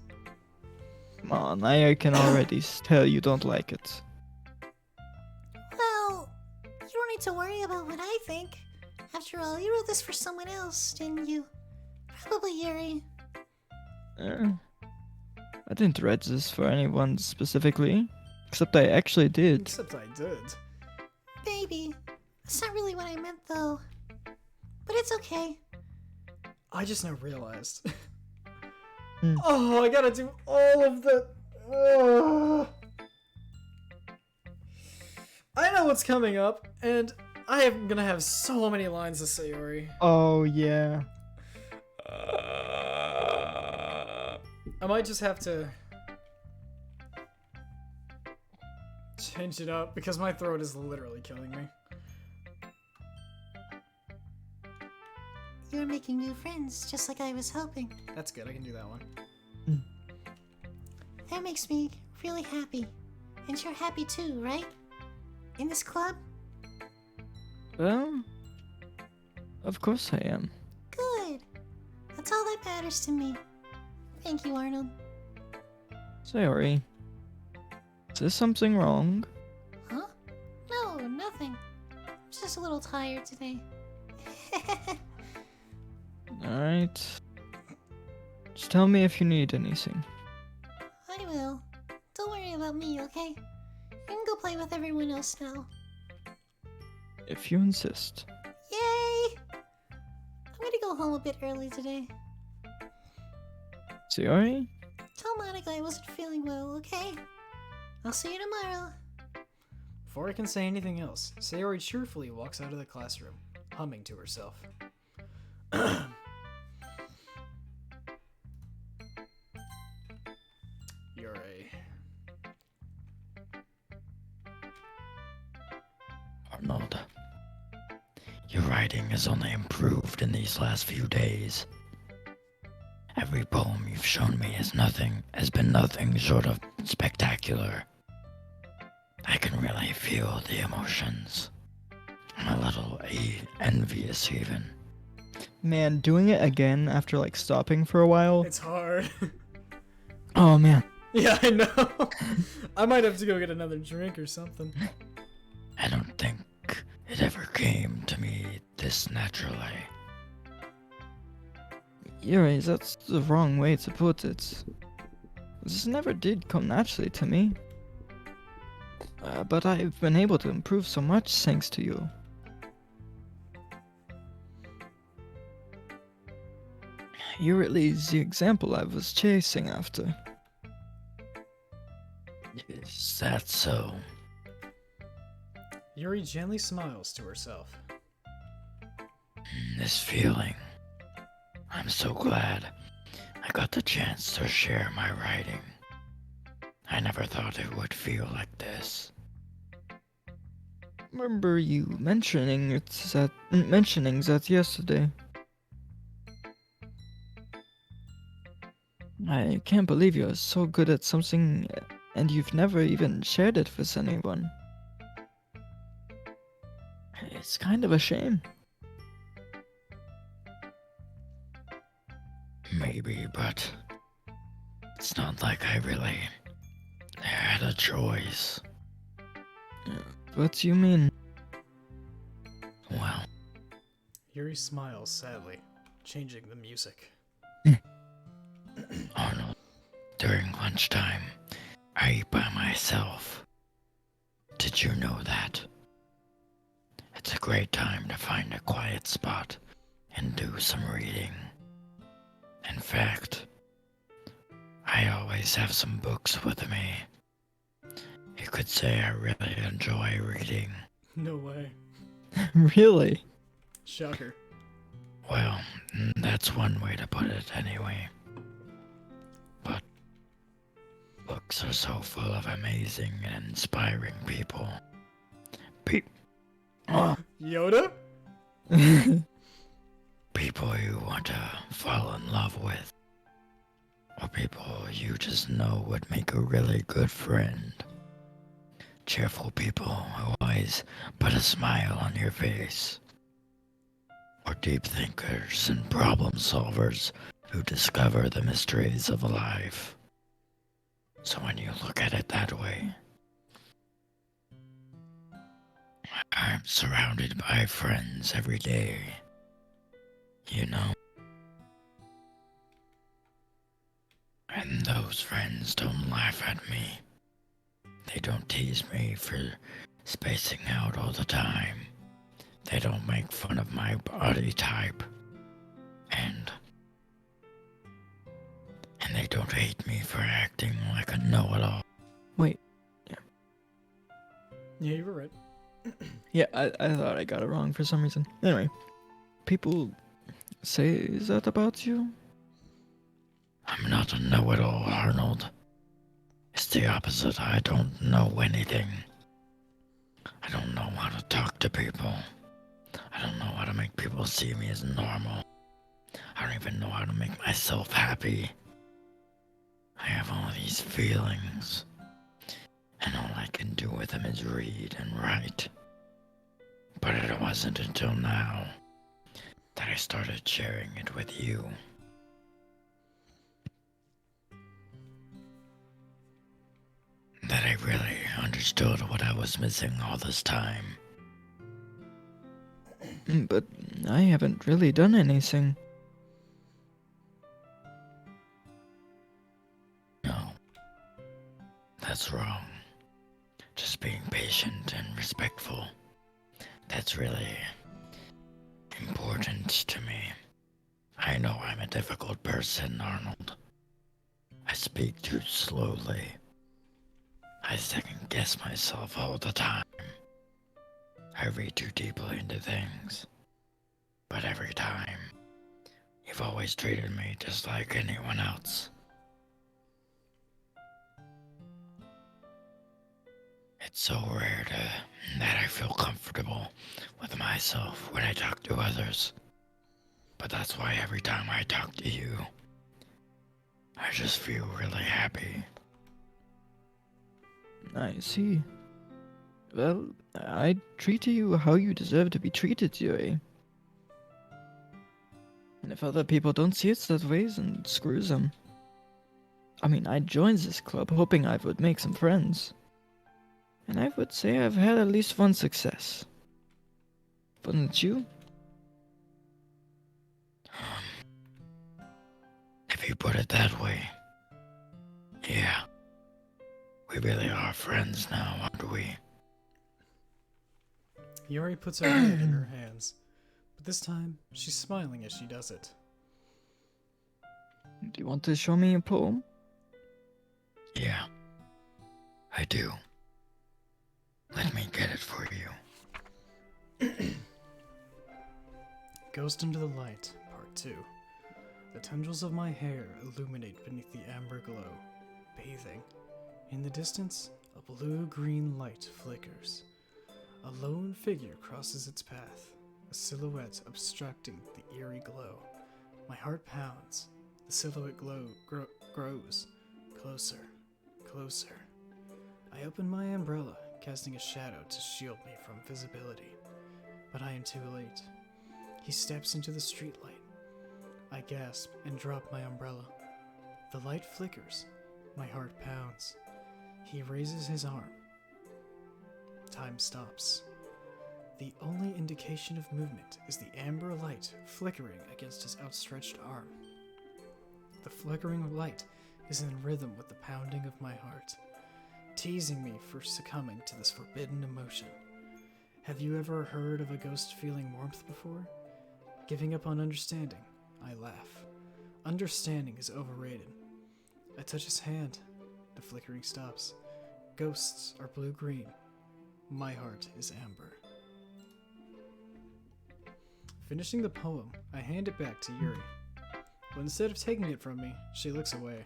Come on, I can already tell you don't like it. Well, you don't need to worry about what I think. After all, you wrote this for someone else, didn't you? Probably Yuri. I didn't write this for anyone specifically, except I actually did. Except I did. Maybe. That's not really what I meant, though. But it's okay. I just now realized. Hmm. Oh, I gotta do all of the. I know what's coming up, and I am gonna have so many lines of Sayori. Oh, yeah. I might just have to change it up because my throat is literally killing me. You're making new friends, just like I was hoping. That's good, I can do that one. That makes me really happy. And you're happy too, right? In this club? Well, of course I am. Good. That's all that matters to me. Thank you, Arnold. Sayori, is there something wrong? Huh? No, nothing. I'm just a little tired today. Alright. Just tell me if you need anything. I will. Don't worry about me, okay? You can go play with everyone else now. If you insist. Yay! I'm gonna go home a bit early today. Sayori? Tell Monika I wasn't feeling well, okay? I'll see you tomorrow. Before I can say anything else, Sayori cheerfully walks out of the classroom, humming to herself. Yuri. Arnold, your writing has only improved in these last few days. Every poem you've shown me has been nothing short of spectacular. I can really feel the emotions. I'm a little envious even. Man, doing it again after like stopping for a while. It's hard. Oh man. Yeah, I know. I might have to go get another drink or something. I don't think it ever came to me this naturally. Yuri, that's the wrong way to put it. This never did come naturally to me. But I've been able to improve so much thanks to you. You're at least the example I was chasing after. Is that so? Yuri gently smiles to herself. This feeling. I'm so glad I got the chance to share my writing. I never thought it would feel like this. Remember you mentioning that yesterday. I can't believe you're so good at something and you've never even shared it with anyone. It's kind of a shame. Maybe, but it's not like I really had a choice. What do you mean? Well, Yuri smiles sadly, changing the music. Arnold, during lunchtime, I eat by myself. Did you know that? It's a great time to find a quiet spot and do some reading. In fact, I always have some books with me. You could say I really enjoy reading. No way. Really? Shocker. Well, that's one way to put it anyway. But books are so full of amazing and inspiring people. Yoda? People you want to fall in love with, or people you just know would make a really good friend. Cheerful people who always put a smile on your face, or deep thinkers and problem solvers who discover the mysteries of life. So when you look at it that way, I'm surrounded by friends every day. You know? And those friends don't laugh at me. They don't tease me for spacing out all the time. They don't make fun of my body type. And they don't hate me for acting like a know-it-all. Wait. Yeah, you were right. Yeah, I thought I got it wrong for some reason. Anyway, people say that about you? I'm not a know-it-all, Arnold. It's the opposite. I don't know anything. I don't know how to talk to people. I don't know how to make people see me as normal. I don't even know how to make myself happy. I have all these feelings, and all I can do with them is read and write. But it wasn't until now that I started sharing it with you. That I really understood what I was missing all this time. But I haven't really done anything. No, that's wrong. Just being patient and respectful. That's really important to me. I know I'm a difficult person, Arnold. I speak too slowly. I second guess myself all the time. I read too deeply into things. But every time, you've always treated me just like anyone else. It's so rare that I feel comfortable with myself when I talk to others. But that's why every time I talk to you, I just feel really happy. I see. Well, I treat you how you deserve to be treated, Yuri. And if other people don't see it that way, then screw them. I mean, I joined this club hoping I would make some friends. And I would say I've had at least one success. Wouldn't you? If you put it that way, yeah. We really are friends now, aren't we? Yuri puts her head in her hands, but this time she's smiling as she does it. Do you want to show me a poem? Yeah, I do. Let me get it for you. Ghost into the Light, Part 2. The tendrils of my hair illuminate beneath the amber glow, bathing. In the distance, a blue-green light flickers. A lone figure crosses its path, a silhouette obstructing the eerie glow. My heart pounds. The silhouette grows. Closer, closer. I open my umbrella, casting a shadow to shield me from visibility. But I am too late. He steps into the streetlight. I gasp and drop my umbrella. The light flickers. My heart pounds. He raises his arm. Time stops. The only indication of movement is the amber light flickering against his outstretched arm. The flickering light is in rhythm with the pounding of my heart, teasing me for succumbing to this forbidden emotion. Have you ever heard of a ghost feeling warmth before? Giving up on understanding, I laugh. Understanding is overrated. I touch his hand. The flickering stops. Ghosts are blue-green. My heart is amber. Finishing the poem, I hand it back to Yuri. But instead of taking it from me, she looks away.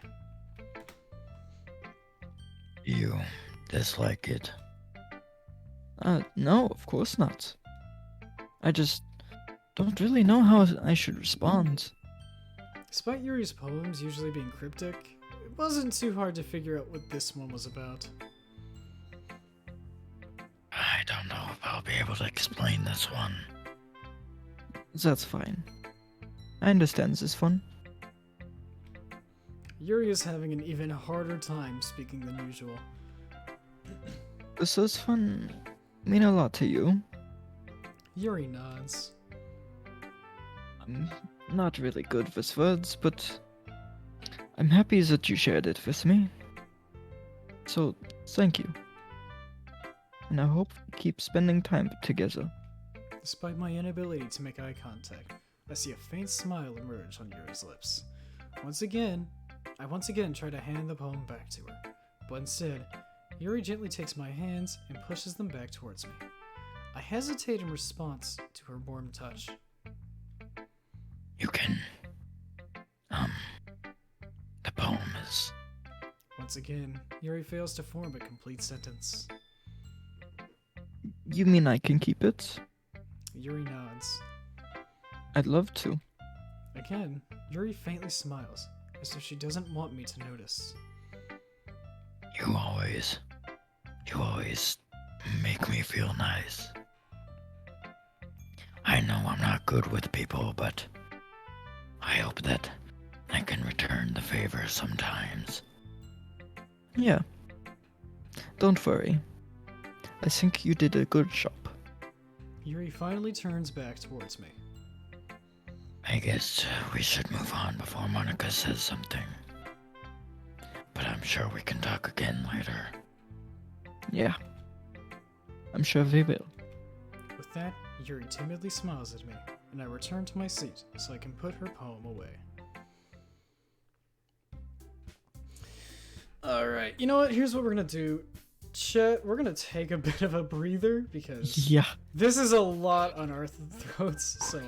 You dislike it? No, of course not. I just don't really know how I should respond. Despite Yuri's poems usually being cryptic, it wasn't too hard to figure out what this one was about. I don't know if I'll be able to explain this one. That's fine. I understand this one. Yuri is having an even harder time speaking than usual. Does this one mean a lot to you? Yuri nods. I'm not really good with words, but I'm happy that you shared it with me. So, thank you. And I hope we keep spending time together. Despite my inability to make eye contact, I see a faint smile emerge on Yuri's lips. I once again try to hand the poem back to her, but instead, Yuri gently takes my hands and pushes them back towards me. I hesitate in response to her warm touch. You can... The poem is... Once again, Yuri fails to form a complete sentence. You mean I can keep it? Yuri nods. I'd love to. Again, Yuri faintly smiles, as if she doesn't want me to notice. You always make me feel nice. I know I'm not good with people, but I hope that I can return the favor sometimes. Yeah. Don't worry. I think you did a good job. Yuri finally turns back towards me. I guess we should move on before Monika says something. But I'm sure we can talk again later. Yeah. I'm sure we will. With that, Yuri timidly smiles at me, and I return to my seat so I can put her poem away. Alright, you know what? Here's what we're gonna do. Chet, we're gonna take a bit of a breather because Yeah. this is a lot on our throats, so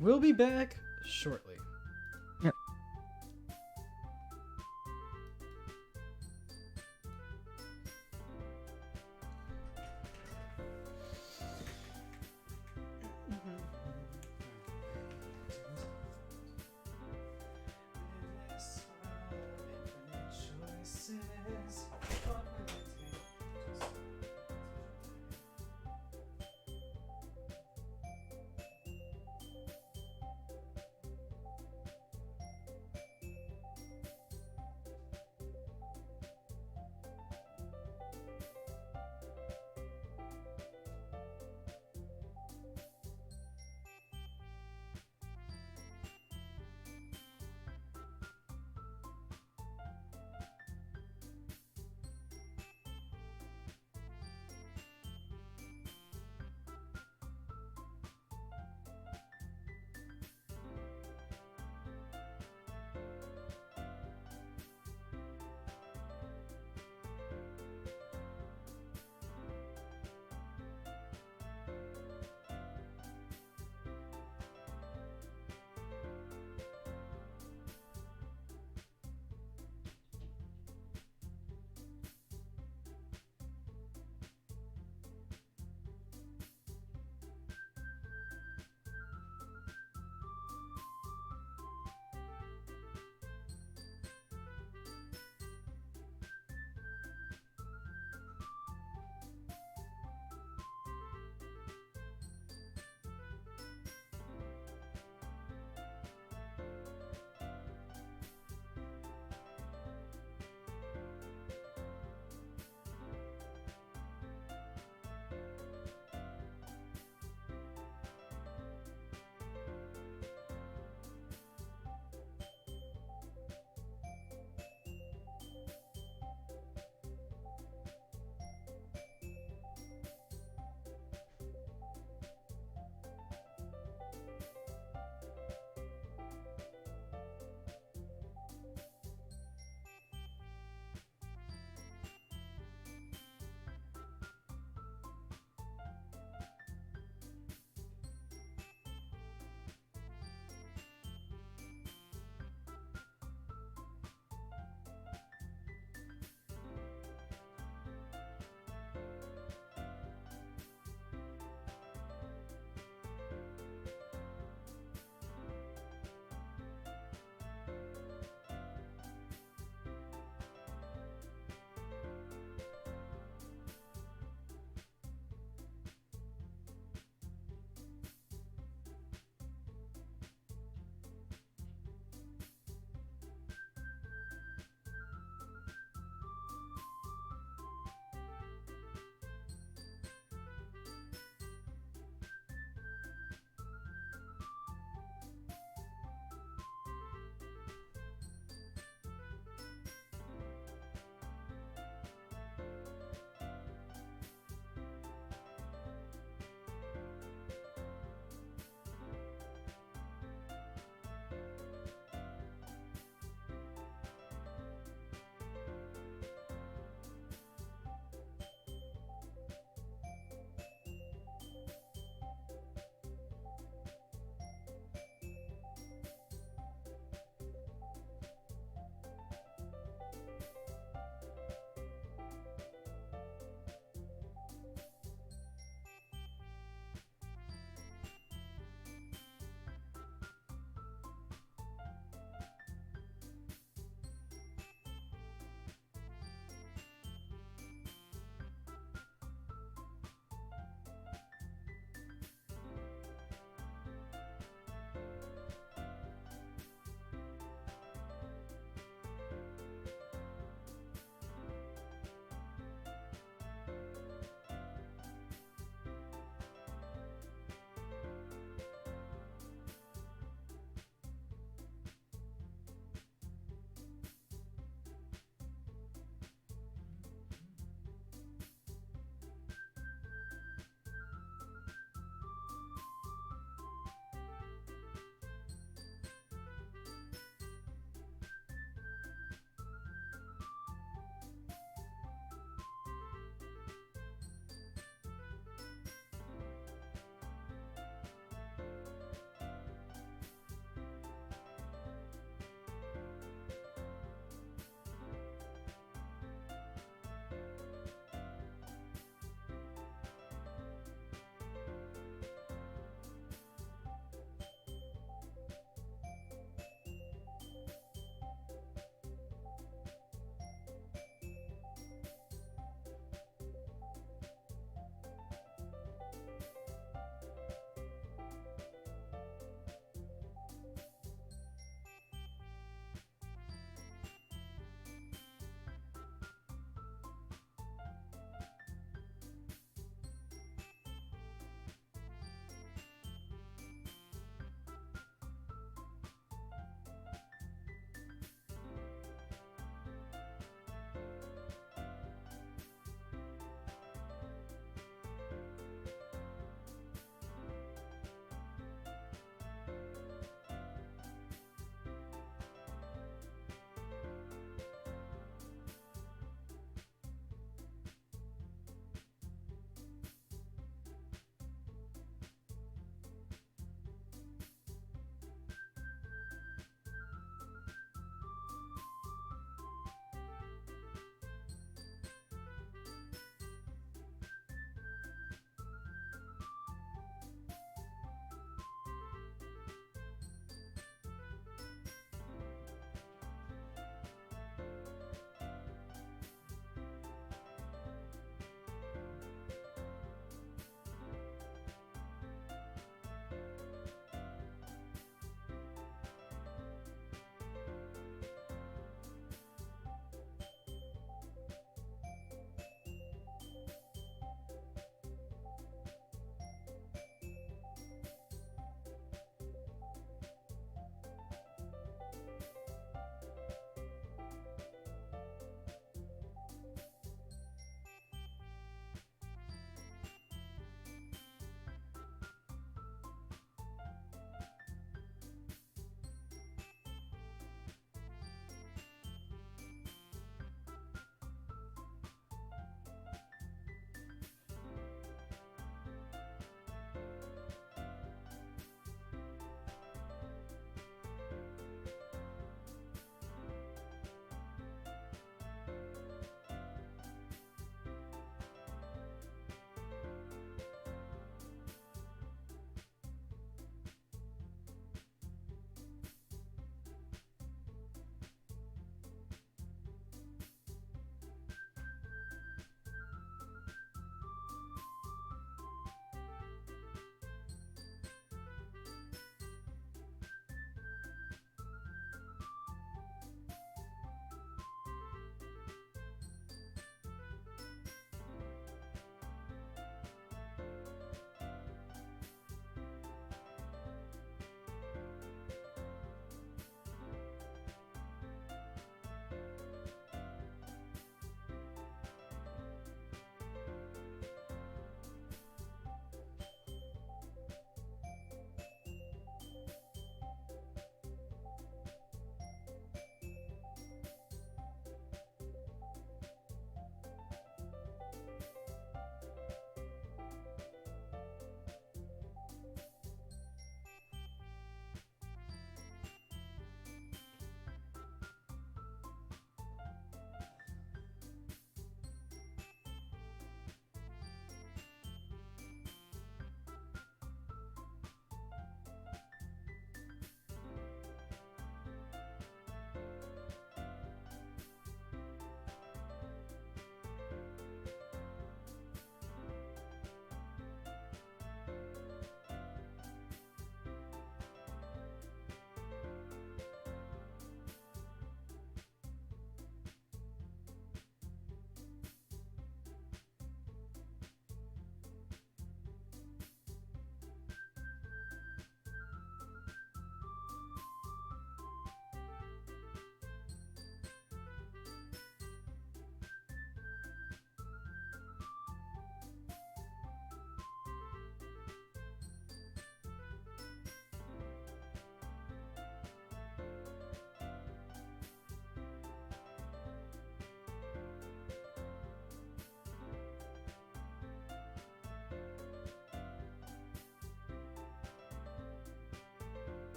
we'll be back shortly. Yep.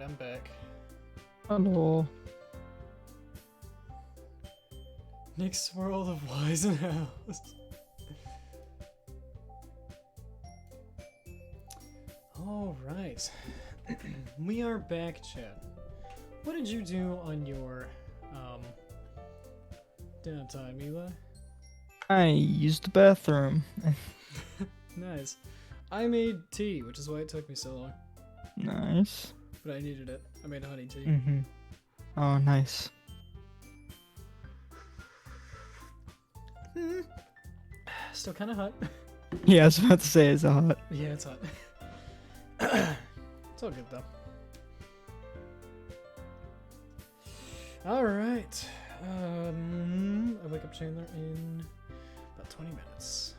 Alright, I'm back. Hello. Nick's World of Wise and House. Alright. We are back, chat. What did you do on your downtime, Eli? I used the bathroom. Nice. I made tea, which is why it took me so long. Nice. But I needed it. I made honey tea. Mm-hmm. Oh, nice. Still kind of hot. Yeah, I was about to say it's hot. Yeah, it's hot. It's all good though. Alright. I wake up Chandler in about 20 minutes.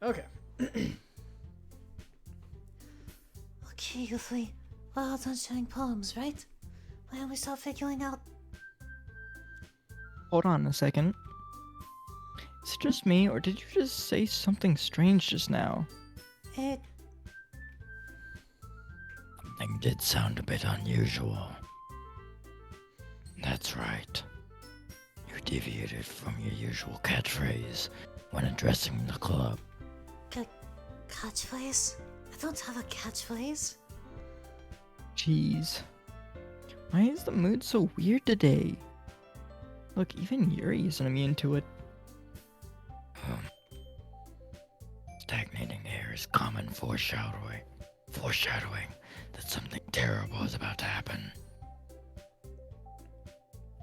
Okay. Okay, you three. We're all done sharing poems, right? Why don't we start figuring out... Hold on a second. Is it just me, or did you just say something strange just now? it? Something did sound a bit unusual. That's right. You deviated from your usual catchphrase when addressing the club. Catchphrase? I don't have a catchphrase. Jeez. Why is the mood so weird today? Look, even Yuri isn't immune to it. Stagnating air is common foreshadowing that something terrible is about to happen.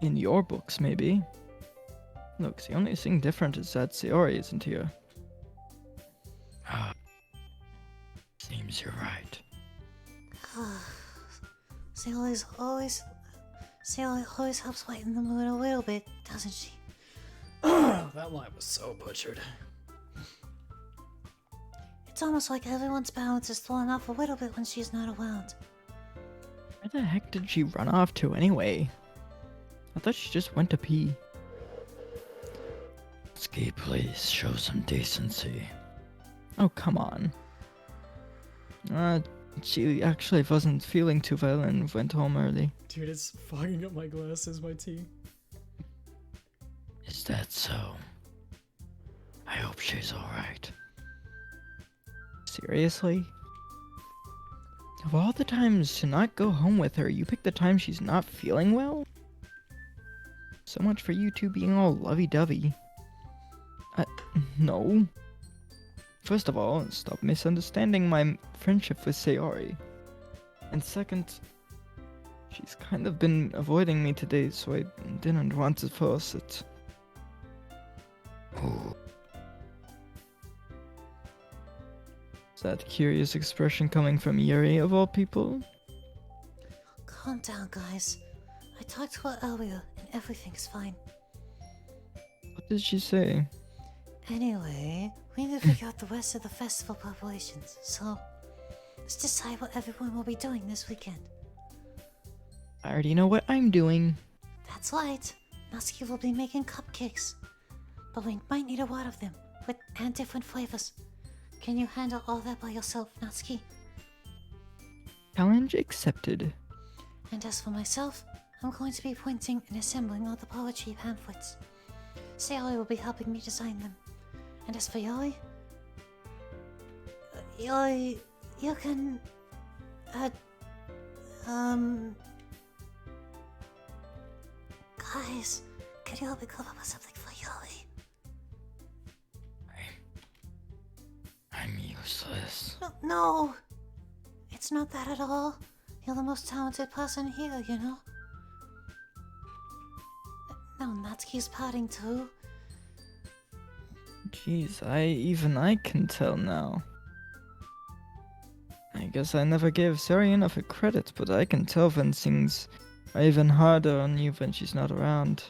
In your books, maybe. Look, the only thing different is that Sayori isn't here. Seems you're right. Sayori always helps lighten the mood a little bit, doesn't she? That line was so butchered. It's almost like everyone's balance is thrown off a little bit when she's not around. Where the heck did she run off to anyway? I thought she just went to pee. Ski, please show some decency. Oh, come on. She actually wasn't feeling too well and went home early. Dude, it's fogging up my glasses, my tea. Is that so? I hope she's alright. Seriously? Of all the times to not go home with her, you pick the time she's not feeling well? So much for you two being all lovey-dovey. No. First of all, stop misunderstanding my friendship with Sayori. And second, she's kind of been avoiding me today, so I didn't want to force it. Ooh, Is that curious expression coming from Yuri, of all people? Calm down, guys. I talked to her earlier, and everything's fine. What did she say? Anyway, we need to figure out the rest of the festival preparations, so let's decide what everyone will be doing this weekend. I already know what I'm doing. That's right. Natsuki will be making cupcakes, but we might need a lot of them, and different flavors. Can you handle all that by yourself, Natsuki? Challenge accepted. And as for myself, I'm going to be printing and assembling all the poetry pamphlets. Sayori will be helping me design them. And as for Yuri, you can, guys, could you help me come up with something for Yuri? I'm useless. No, it's not that at all. You're the most talented person here, you know? No, Natsuki's pouting too. Jeez, even I can tell now. I guess I never gave Sayori enough credit, but I can tell when things are even harder on you when she's not around.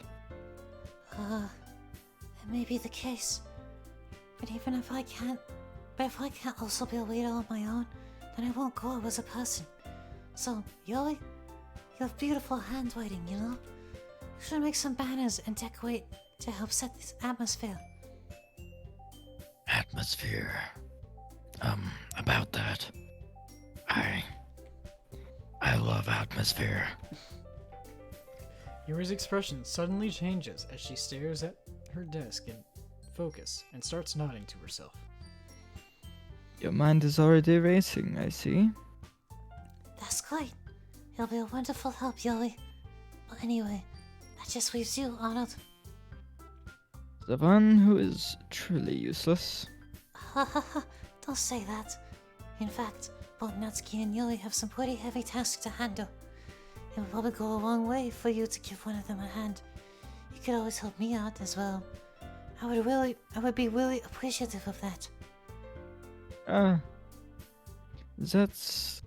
It may be the case. But even if I can't also be a leader on my own, then I won't grow as a person. So, Yuri, you have beautiful handwriting, you know? You should make some banners and decorate to help set this atmosphere. Atmosphere. About that. I love atmosphere. Yuri's expression suddenly changes as she stares at her desk in focus and starts nodding to herself. Your mind is already racing, I see. That's great. He'll be a wonderful help, Yuri. But anyway, that just leaves you, Arnold. The one who is truly useless. Ha ha ha, don't say that. In fact, both Natsuki and Yuri have some pretty heavy tasks to handle. It would probably go a long way for you to give one of them a hand. You could always help me out as well. I would be really appreciative of that. That's...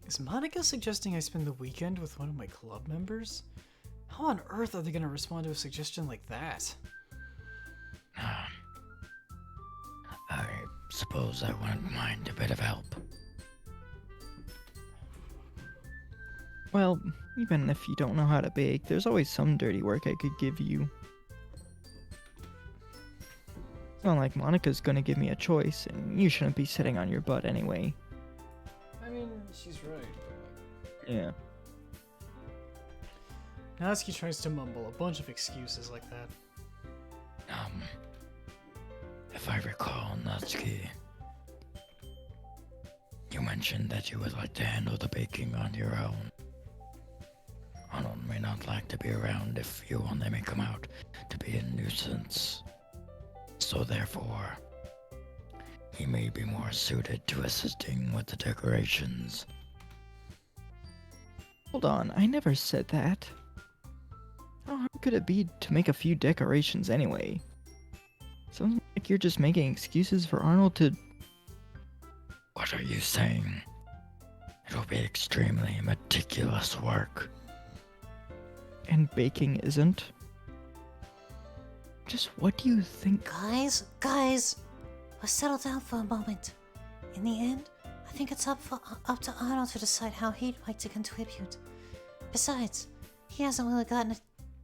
Is Monika suggesting I spend the weekend with one of my club members? How on earth are they gonna respond to a suggestion like that? I suppose I wouldn't mind a bit of help. Well, even if you don't know how to bake, there's always some dirty work I could give you. It's not like Monica's gonna give me a choice, and you shouldn't be sitting on your butt anyway. I mean, she's right. Yeah. Natsuki tries to mumble a bunch of excuses like that. If I recall, Natsuki, you mentioned that you would like to handle the baking on your own. Arnold may not like to be around if you only make him out to be a nuisance. So therefore, he may be more suited to assisting with the decorations. Hold on, I never said that. How hard could it be to make a few decorations anyway? Sounds like you're just making excuses for Arnold to... What are you saying? It will be extremely meticulous work. And baking isn't? Just what do you think? Guys, let's settle down for a moment. In the end, I think it's up to Arnold to decide how he'd like to contribute. Besides, he hasn't really gotten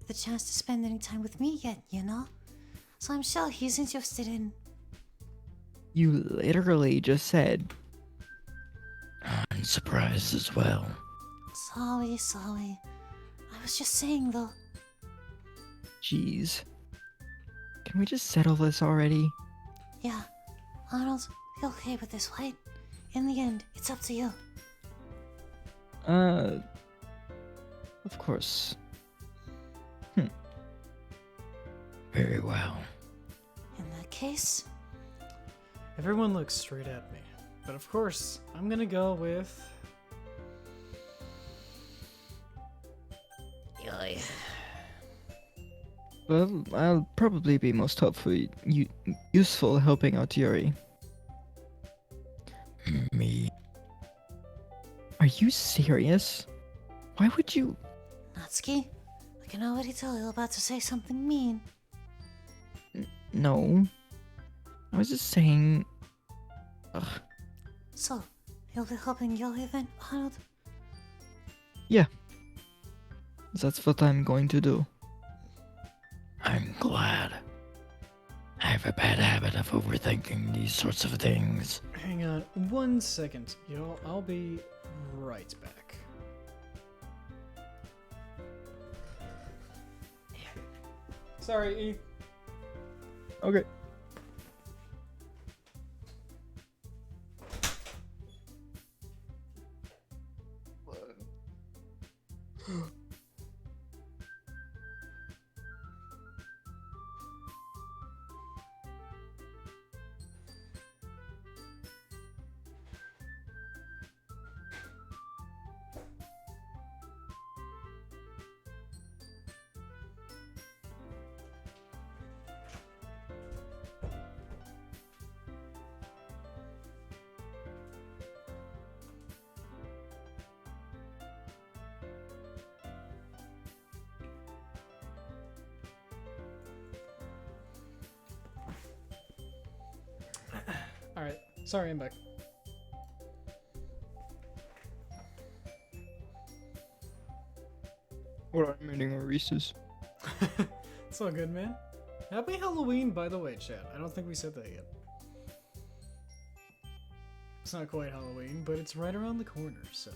the chance to spend any time with me yet, you know? So I'm sure he's interested in... You literally just said... I'm surprised as well. Sorry. I was just saying though. Jeez. Can we just settle this already? Yeah, Arnold, you're okay with this, right? In the end, it's up to you. Of course. Very well. In that case... Everyone looks straight at me. But of course, I'm gonna go with... Yuri. Well, I'll probably be most useful helping out Yuri. Me? Are you serious? Why would you... Natsuki, I can already tell you're about to say something mean. No. I was just saying... Ugh. So, you'll be helping Yuri then, Arnold? Yeah. That's what I'm going to do. I'm glad. I have a bad habit of overthinking these sorts of things. Hang on 1 second, y'all. I'll be right back. Sorry, E. Okay. Alright, sorry, I'm back. What I'm eating are Reese's. It's all good, man. Happy Halloween, by the way, chat. I don't think we said that yet. It's not quite Halloween, but it's right around the corner, so.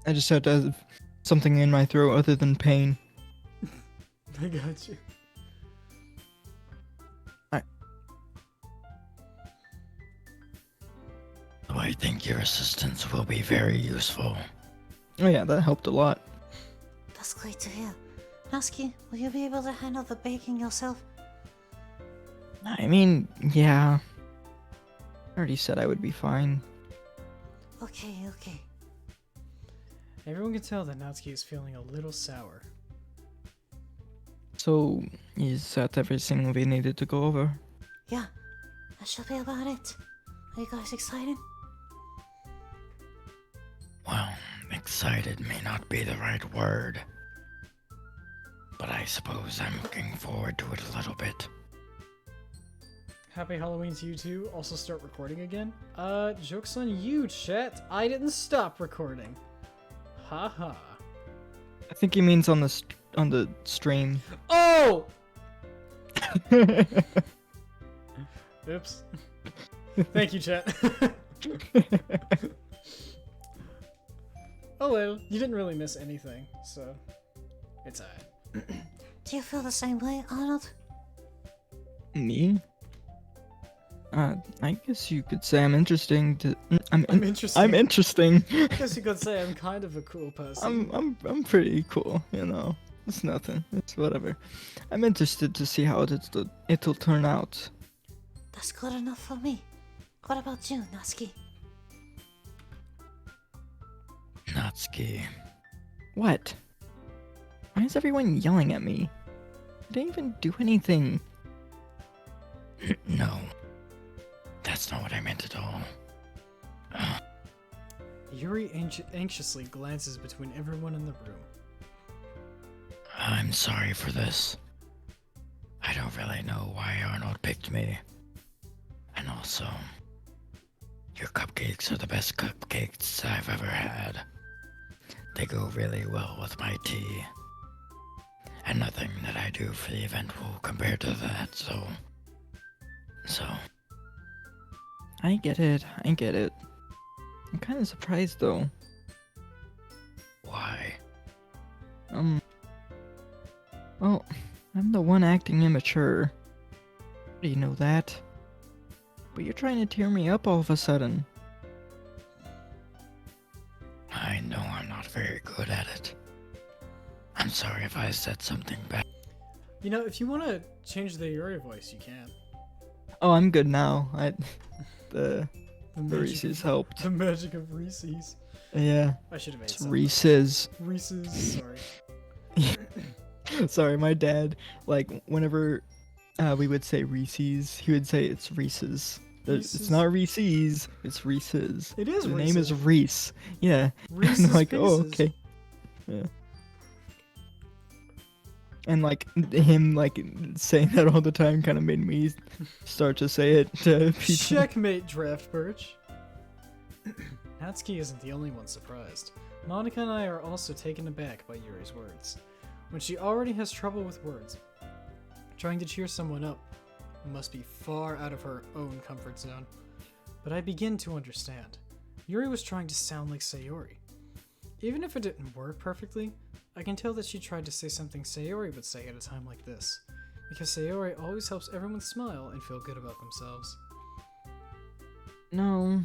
I just had to have something in my throat other than pain. I got you. So I think your assistance will be very useful. Oh yeah, that helped a lot. That's great to hear. Natsuki, will you be able to handle the baking yourself? I mean, yeah. I already said I would be fine. Okay. Everyone can tell that Natsuki is feeling a little sour. So, is that everything we needed to go over? Yeah, that should be about it. Are you guys excited? Well, excited may not be the right word. But I suppose I'm looking forward to it a little bit. Happy Halloween to you too. Also start recording again. Joke's on you, chat. I didn't stop recording. Haha. I think he means on the stream. Oh! Oops. Thank you, chat. Oh well, you didn't really miss anything, so it's alright. Do you feel the same way, Arnold? Me? I guess you could say I'm interesting to. I'm interesting. I'm interesting. I guess you could say I'm kind of a cool person. I'm pretty cool, you know. It's nothing. It's whatever. I'm interested to see how it'll turn out. That's good enough for me. What about you, Natsuki? Natsuki. What? Why is everyone yelling at me? I didn't even do anything. No. That's not what I meant at all. Yuri anxiously glances between everyone in the room. I'm sorry for this. I don't really know why Arnold picked me. And also, your cupcakes are the best cupcakes I've ever had. They go really well with my tea. And nothing that I do for the event will compare to that, so... I get it. I'm kind of surprised though. Why? Well, I'm the one acting immature. Do you know that? But you're trying to tear me up all of a sudden. I know I'm not very good at it. I'm sorry if I said something bad. You know, if you want to change the Yuri voice, you can. Oh, I'm good now. The magic Reese's of- helped. The magic of Reese's. Yeah, I should have made it's some. Reese's. Reese's, sorry. Sorry, my dad, like, whenever we would say Reese's, he would say it's Reese's. Reese's? It's not Reese's, it's Reese's. It is The Reese's. name is Reese. Yeah. Reese's And like, oh, Pieces. okay. Yeah. And like him like saying that all the time kind of made me start to say it to people. Checkmate, Draft Birch. Natsuki isn't the only one surprised. Monika and I are also taken aback by Yuri's words. When she already has trouble with words, trying to cheer someone up must be far out of her own comfort zone. But I begin to understand. Yuri was trying to sound like Sayori. Even if it didn't work perfectly, I can tell that she tried to say something Sayori would say at a time like this, because Sayori always helps everyone smile and feel good about themselves. No,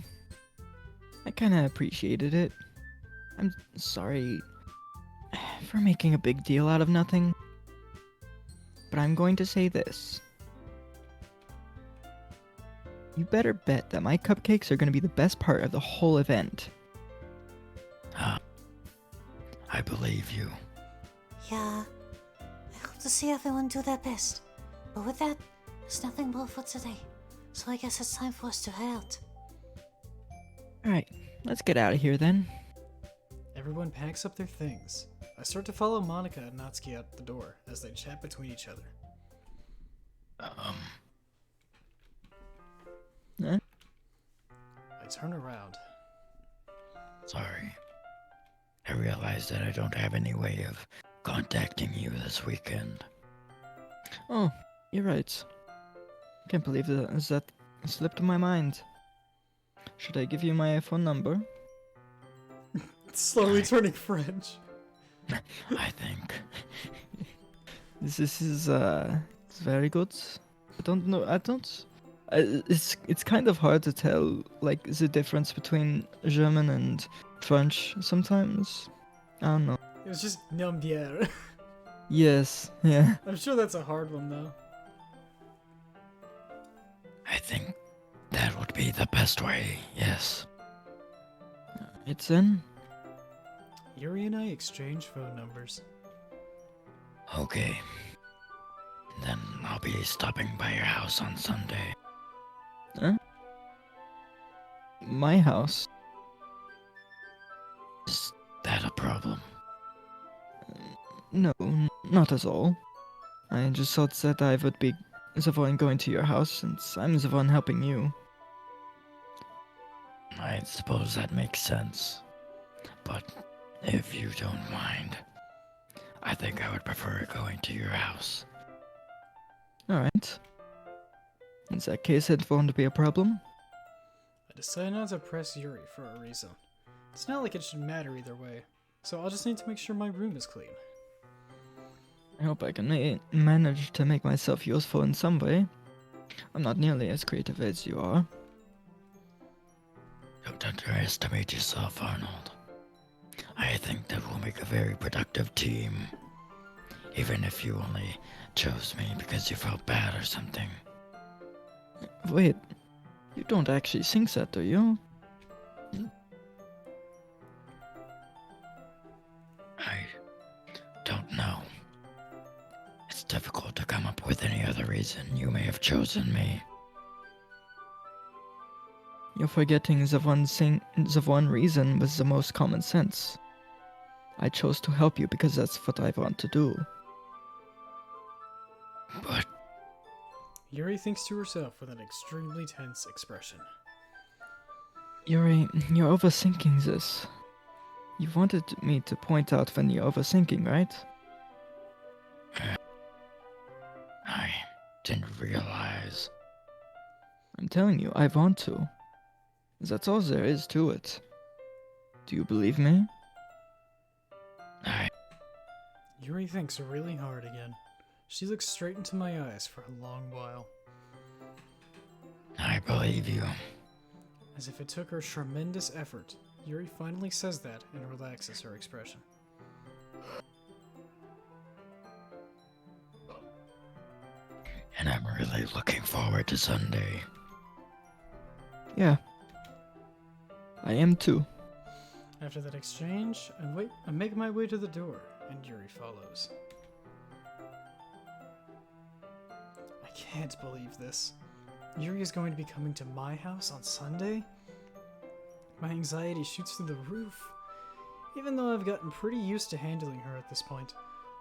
I kind of appreciated it. I'm sorry for making a big deal out of nothing, but I'm going to say this. You better bet that my cupcakes are going to be the best part of the whole event. I believe you. Yeah, I hope to see everyone do their best. But with that, there's nothing more for today. So I guess it's time for us to head out. Alright, let's get out of here then. Everyone packs up their things. I start to follow Monika and Natsuki out the door as they chat between each other. Huh? I turn around. Sorry. I realized that I don't have any way of contacting you this weekend. Oh, you're right. Can't believe that slipped my mind. Should I give you my phone number? It's slowly turning French. I think. This is it's very good. I don't know. I don't. It's kind of hard to tell like the difference between German and French sometimes. I don't know. It was just nom bière. Yes. Yeah. I'm sure that's a hard one though. I think that would be the best way, yes. It's in. Yuri and I exchange phone numbers. Okay. Then I'll be stopping by your house on Sunday. My house. Is that a problem? No, not at all. I just thought that I would be the one going to your house since I'm the one helping you. I suppose that makes sense. But if you don't mind, I think I would prefer going to your house. Alright. In that case, it won't be a problem. I decided not to press Yuri for a reason. It's not like it should matter either way, so I'll just need to make sure my room is clean. I hope I can manage to make myself useful in some way. I'm not nearly as creative as you are. Don't underestimate yourself, Arnold. I think that we'll make a very productive team. Even if you only chose me because you felt bad or something. Wait, you don't actually think that, do you? I don't know. It's difficult to come up with any other reason you may have chosen me. You're forgetting the one reason with the most common sense. I chose to help you because that's what I want to do. But Yuri thinks to herself with an extremely tense expression. Yuri, you're overthinking this. You wanted me to point out when you're overthinking, right? I didn't realize. I'm telling you, I want to. That's all there is to it. Do you believe me? Yuri thinks really hard again. She looks straight into my eyes for a long while. I believe you. As if it took her tremendous effort, Yuri finally says that and relaxes her expression. And I'm really looking forward to Sunday. Yeah. I am too. After that exchange, I make my way to the door, and Yuri follows. I can't believe this. Yuri is going to be coming to my house on Sunday? My anxiety shoots through the roof. Even though I've gotten pretty used to handling her at this point,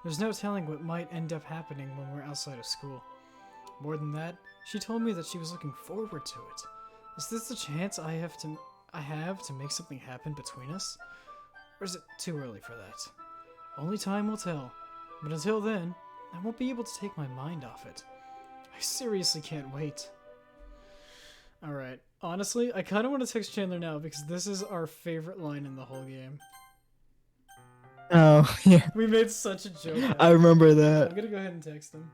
there's no telling what might end up happening when we're outside of school. More than that, she told me that she was looking forward to it. Is this the chance I have to make something happen between us? Or is it too early for that? Only time will tell. But until then, I won't be able to take my mind off it. I seriously can't wait. Alright, honestly, I kind of want to text Chandler now because this is our favorite line in the whole game. Oh, yeah. We made such a joke out of I it. remember I'm that. gonna go ahead and text him.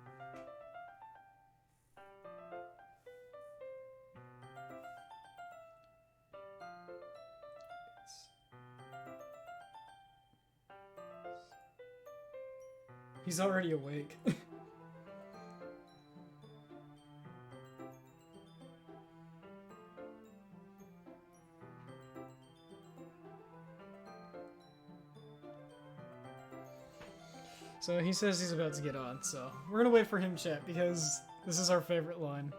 He's already awake. So he says he's about to get on, so we're gonna wait for him, chat, because this is our favorite line.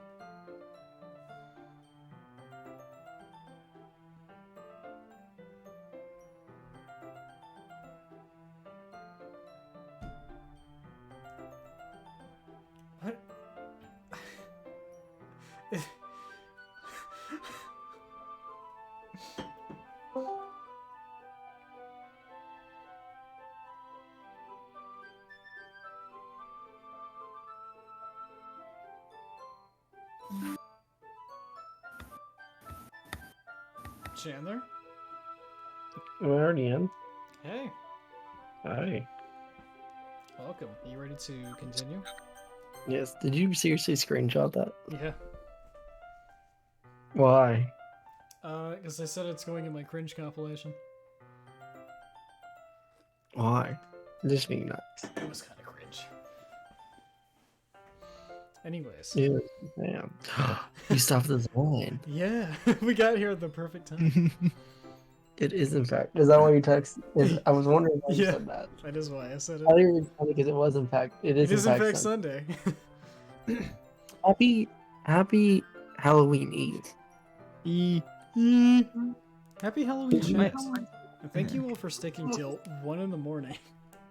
What? Chandler? Am I already in? Hey, Hi. welcome. You ready to continue? Yes. Did you seriously screenshot that? Yeah. Why? Because I said it's going in my cringe compilation. Why? Just being nice. It was kind of cringe. Anyways. Yeah. Damn. You stopped this line. Yeah, we got here at the perfect time. It is, in fact. Is that why you text? I was wondering why you Yeah. said that. That is why I said it. I think it was funny because it was, in fact. It It is, is in fact Sunday. Sunday. Happy Halloween Eve. Happy Halloween, Nice. chat. And thank you all for sticking till 1 in the morning.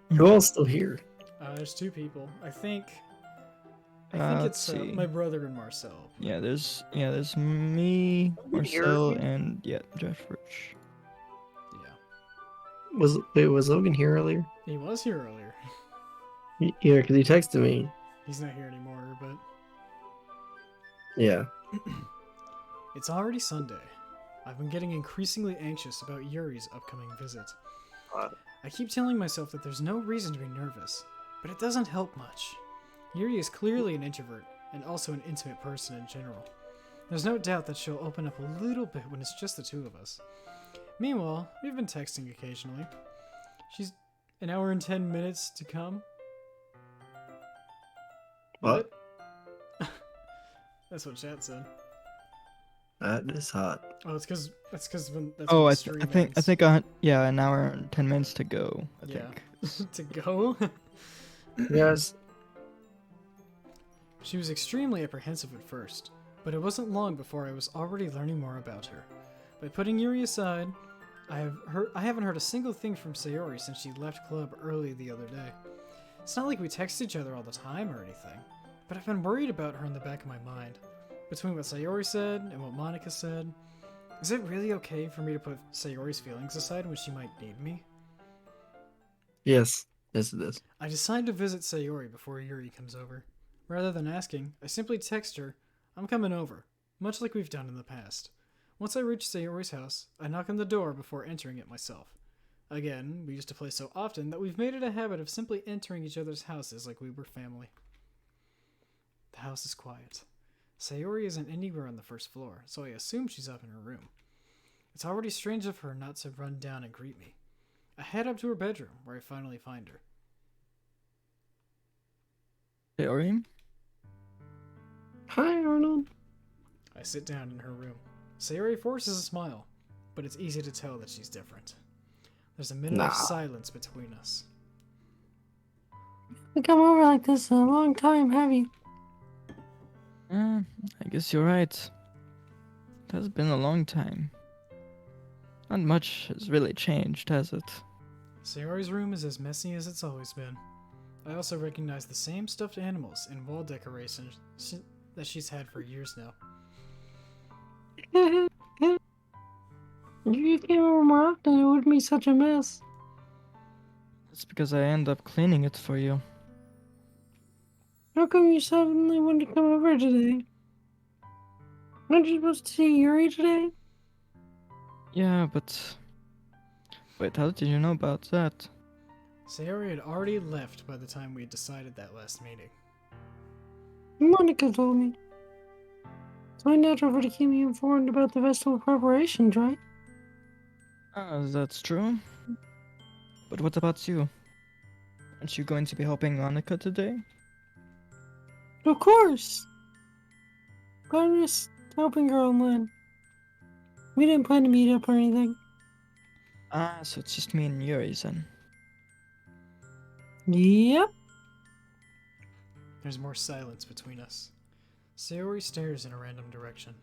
You're all still here. There's 2 people. I think let's it's see. my brother and Marcel. There's me, Marcel, and Josh Rich. Yeah. Was Logan here earlier? He was here earlier. Yeah, because he texted me. He's not here anymore, but Yeah. it's already Sunday. I've been getting increasingly anxious about Yuri's upcoming visit. I keep telling myself that there's no reason to be nervous, but it doesn't help much. Yuri is clearly an introvert, and also an intimate person in general. There's no doubt that she'll open up a little bit when it's just the 2 of us. Meanwhile, we've been texting occasionally. She's an hour and 10 minutes to come. What? That's what chat said. That is hot. Oh, it's because when that's Oh, when I the stream think ends. an hour and 10 minutes to go. I Yeah. think. To go. Yes. She was extremely apprehensive at first, but it wasn't long before I was already learning more about her. By putting Yuri aside, I haven't heard a single thing from Sayori since she left club early the other day. It's not like we text each other all the time or anything, but I've been worried about her in the back of my mind. Between what Sayori said and what Monika said, is it really okay for me to put Sayori's feelings aside when she might need me? Yes. Yes, it is. I decide to visit Sayori before Yuri comes over. Rather than asking, I simply text her, I'm coming over, much like we've done in the past. Once I reach Sayori's house, I knock on the door before entering it myself. Again, we used to play so often that we've made it a habit of simply entering each other's houses like we were family. The house is quiet. Sayori isn't anywhere on the first floor, so I assume she's up in her room. It's already strange of her not to run down and greet me. I head up to her bedroom, where I finally find her. Sayori? Hi, Arnold. I sit down in her room. Sayori forces a smile, but it's easy to tell that she's different. There's a minute of silence between us. We come over like this in a long time, have you? I guess you're right. It has been a long time. Not much has really changed, has it? Sayori's room is as messy as it's always been. I also recognize the same stuffed animals and wall decorations that she's had for years now. If you came over more often, it wouldn't be such a mess. It's because I end up cleaning it for you. How come you suddenly wanted to come over today? Aren't you supposed to see Yuri today? Yeah, but... Wait, how did you know about that? Sayori had already left by the time we had decided that last meeting. Monika told me. It's only natural for her to keep me informed about the festival preparations, right? That's true. But what about you? Aren't you going to be helping Monika today? Of course! But I'm just helping her online. We didn't plan to meet up or anything. So it's just me and Yuri then. Yep. There's more silence between us. Sayori stares in a random direction.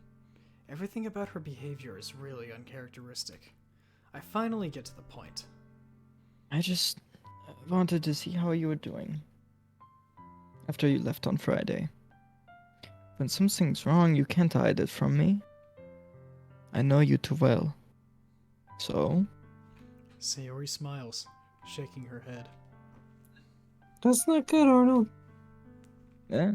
Everything about her behavior is really uncharacteristic. I finally get to the point. I just wanted to see how you were doing. After you left on Friday. When something's wrong, you can't hide it from me. I know you too well. So? Sayori smiles, shaking her head. That's not good, Arnold. Yeah?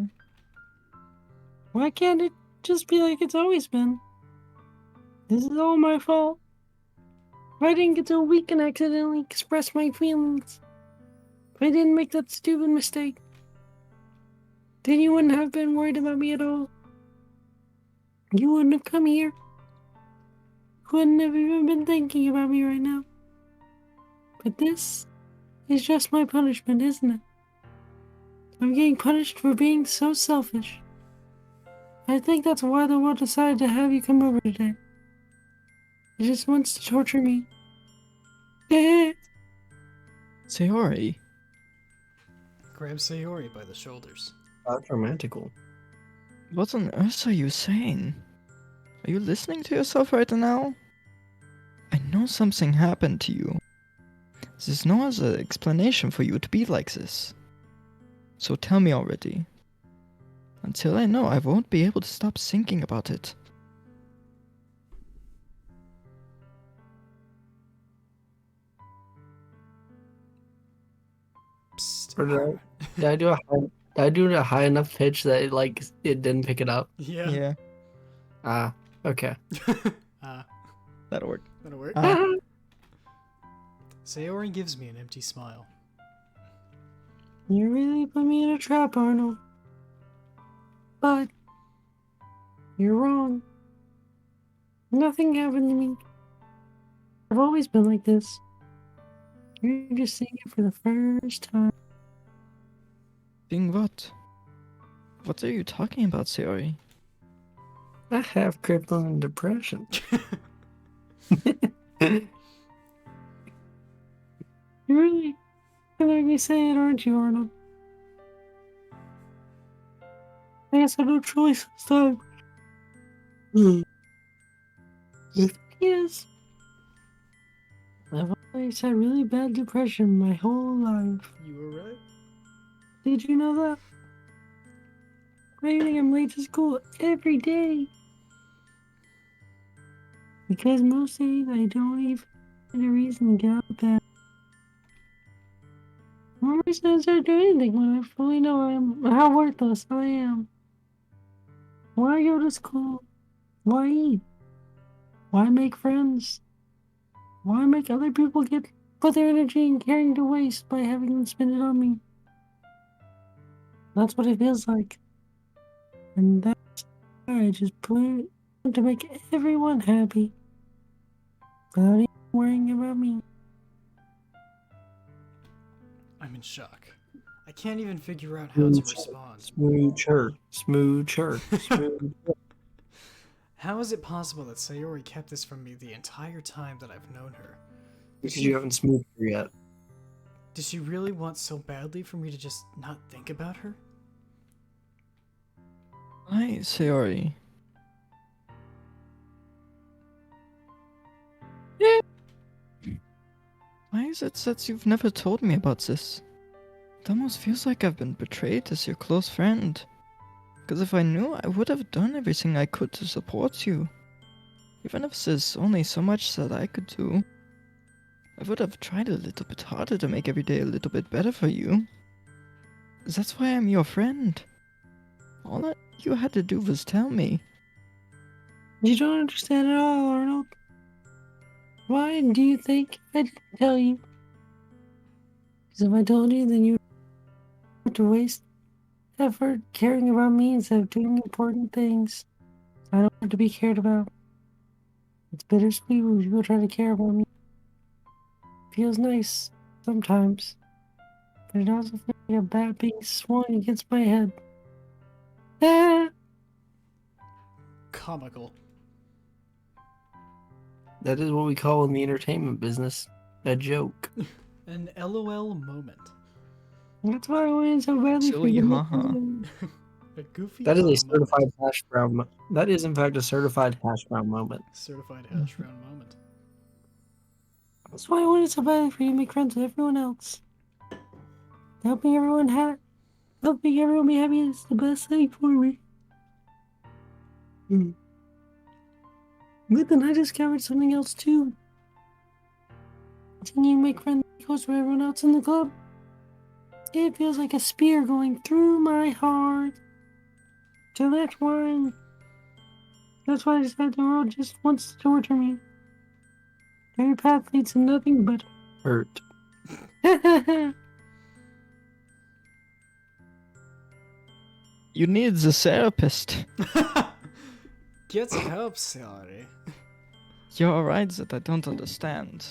Why can't it just be like it's always been? This is all my fault. If I didn't get so weak and accidentally express my feelings, if I didn't make that stupid mistake, then you wouldn't have been worried about me at all. You wouldn't have come here. You wouldn't have even been thinking about me right now. But this is just my punishment, isn't it? I'm getting punished for being so selfish. I think that's why the world decided to have you come over today. It just wants to torture me. Sayori, Grab Sayori by the shoulders. That's romantical. what on earth are you saying? Are you listening to yourself right now? I know something happened to you. There's no other explanation for you to be like this. So tell me already. Until I know, I won't be able to stop thinking about it. Psst. Or did I do a high enough pitch that it didn't pick it up? Yeah. Ah, okay. That'll work. That'll work. Ah. Sayori gives me an empty smile. You really put me in a trap, Arnold. But you're wrong. Nothing happened to me. I've always been like this. You're just seeing it for the first time. Seeing what? What are you talking about, Sayori? I have crippling depression. You're really gonna make me say it, aren't you, Arnold? I guess I have no choice this time. It is. I've always had really bad depression my whole life. You were right. Did you know that? I think I'm late to school every day. Because most days I don't even have a reason to get out of bed. No reason to start doing anything when I fully know how worthless I am. Why go to school? Why eat? Why make friends? Why make other people put their energy and caring to waste by having them spend it on me? That's what it feels like. And that's why I just put it to make everyone happy. Without even worrying about me. I'm in shock. I can't even figure out how to respond. Smoocher. How is it possible that Sayori kept this from me the entire time that I've known her? Because you haven't smoothed her yet. Does she really want so badly for me to just not think about her? Hi, Sayori. Why is it that you've never told me about this? It almost feels like I've been betrayed as your close friend. Because if I knew, I would have done everything I could to support you. Even if there's only so much that I could do. I would have tried a little bit harder to make every day a little bit better for you. That's why I'm your friend. All that you had to do was tell me. You don't understand at all, Arnold. Why do you think I didn't tell you? Because if I told you, then you'd have to waste effort caring about me instead of doing important things. I don't want to be cared about. It's bittersweet when people try to care about me. Feels nice sometimes, but it also feels like a bat being swung against my head. Ah! Comical. That is what we call in the entertainment business a joke. An LOL moment. That's why I wanted so badly for Silly you. haha. A goofy That is a moment. certified hash brown. That is, in fact, a certified hash brown moment. Certified hash brown moment. That's why I wanted so badly for you to make friends with everyone else. Helping everyone be happy is the best thing for me. But then I discovered something else too. Continuing to make friends with everyone else in the club. It feels like a spear going through my heart. So that's why I decided the world just wants to torture me. Every path leads to nothing but hurt. You need the therapist. Get help, Sayori. You're right that I don't understand.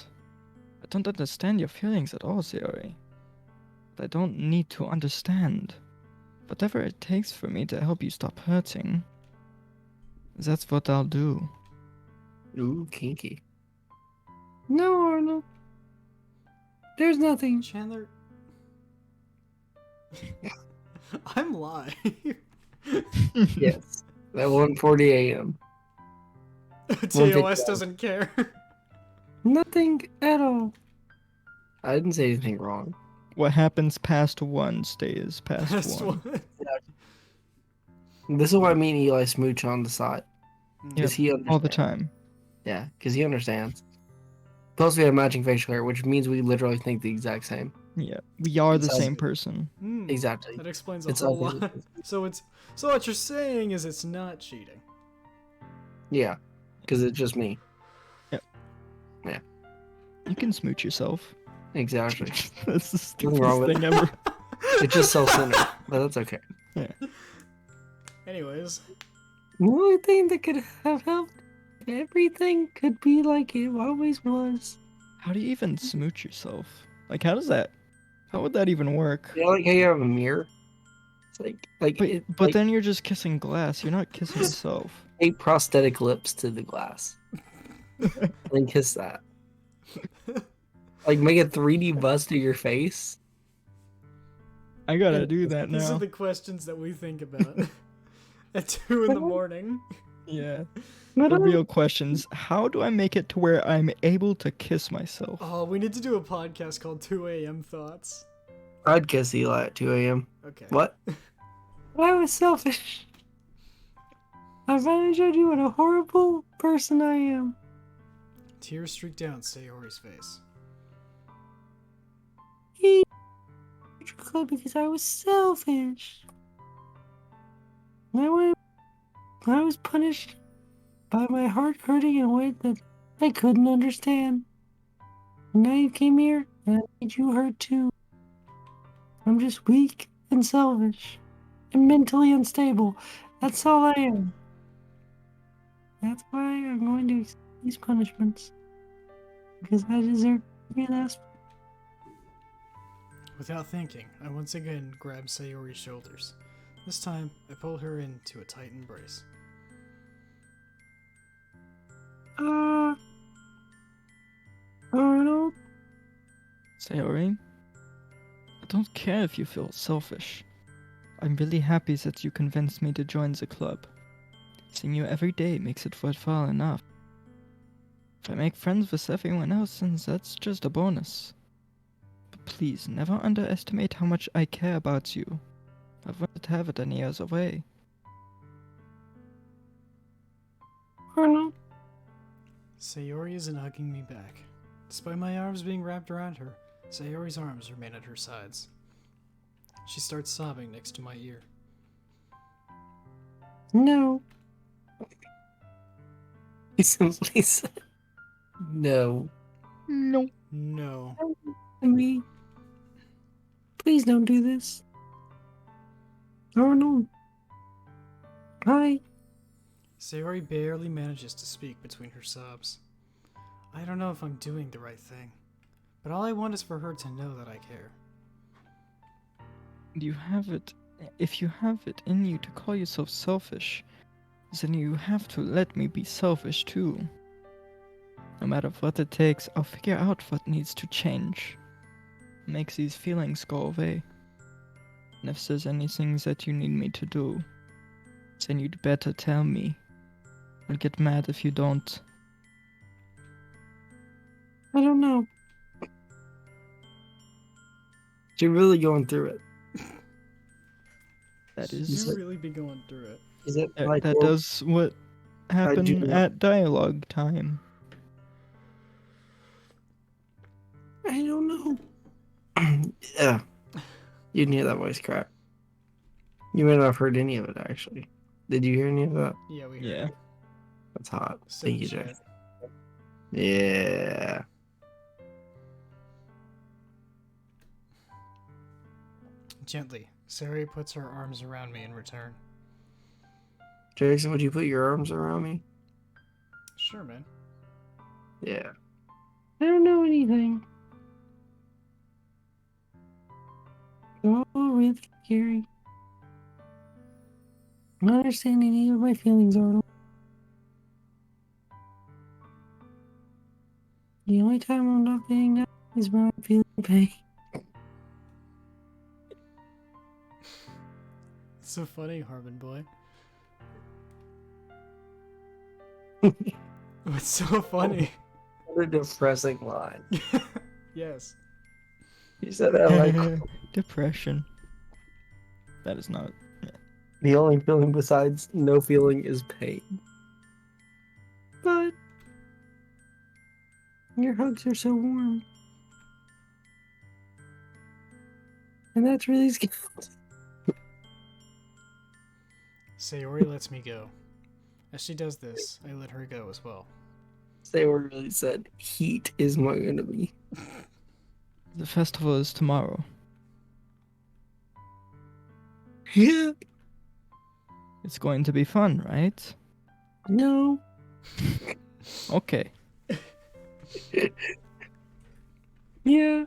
I don't understand your feelings at all, Sayori. But I don't need to understand. Whatever it takes for me to help you stop hurting, that's what I'll do. Ooh, kinky. No, Arnold. There's nothing. Chandler. I'm live. Yes. At 1:40 a.m. TOS doesn't care. Nothing at all. I didn't say anything wrong. What happens past 1 stays past That's 1. what. This is why me and Eli smooch on the side. Yep, Because he understands. all the time. Yeah, because he understands. Plus, we have matching facial hair, which means we literally think the exact same. Yeah, we are the Sounds same good. person. Exactly. That explains a It's whole all- lot. So what you're saying is it's not cheating. Yeah, because it's just me. You can smooch yourself. Exactly. That's the Nothing wrong stupidest with thing ever. It's just self-centered, but that's okay. Anyways, The only thing that could have helped everything could be like it always was. How do you even smooch yourself? Like, how would that even work? You know, like how you have a mirror? It's like, But like then you're just kissing glass. You're not kissing yourself. tape prosthetic lips to the glass. Then kiss that. Like make a 3D bust of your face. I gotta do that these are now. the questions that we think about at 2 in the morning. Yeah. But The real questions. How do I make it to where I'm able to kiss myself? Oh, we need to do a podcast called 2 a.m. Thoughts. I'd kiss Eli at 2 a.m. Okay. What? I was selfish. I finally showed you what a horrible person I am. Tears streak down Sayori's face. Because I was selfish. I was punished by my heart hurting in a way that I couldn't understand. Now you came here and I made you hurt too. I'm just weak and selfish and mentally unstable. That's all I am. That's why I'm going to accept these punishments. Because I deserve every last one. Without thinking, I once again grabbed Sayori's shoulders. This time, I pulled her into a tight embrace. Arnold? Sayori? I don't care if you feel selfish. I'm really happy that you convinced me to join the club. Seeing you every day makes it worthwhile enough. If I make friends with everyone else, then that's just a bonus. But please, never underestimate how much I care about you. I wouldn't have it any other way. Arnold? Sayori isn't hugging me back. Despite my arms being wrapped around her, Sayori's arms remain at her sides. She starts sobbing next to my ear. No. He simply said, no. No. No. To me. Please don't do this. Arnold. Hi. Sayori barely manages to speak between her sobs. I don't know if I'm doing the right thing, but all I want is for her to know that I care. If you have it in you to call yourself selfish, then you have to let me be selfish too. No matter what it takes, I'll figure out what needs to change. Make these feelings go away. And if there's anything that you need me to do, then you'd better tell me. I'll get mad if you don't. I don't know. You're really going through it. That You is really be going through it. Is it that does what happened not- at dialogue time. I don't know. Yeah. You didn't hear that voice crack. You may not have heard any of it, actually. Did you hear any of that? Yeah, we heard Yeah. it. That's hot. Send Thank you, chat. Jay. Yeah. Gently, Sayori puts her arms around me in return. Jason, would you put your arms around me? Sure, man. Yeah. I don't know anything. Oh, really scary. I don't understand any of my feelings, Arnold. The only time I'm not feeling that is when I'm feeling pain. It's so funny, Harmon boy. What's so funny? What a depressing line. Yes. You said that like Depression. That is not. the only feeling besides no feeling is pain. But your hugs are so warm. And that's really scary. Sayori lets me go. As she does this, I let her go as well. Sayori really said, heat is my enemy. The festival is tomorrow. Yeah. It's going to be fun, right? No. Okay. Yeah.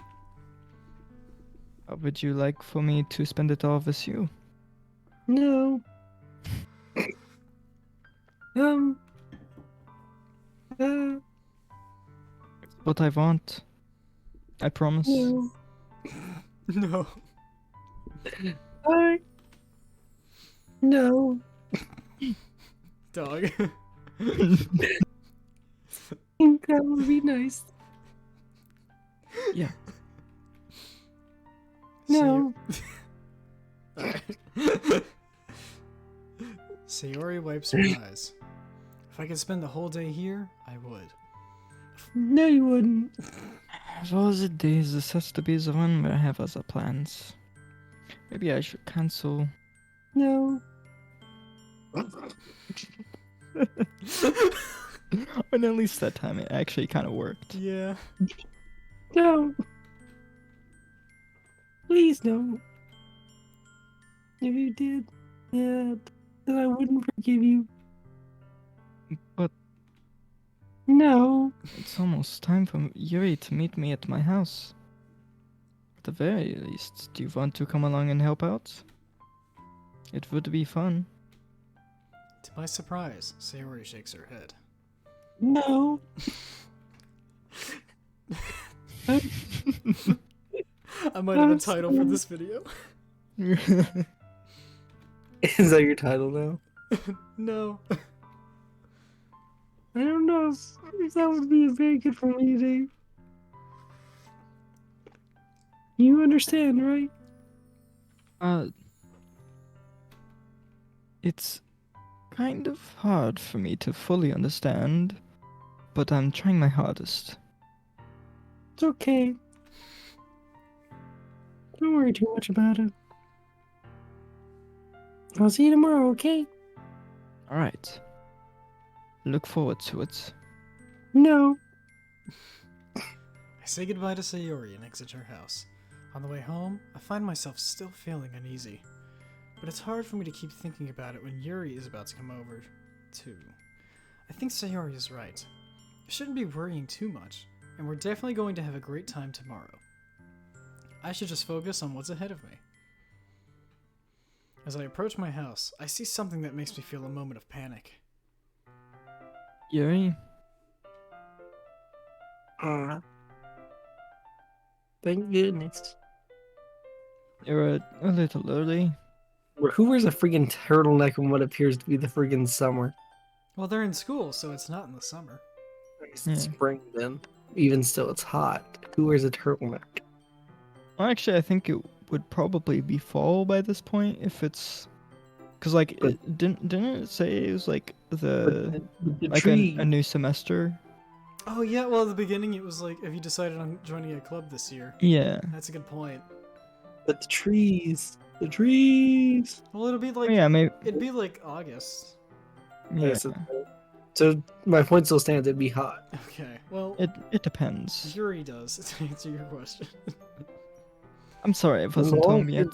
How would you like for me to spend it all with you? No. Uh, What I want. I promise. no. No. I. No. Dog. That would be nice. Yeah. No. Alright. Sayori wipes her eyes. If I could spend the whole day here, I would. No, you wouldn't. Those days, this has to be the one where I have other plans. Maybe I should cancel. No. And at least that time it actually kind of worked. Yeah. No. Please no. If you did, yeah, then I wouldn't forgive you. But No. it's almost time for Yuri to meet me at my house. At the very least, do you want to come along and help out? It would be fun. To my surprise, Sayori shakes her head. No. I might have a title for this video. Is that your title now? No. I don't know if that would be very good for me today. You understand, right? It's kind of hard for me to fully understand, but I'm trying my hardest. It's okay. Don't worry too much about it. I'll see you tomorrow, okay? Alright. Look forward to it. No. I say goodbye to Sayori and exit her house. On the way home, I find myself still feeling uneasy. But it's hard for me to keep thinking about it when Yuri is about to come over, too. I think Sayori is right. I shouldn't be worrying too much, and we're definitely going to have a great time tomorrow. I should just focus on what's ahead of me. As I approach my house, I see something that makes me feel a moment of panic. Yuri? Thank goodness. You're a little early. Who wears a freaking turtleneck in what appears to be the freaking summer? Well, they're in school, so it's not in the summer. It's Yeah. spring then. Even still, it's hot. Who wears a turtleneck? Well, actually, I think it would probably be fall by this point if it's... Because, like, But- it didn't it say it was, like, the like tree. a new semester? Oh yeah, well at the beginning it was like, have you decided on joining a club this year? Yeah. That's a good point. But the trees. The trees. Well, it'll be like, Yeah, maybe... it'd be like August. Yeah. Yes, So my point still stands. It'd be hot. Okay, well, It depends. Yuri does, to answer your question. I'm sorry, it wasn't No, home yet.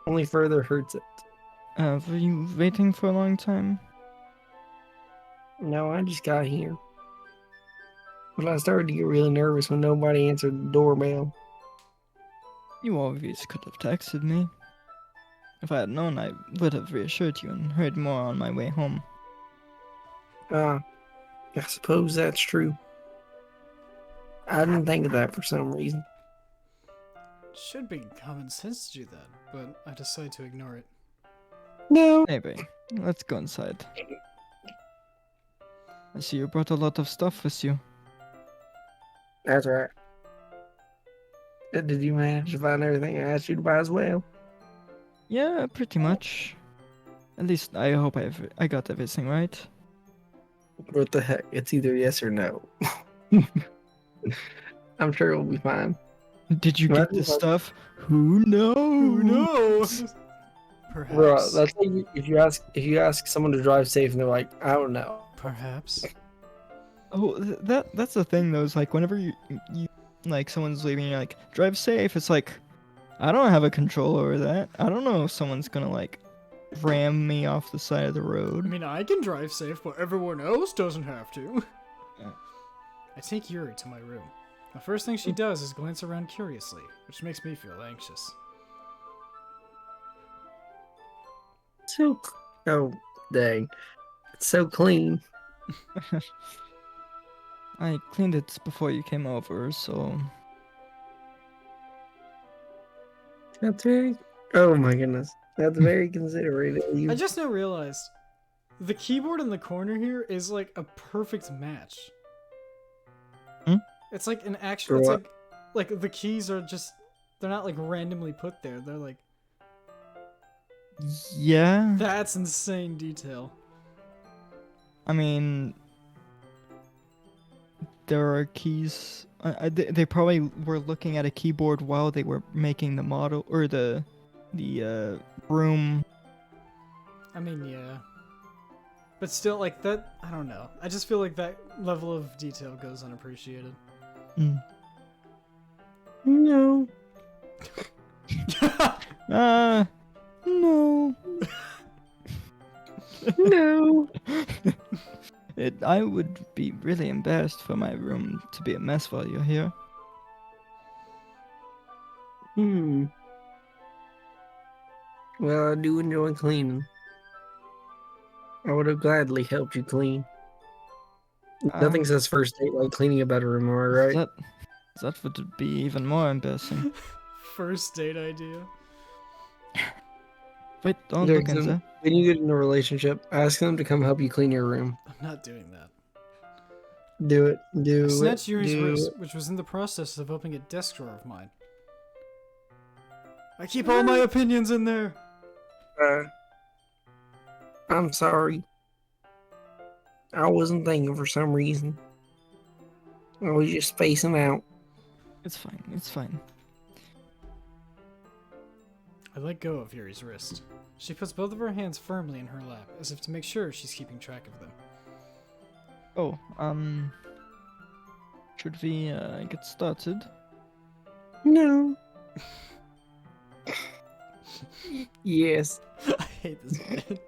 Only further hurts it. Were you waiting for a long time? No, I just got here. But I started to get really nervous when nobody answered the doorbell. You always could have texted me. If I had known, I would have reassured you and heard more on my way home. I suppose that's true. I didn't think of that for some reason. Should be common sense to do that, but I decided to ignore it. No. Anyway, let's go inside. I see you brought a lot of stuff with you. That's right. Did you manage to find everything I asked you to buy as well? Yeah, pretty much. At least I hope I got everything right. What the heck? It's either yes or no. I'm sure it'll be fine. Did you get this stuff? Who knows? Who knows? Perhaps. Bro, that's like if you ask someone to drive safe and they're like, I don't know. Perhaps. Oh, that's the thing though. Is like whenever you like someone's leaving, you're like, drive safe. It's like, I don't have a control over that. I don't know if someone's gonna like ram me off the side of the I road. mean, I can drive safe, but everyone else doesn't have to. Yeah. I take Yuri to my room. The first thing she does is glance around curiously, which makes me feel anxious. Oh, dang. It's so clean. I cleaned it before you came over, so That's very. Oh my goodness. That's very considerate of you. I just now realized the keyboard in the corner here is like a perfect match. Hmm? It's like an For actual. It's what? like the keys are just. They're not like randomly put there. They're like. yeah. That's insane detail. I mean, there are keys. They probably were looking at a keyboard while they were making the model or the room. I mean, yeah. But still, like that. I don't know. I just feel like that level of detail goes unappreciated. Mm. No. No. No. I would be really embarrassed for my room to be a mess while you're here. Well, I do enjoy cleaning. I would have gladly helped you clean. Nothing says first date like cleaning a bedroom, am I right? That would be even more embarrassing. First date idea. Wait, don't look in Jackson, there. when you get in a relationship, ask them to come help you clean your room. I'm not doing that. Do it. Do I it. snatched Yuri's do wrist, it. which was in the process of opening a desk drawer of mine. I keep all my opinions in there. I'm sorry. I wasn't thinking for some reason. I was just spacing out. It's fine. It's fine. I let go of Yuri's wrist. She puts both of her hands firmly in her lap, as if to make sure she's keeping track of them. Oh, should we get started? No. Yes. I hate this bit.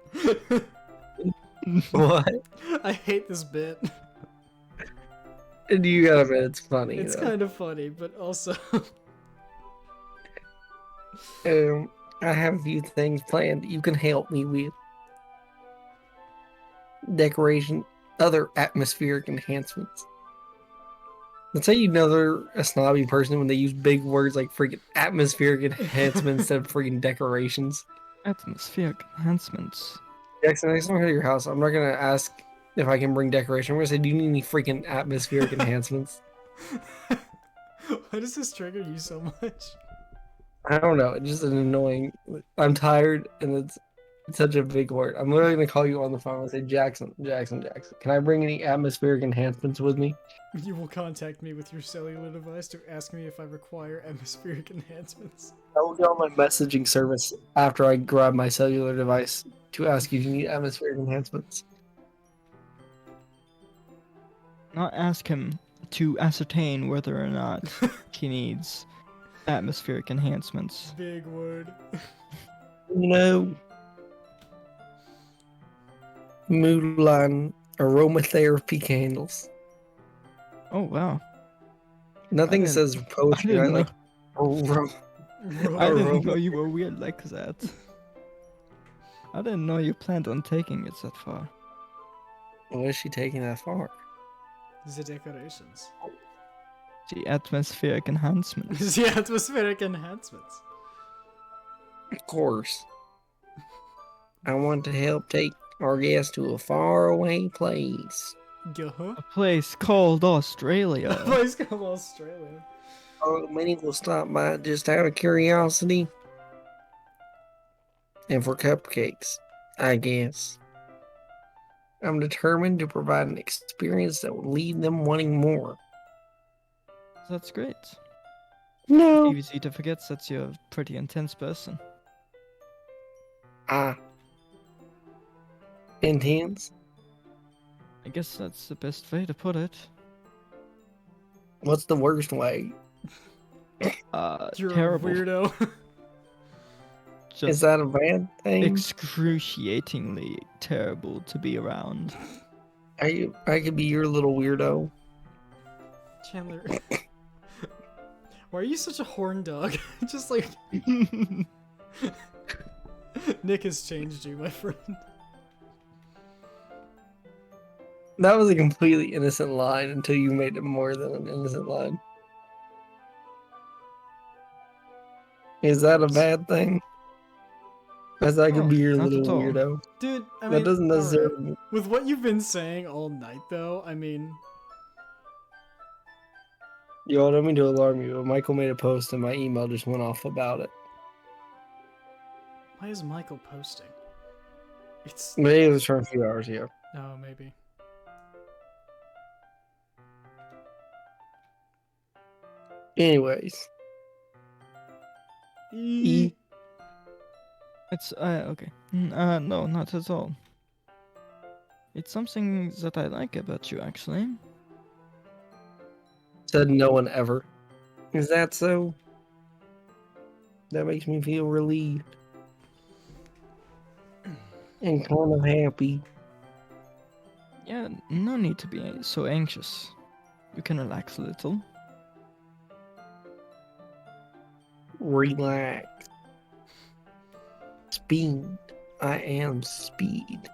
What? I hate this bit. You gotta admit it's funny. It's though. kind of funny, but also... I have a few things planned that you can help me with. Decoration, other atmospheric enhancements. That's how you know they're a snobby person when they use big words like freaking atmospheric enhancements instead of freaking decorations. Atmospheric enhancements. Jackson, next time I go to your house, I'm not gonna ask if I can bring decoration. I'm gonna say, do you need any freaking atmospheric enhancements? Why does this trigger you so much? I don't know. It's just an annoying. I'm tired, and it's such a big word. I'm literally gonna call you on the phone and say, Jackson, can I bring any atmospheric enhancements with me? You will contact me with your cellular device to ask me if I require atmospheric enhancements. I will go on my messaging service after I grab my cellular device to ask you if you need atmospheric enhancements. not ask him to ascertain whether or not he needs atmospheric enhancements. Big word. No. Moodline aromatherapy candles. Oh wow! Nothing didn't- says poetry. didn't I like I didn't aroma. know you were weird like that. I didn't know you planned on taking it that far. Why is she taking that far? The decorations. The atmospheric enhancements. The atmospheric enhancements. Of course. I want to help take our guests to a faraway place. Uh-huh. A place called Australia. A place called Australia. Many will stop by just out of curiosity. And for cupcakes, I guess. I'm determined to provide an experience that will leave them wanting more. That's great. No. Easy to forget that you're a pretty intense person. Intense? I guess that's the best way to put it. What's the worst way? You're Terrible. a weirdo. Is Just that a bad thing? excruciatingly terrible to be around. I could be your little weirdo. Chandler. Why are you such a horn dog? Just like Nick has changed you, my friend. That was a completely innocent line until you made it more than an innocent line. Is that a bad thing? As I could Oh, be your not little at all. weirdo. Dude, I mean, That doesn't alright. necessarily. With what you've been saying all night, though, I mean, Yo, I don't mean to alarm you, but Michael made a post and my email just went off about it. why is Michael posting? It's Maybe it was from a few hours ago. oh, maybe. Anyways. E. It's okay. No, not at all. It's something that I like about you, actually. Said no one ever. Is that so? That makes me feel relieved. And kind of happy. Yeah, no need to be so anxious. You can relax a little. Relax. Speed. I am speed.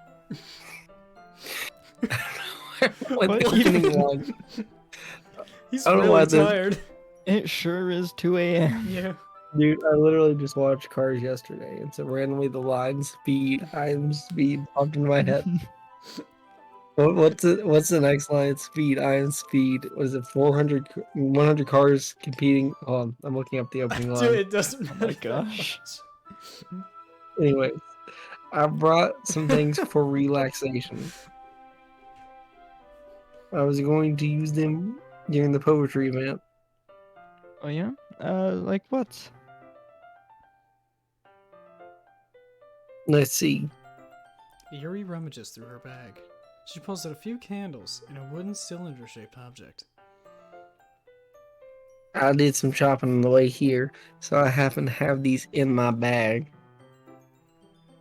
What What the opening line? He's I don't know why really this- tired. It sure is 2 a.m. Yeah. Dude, I literally just watched Cars yesterday, and so randomly the line "Speed, I am speed" popped in my head. What's the next line? Speed, I am speed. What is it? 100 cars competing. Hold on, I'm looking up the opening line. Dude, it doesn't Oh matter. my gosh. Anyways, I brought some things for relaxation. I was going to use them during the poetry event. Oh yeah? Like what? Let's see. Yuri rummages through her bag. She pulls out a few candles and a wooden cylinder-shaped object. I did some shopping on the way here, so I happen to have these in my bag.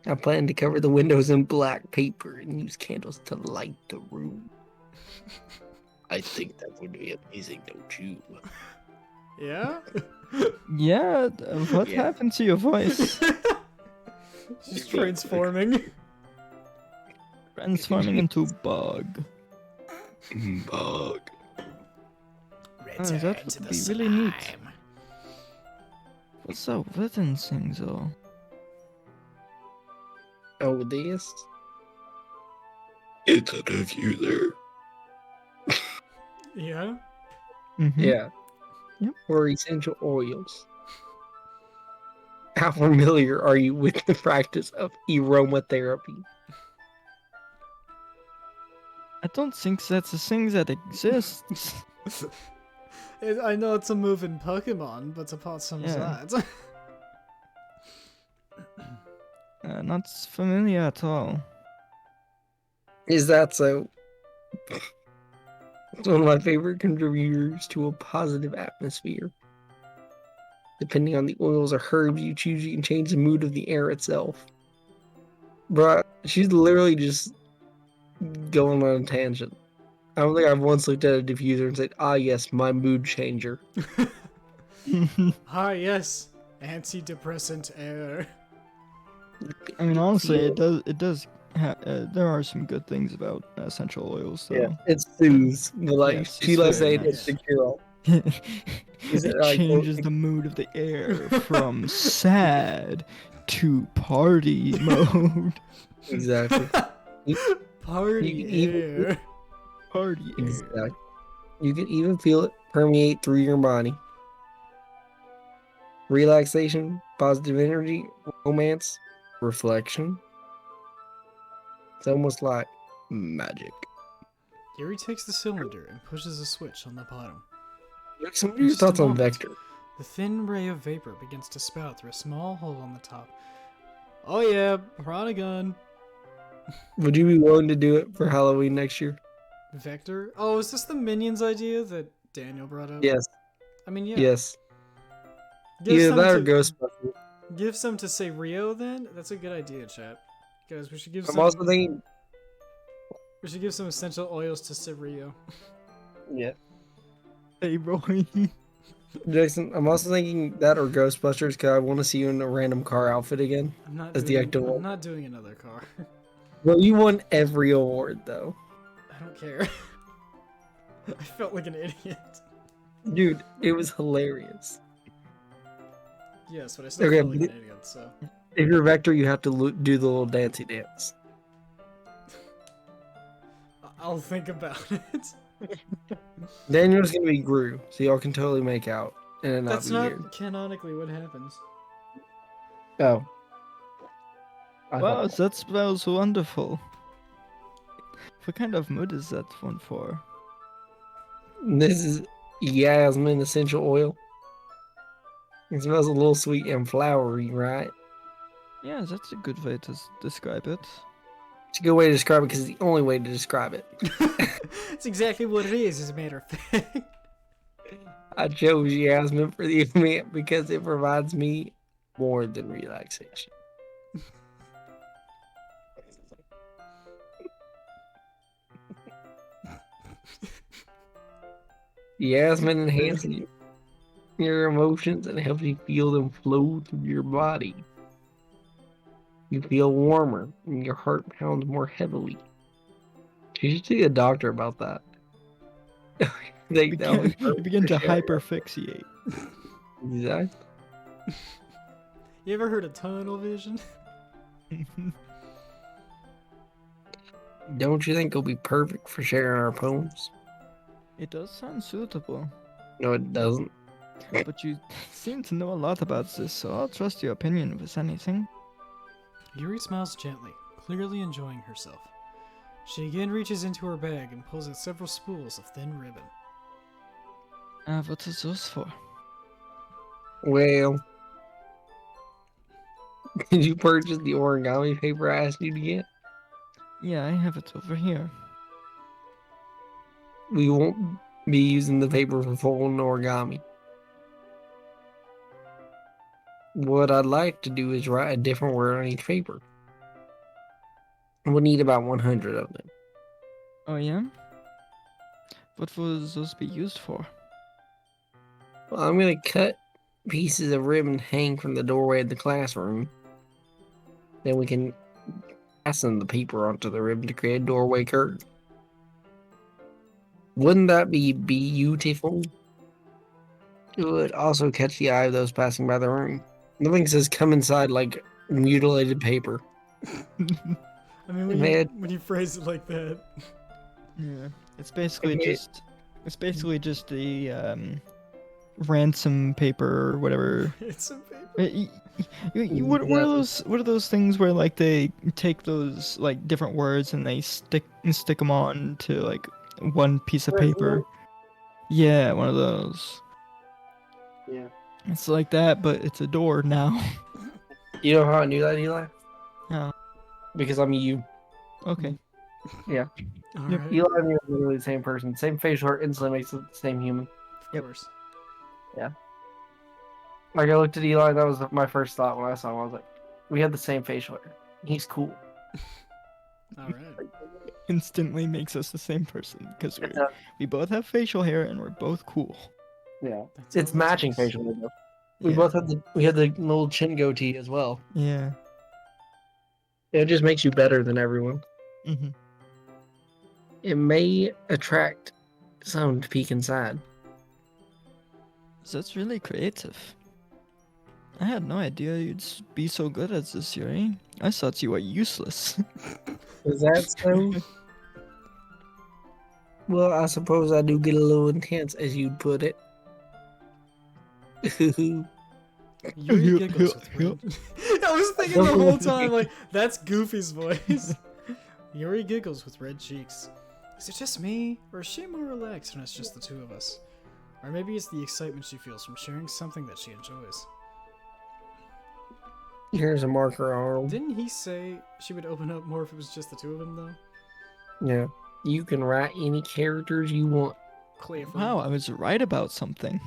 I plan to cover the windows in black paper and use candles to light the room. I think that would be amazing, don't you? Yeah? Yeah, what Yeah. happened to your voice? She's transforming. Transforming into bug. Bug. Oh, that would be really neat. What's that written thing though? Oh, this? It's a diffuser. Yeah? Mm-hmm. Yeah. Yep. Or essential oils. How familiar are you with the practice of aromatherapy? I don't think that's a thing that exists. I know it's a move in Pokemon, but apart from Yeah. that. Not familiar at all. Is that so? It's one of my favorite contributors to a positive atmosphere. Depending on the oils or herbs you choose, you can change the mood of the air itself. Bruh, she's literally just going on a tangent. I don't think I've once looked at a diffuser and said, "Ah, yes, my mood changer." Ah, yes. Antidepressant air. I mean, honestly, it does. There are some good things about essential oils, though. Yeah, it soothes. But like Yes, she it's likes very saying nice. it's the cure all. Is It it like changes the mood of the air from sad to party mode. Exactly. Party You can even- air. Party air. Exactly. You can even feel it permeate through your body. Relaxation, positive energy, romance, reflection. It's almost like magic. Yuri takes the cylinder and pushes a switch on the bottom. Some of your Just a thoughts on moment. Vector. The thin ray of vapor begins to spout through a small hole on the top. Oh yeah, piranha gun. Would you be willing to do it for Halloween next year? Vector? Oh, is this the Minions idea that Daniel brought up? Yes. I mean, yeah. Yes. Give Either some that or to, Ghostbusters. Give some to say Rio then? That's a good idea, chat. Guys, we should give I'm some. also thinking. We should give some essential oils to Serio. Yeah. Hey, Roy. Jason, I'm also thinking that or Ghostbusters because I want to see you in a random car outfit again. I'm not As the doing. actor I'm one. not doing another car. Well, you won every award though. I don't care. I felt like an idiot. Dude, it was hilarious. Yes, but I still Okay, felt like but an idiot. So If you're Vector, you have to do the little dancey dance. I'll think about it. Daniel's gonna be Gru, so y'all can totally make out and it not That's be not weird. canonically what happens. Oh. I Wow, thought- that smells wonderful. What kind of mood is that one for? This is Yasmin essential oil. It smells a little sweet and flowery, right? Yeah, that's a good way to describe it. It's a good way to describe it because it's the only way to describe it. That's exactly what it is, as a matter of fact. I chose Yasmin for the event because it provides me more than relaxation. Yasmin enhances your emotions and helps you feel them flow through your body. You feel warmer and your heart pounds more heavily. You should see a doctor about that. You begin to hyperfixate. Exactly. You ever heard of tunnel vision? Don't you think it'll be perfect for sharing our poems? It does sound suitable, No, it doesn't. but you seem to know a lot about this, so I'll trust your opinion with anything. Yuri smiles gently, clearly enjoying herself. She again reaches into her bag and pulls out several spools of thin ribbon. What is those for? Well, did you purchase the origami paper I asked you to get? Yeah, I have it over here. We won't be using the paper for folding origami. What I'd like to do is write a different word on each paper. We'll need about 100 of them. Oh yeah? What will those be used for? Well, I'm going to cut pieces of ribbon hang from the doorway of the classroom. Then we can fasten the paper onto the ribbon to create a doorway curtain. Wouldn't that be beautiful? It would also catch the eye of those passing by the room. Nothing says come inside like mutilated paper. I mean, when you phrase it like that. Yeah, it's basically Okay. just the ransom paper or whatever. It's some paper. What are those things where like they take those like different words and they stick them on to like one piece of paper? Yeah, one of those. Yeah. It's like that, but it's a door now. You know how I knew that, Eli? Oh, Because I'm you. okay. All Yep. right. Eli and me are literally the same person. Same facial hair instantly makes it the same human. Of Yep. course. Like I looked at Eli, and that was my first thought when I saw him. I was like, we had the same facial hair. He's cool. All right. Instantly makes us the same person because It does. we both have facial hair and we're both cool. Yeah, That's it's all it matching takes. facial hair. Though. We Yeah. both had the little chin goatee as well. Yeah. It just makes you better than everyone. Mm-hmm. It may attract some to peek inside. That's really creative. I had no idea you'd be so good at this, Yuri. I thought you were useless. Is that so? Well, I suppose I do get a little intense, as you'd put it. Yuri giggles with red. I was thinking the whole time, like, that's Goofy's voice. Yuri giggles with red cheeks. Is it just me, or is she more relaxed when it's just the two of us? Or maybe it's the excitement she feels from sharing something that she enjoys. Here's a marker, Arnold. Didn't he say she would open up more if it was just the two of them, though? Yeah. You can write any characters you want. Clifford. Wow, I was right about something.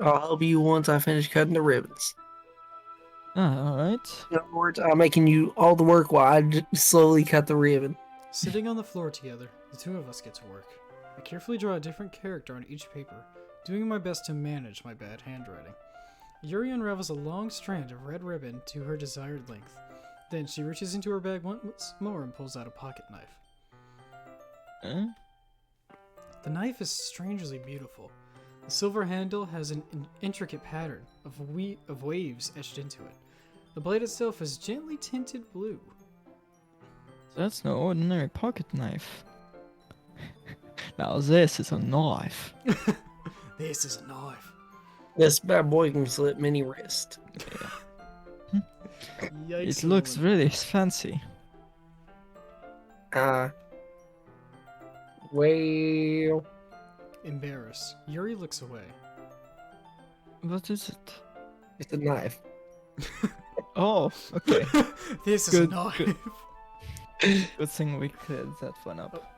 I'll help you once I finish cutting the ribbons. Alright. In other words, I'm making you all the work while I slowly cut the ribbon. Sitting on the floor together, the two of us get to work. I carefully draw a different character on each paper, doing my best to manage my bad handwriting. Yuri unravels a long strand of red ribbon to her desired length. Then she reaches into her bag once more and pulls out a pocket knife. Eh? The knife is strangely beautiful. The silver handle has an intricate pattern of waves etched into it. The blade itself is gently tinted blue. That's no ordinary pocket knife. Now this is a knife. This is a knife. This bad boy can slit many wrists. Yikes. It looks Nolan. really fancy. Well, Embarrassed, Yuri looks away. What is it? it's a knife. Oh, okay. This is a Good, knife. good. Good thing we cleared that one up.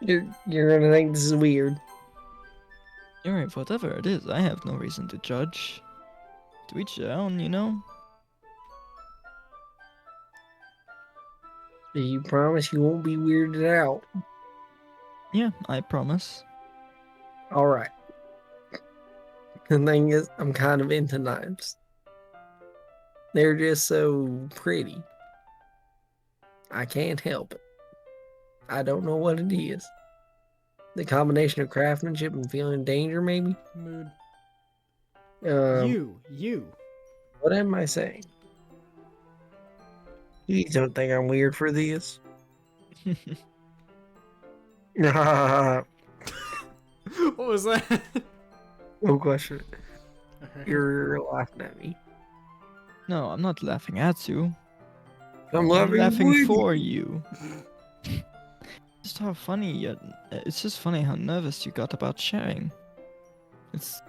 You're gonna think this is weird. Yuri, whatever it is, I have no reason to judge. To each their own, you know? Do you promise you won't be weirded out? Yeah, I promise. Alright. The thing is, I'm kind of into knives. They're just so pretty. I can't help it. I don't know what it is. The combination of craftsmanship and feeling danger, maybe? Mood. You. What am I saying? You don't think I'm weird for this? No What was that? question. Alright. You're laughing at me. No, I'm not laughing at you. I'm I'm laughing laughing with for you. Just how funny, it's just funny how nervous you got about sharing. It's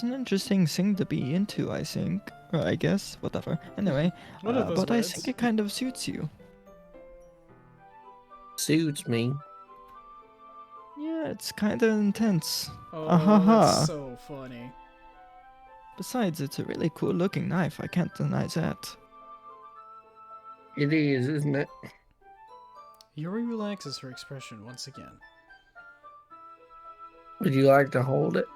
an interesting thing to be into, I think. Or I guess, whatever. Anyway, One of those but I words. think it kind of suits you. Suits me. Yeah, it's kind of intense. Oh, Ahaha. that's so funny. Besides, it's a really cool looking knife, I can't deny that. It is, isn't it? Yuri relaxes her expression once again. Would you like to hold it?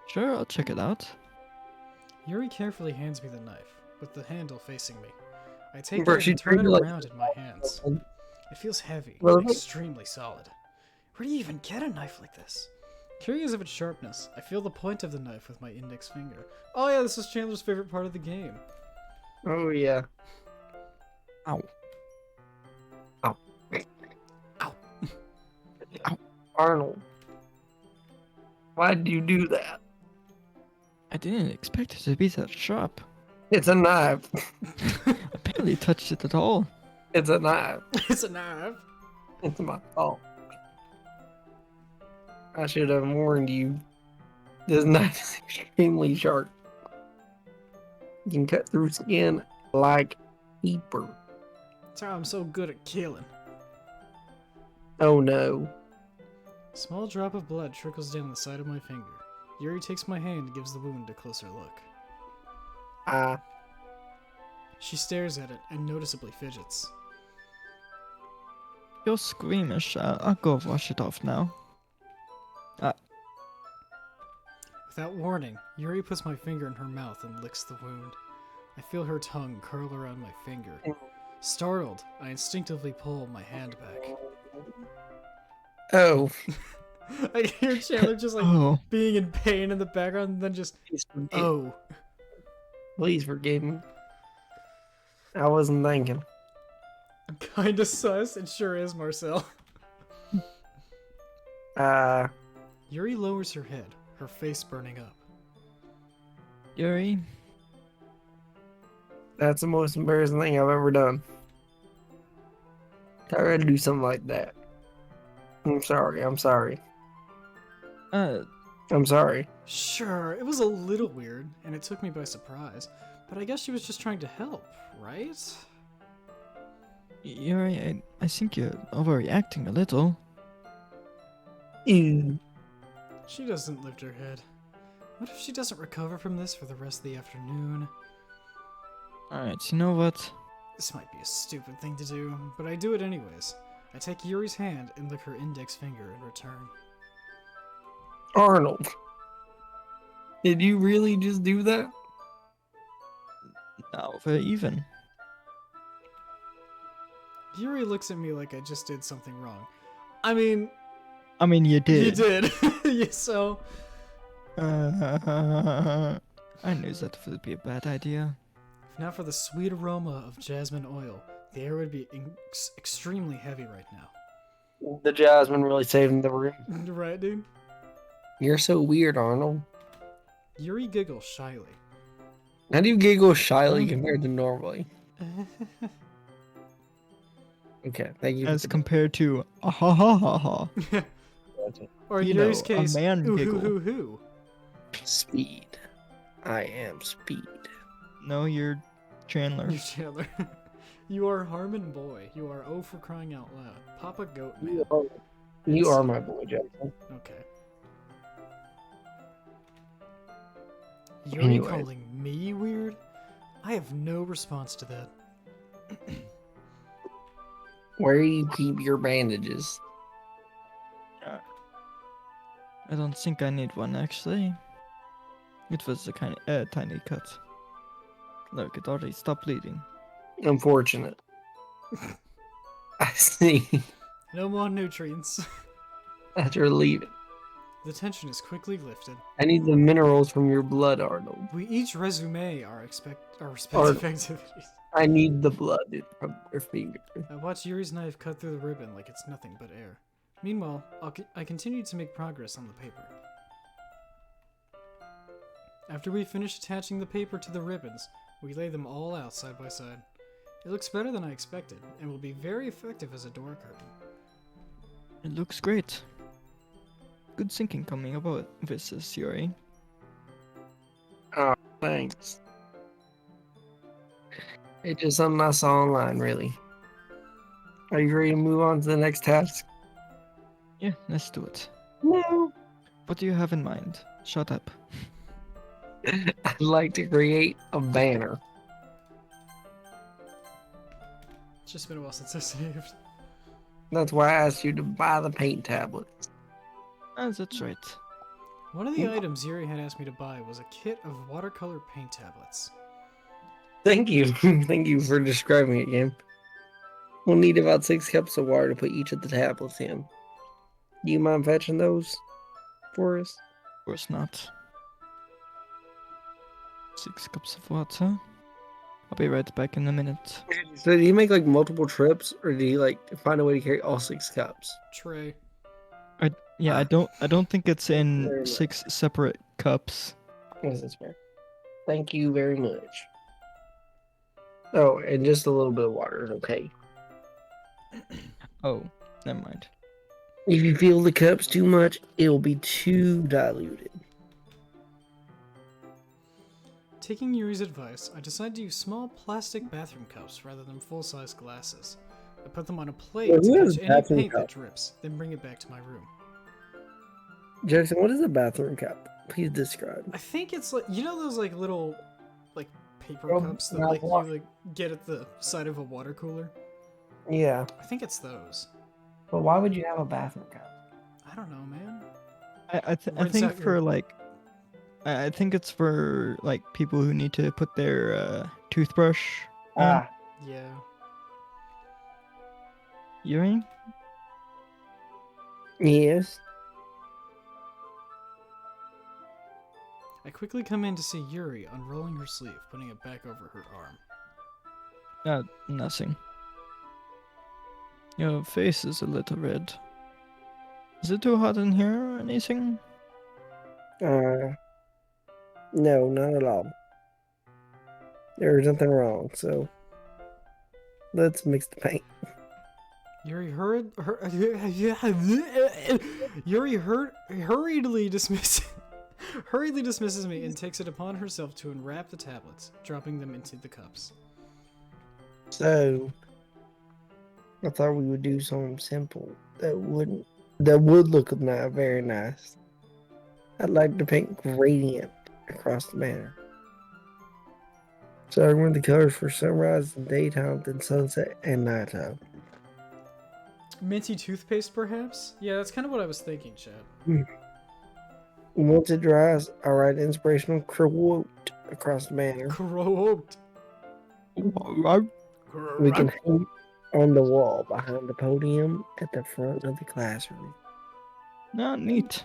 Sure, I'll check it out. Yuri carefully hands me the knife, with the handle facing me. I take Bro, it she and turn it treated like- around in my hands. It feels heavy Well, and look- extremely solid. Where do you even get a knife like this? Curious of its sharpness, I feel the point of the knife with my index finger. Oh yeah, this is Chandler's favorite part of the game. Oh, yeah. Ow. Ow. Ow. Ow. Arnold. Why'd you do that? I didn't expect it to be that sharp. It's a knife. I barely touched it at all. It's a knife. It's a knife. It's my fault. I should have warned you. This knife is extremely sharp. You can cut through skin like paper. That's how I'm so good at killing. Oh no. A small drop of blood trickles down the side of my finger. Yuri takes my hand and gives the wound a closer look. Ah. She stares at it and noticeably fidgets. You're squeamish. I'll go wash it off now. Without warning, Yuri puts my finger in her mouth and licks the wound. I feel her tongue curl around my finger. Startled, I instinctively pull my hand back. Oh. I hear Chandler just like Oh. being in pain in the background and then just, oh. Please forgive me. I wasn't thinking. Kinda sus, it sure is, Marcel. Yuri lowers her head, her face burning up. Yuri, That's the most embarrassing thing I've ever done. I had to do something like that. I'm sorry. I'm sorry. I'm sorry. Sure, it was a little weird, and it took me by surprise, but I guess she was just trying to help, right? Yuri, I think you're overreacting a little. Ew. She doesn't lift her head. What if she doesn't recover from this for the rest of the afternoon? Alright, you know what? This might be a stupid thing to do, but I do it anyways. I take Yuri's hand and lick her index finger in return. Arnold. Did you really just do that? Now we're even. Yuri looks at me like I just did something wrong. I mean, You did. you did. Yeah, so... I knew that would be a bad idea. If not for the sweet aroma of jasmine oil, the air would be extremely heavy right now. The jasmine really saving the room. Right, dude? You're so weird, Arnold. Yuri giggles shyly. How do you giggle shyly compared to normally? Okay, thank you. As compared to ah ha ha ha ha. Or in You Yuri's know, a case, man ooh, giggle. hoo, hoo, hoo. Speed. I am speed. No, you're Chandler. You Chandler. You are Harmon boy. You are O for crying out loud. Papa Goat Man. You are my boy, Jackson. Okay. Yuri Anyways. calling me weird? I have no response to that. Where do you keep your bandages? I don't think I need one actually. It was a kind of tiny cut. Look, it already stopped bleeding. Unfortunate. I see. No more nutrients. After leaving. The tension is quickly lifted. I need the minerals from your blood, Arnold. We each resume our respective activities. I need the blood from your finger. I watch Yuri's knife cut through the ribbon like it's nothing but air. Meanwhile, I continue to make progress on the paper. After we finish attaching the paper to the ribbons, we lay them all out side by side. It looks better than I expected, and will be very effective as a door curtain. It looks great. Good thinking coming about this, Yuri. Oh, thanks. It's just something I saw online, really. Are you ready to move on to the next task? Yeah, let's do it. No. What do you have in mind? Shut up. I'd like to create a banner. It's just been a while since I saved. That's why I asked you to buy the paint tablets. Ah, that's right. One of the items Yuri had asked me to buy was a kit of watercolor paint tablets. Thank you. Thank you for describing it, Game. We'll need about 6 cups of water to put each of the tablets in. Do you mind fetching those for us? Of course not. 6 cups of water. I'll be right back in a minute. So do you make like multiple trips, or do you like find a way to carry all 6 cups? Tray. Yeah, I don't think it's Very in much. 6 separate cups. Yes, that's fair. Thank you very much. Oh, and just a little bit of water is okay. Oh, never mind. If you feel the cups too much, it'll be too diluted. Taking Yuri's advice, I decided to use small plastic bathroom cups rather than full-size glasses. I put them on a plate Well, to who has catch a any bathroom paint that cup? drips, then bring it back to my room. Jackson, what is a bathroom cup? Please describe. I think it's like, you know those like little like paper Oh, cups that not like water. you like get at the side of a water cooler? Yeah, I think it's those. but why would you have a bathroom cup? I don't know, man. I Rinse think out your- for like, I think it's for like people who need to put their toothbrush on. Yeah. Yuri? Yes. I quickly come in to see Yuri unrolling her sleeve, putting it back over her arm. Nothing. Your face is a little red. Is it too hot in here or anything? No, not at all. There's nothing wrong, so let's mix the paint. Yuri hurriedly dismisses me and takes it upon herself to unwrap the tablets, dropping them into the cups. So, I thought we would do something simple that would look very nice. I'd like to paint gradient across the banner. So I want the colors for sunrise and daytime, then sunset and nighttime. Minty toothpaste, perhaps? Yeah, that's kind of what I was thinking, Chad. Once it dries, I'll write inspirational quote across the banner. Croaked. We can hang it on the wall behind the podium at the front of the classroom. Not neat.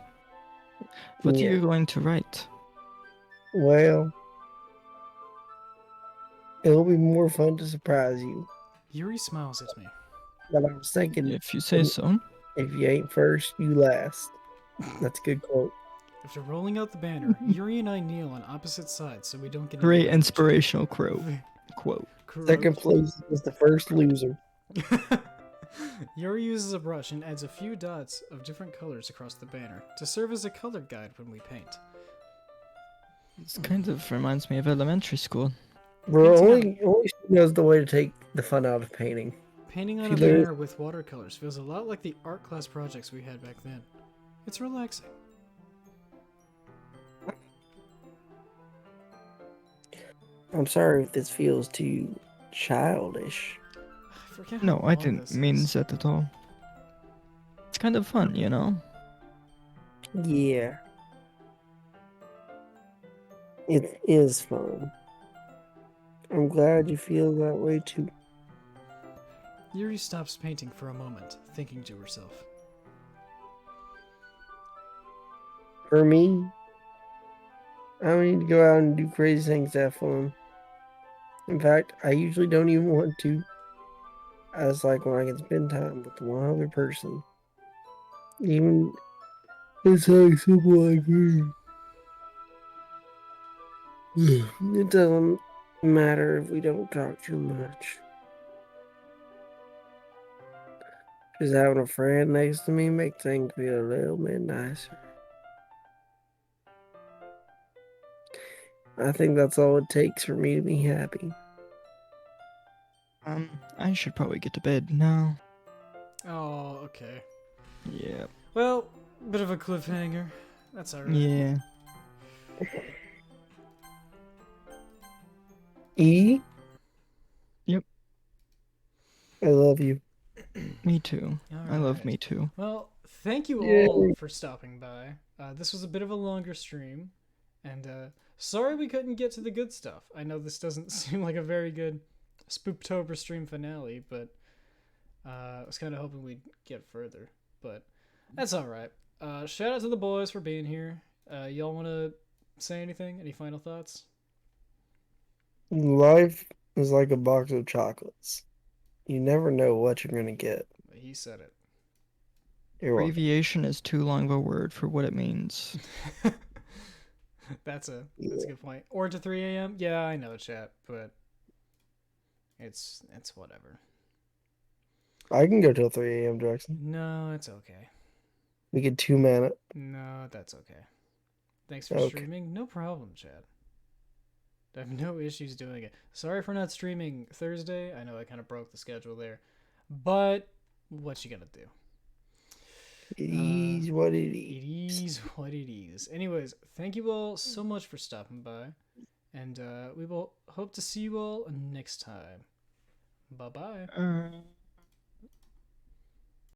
What Yeah. are you going to write? Well, it'll be more fun to surprise you. Yuri smiles at me. But I was thinking, If you say so. if you ain't first, you last. That's a good quote. After rolling out the banner, Yuri and I kneel on opposite sides so we don't get Great any inspirational quote. Second place was the first loser. Yuri uses a brush and adds a few dots of different colors across the banner to serve as a color guide when we paint. This kind of reminds me of elementary school. Bro, Anytime. only she knows the way to take the fun out of painting. Painting on She a learned- banner with watercolors feels a lot like the art class projects we had back then. It's relaxing. I'm sorry if this feels too childish. I forget No, how I long didn't this mean is. that at all. It's kind of fun, you know? Yeah. It is fun. I'm glad you feel that way too. Yuri stops painting for a moment, thinking to herself. For me, I don't need to go out and do crazy things to have fun. In fact, I usually don't even want to. I just like when I can spend time with one other person. Even it's like simple like me. It doesn't matter if we don't talk too much. Just having a friend next to me makes things feel a little bit nicer. I think that's all it takes for me to be happy. I should probably get to bed now. Oh, okay. Yeah. Well, bit of a cliffhanger. That's alright. Yeah. E? Yep. I love you. Me too. I love Alright. me too. Well, thank you Yay. all for stopping by. This was a bit of a longer stream, and sorry we couldn't get to the good stuff. I know this doesn't seem like a very good Spooktober stream finale, but I was kind of hoping we'd get further. But that's alright. Shout out to the boys for being here. Y'all want to say anything? Any final thoughts? Life is like a box of chocolates. You never know what you're gonna get. He said it. You're welcome. Abbreviation is too long of a word for what it means. That's a good point. Or to 3 a.m. Yeah, I know, chat, but it's whatever. I can go till 3 a.m. Jackson. No, it's okay. We get 2 man it. No, that's okay. Thanks for Okay. streaming. No problem, Chad. I have no issues doing it. Sorry for not streaming Thursday. I know I kind of broke the schedule there. But what you gonna do? It is what it It is. is what it is. Anyways, thank you all so much for stopping by, and we will hope to see you all next time. Bye bye.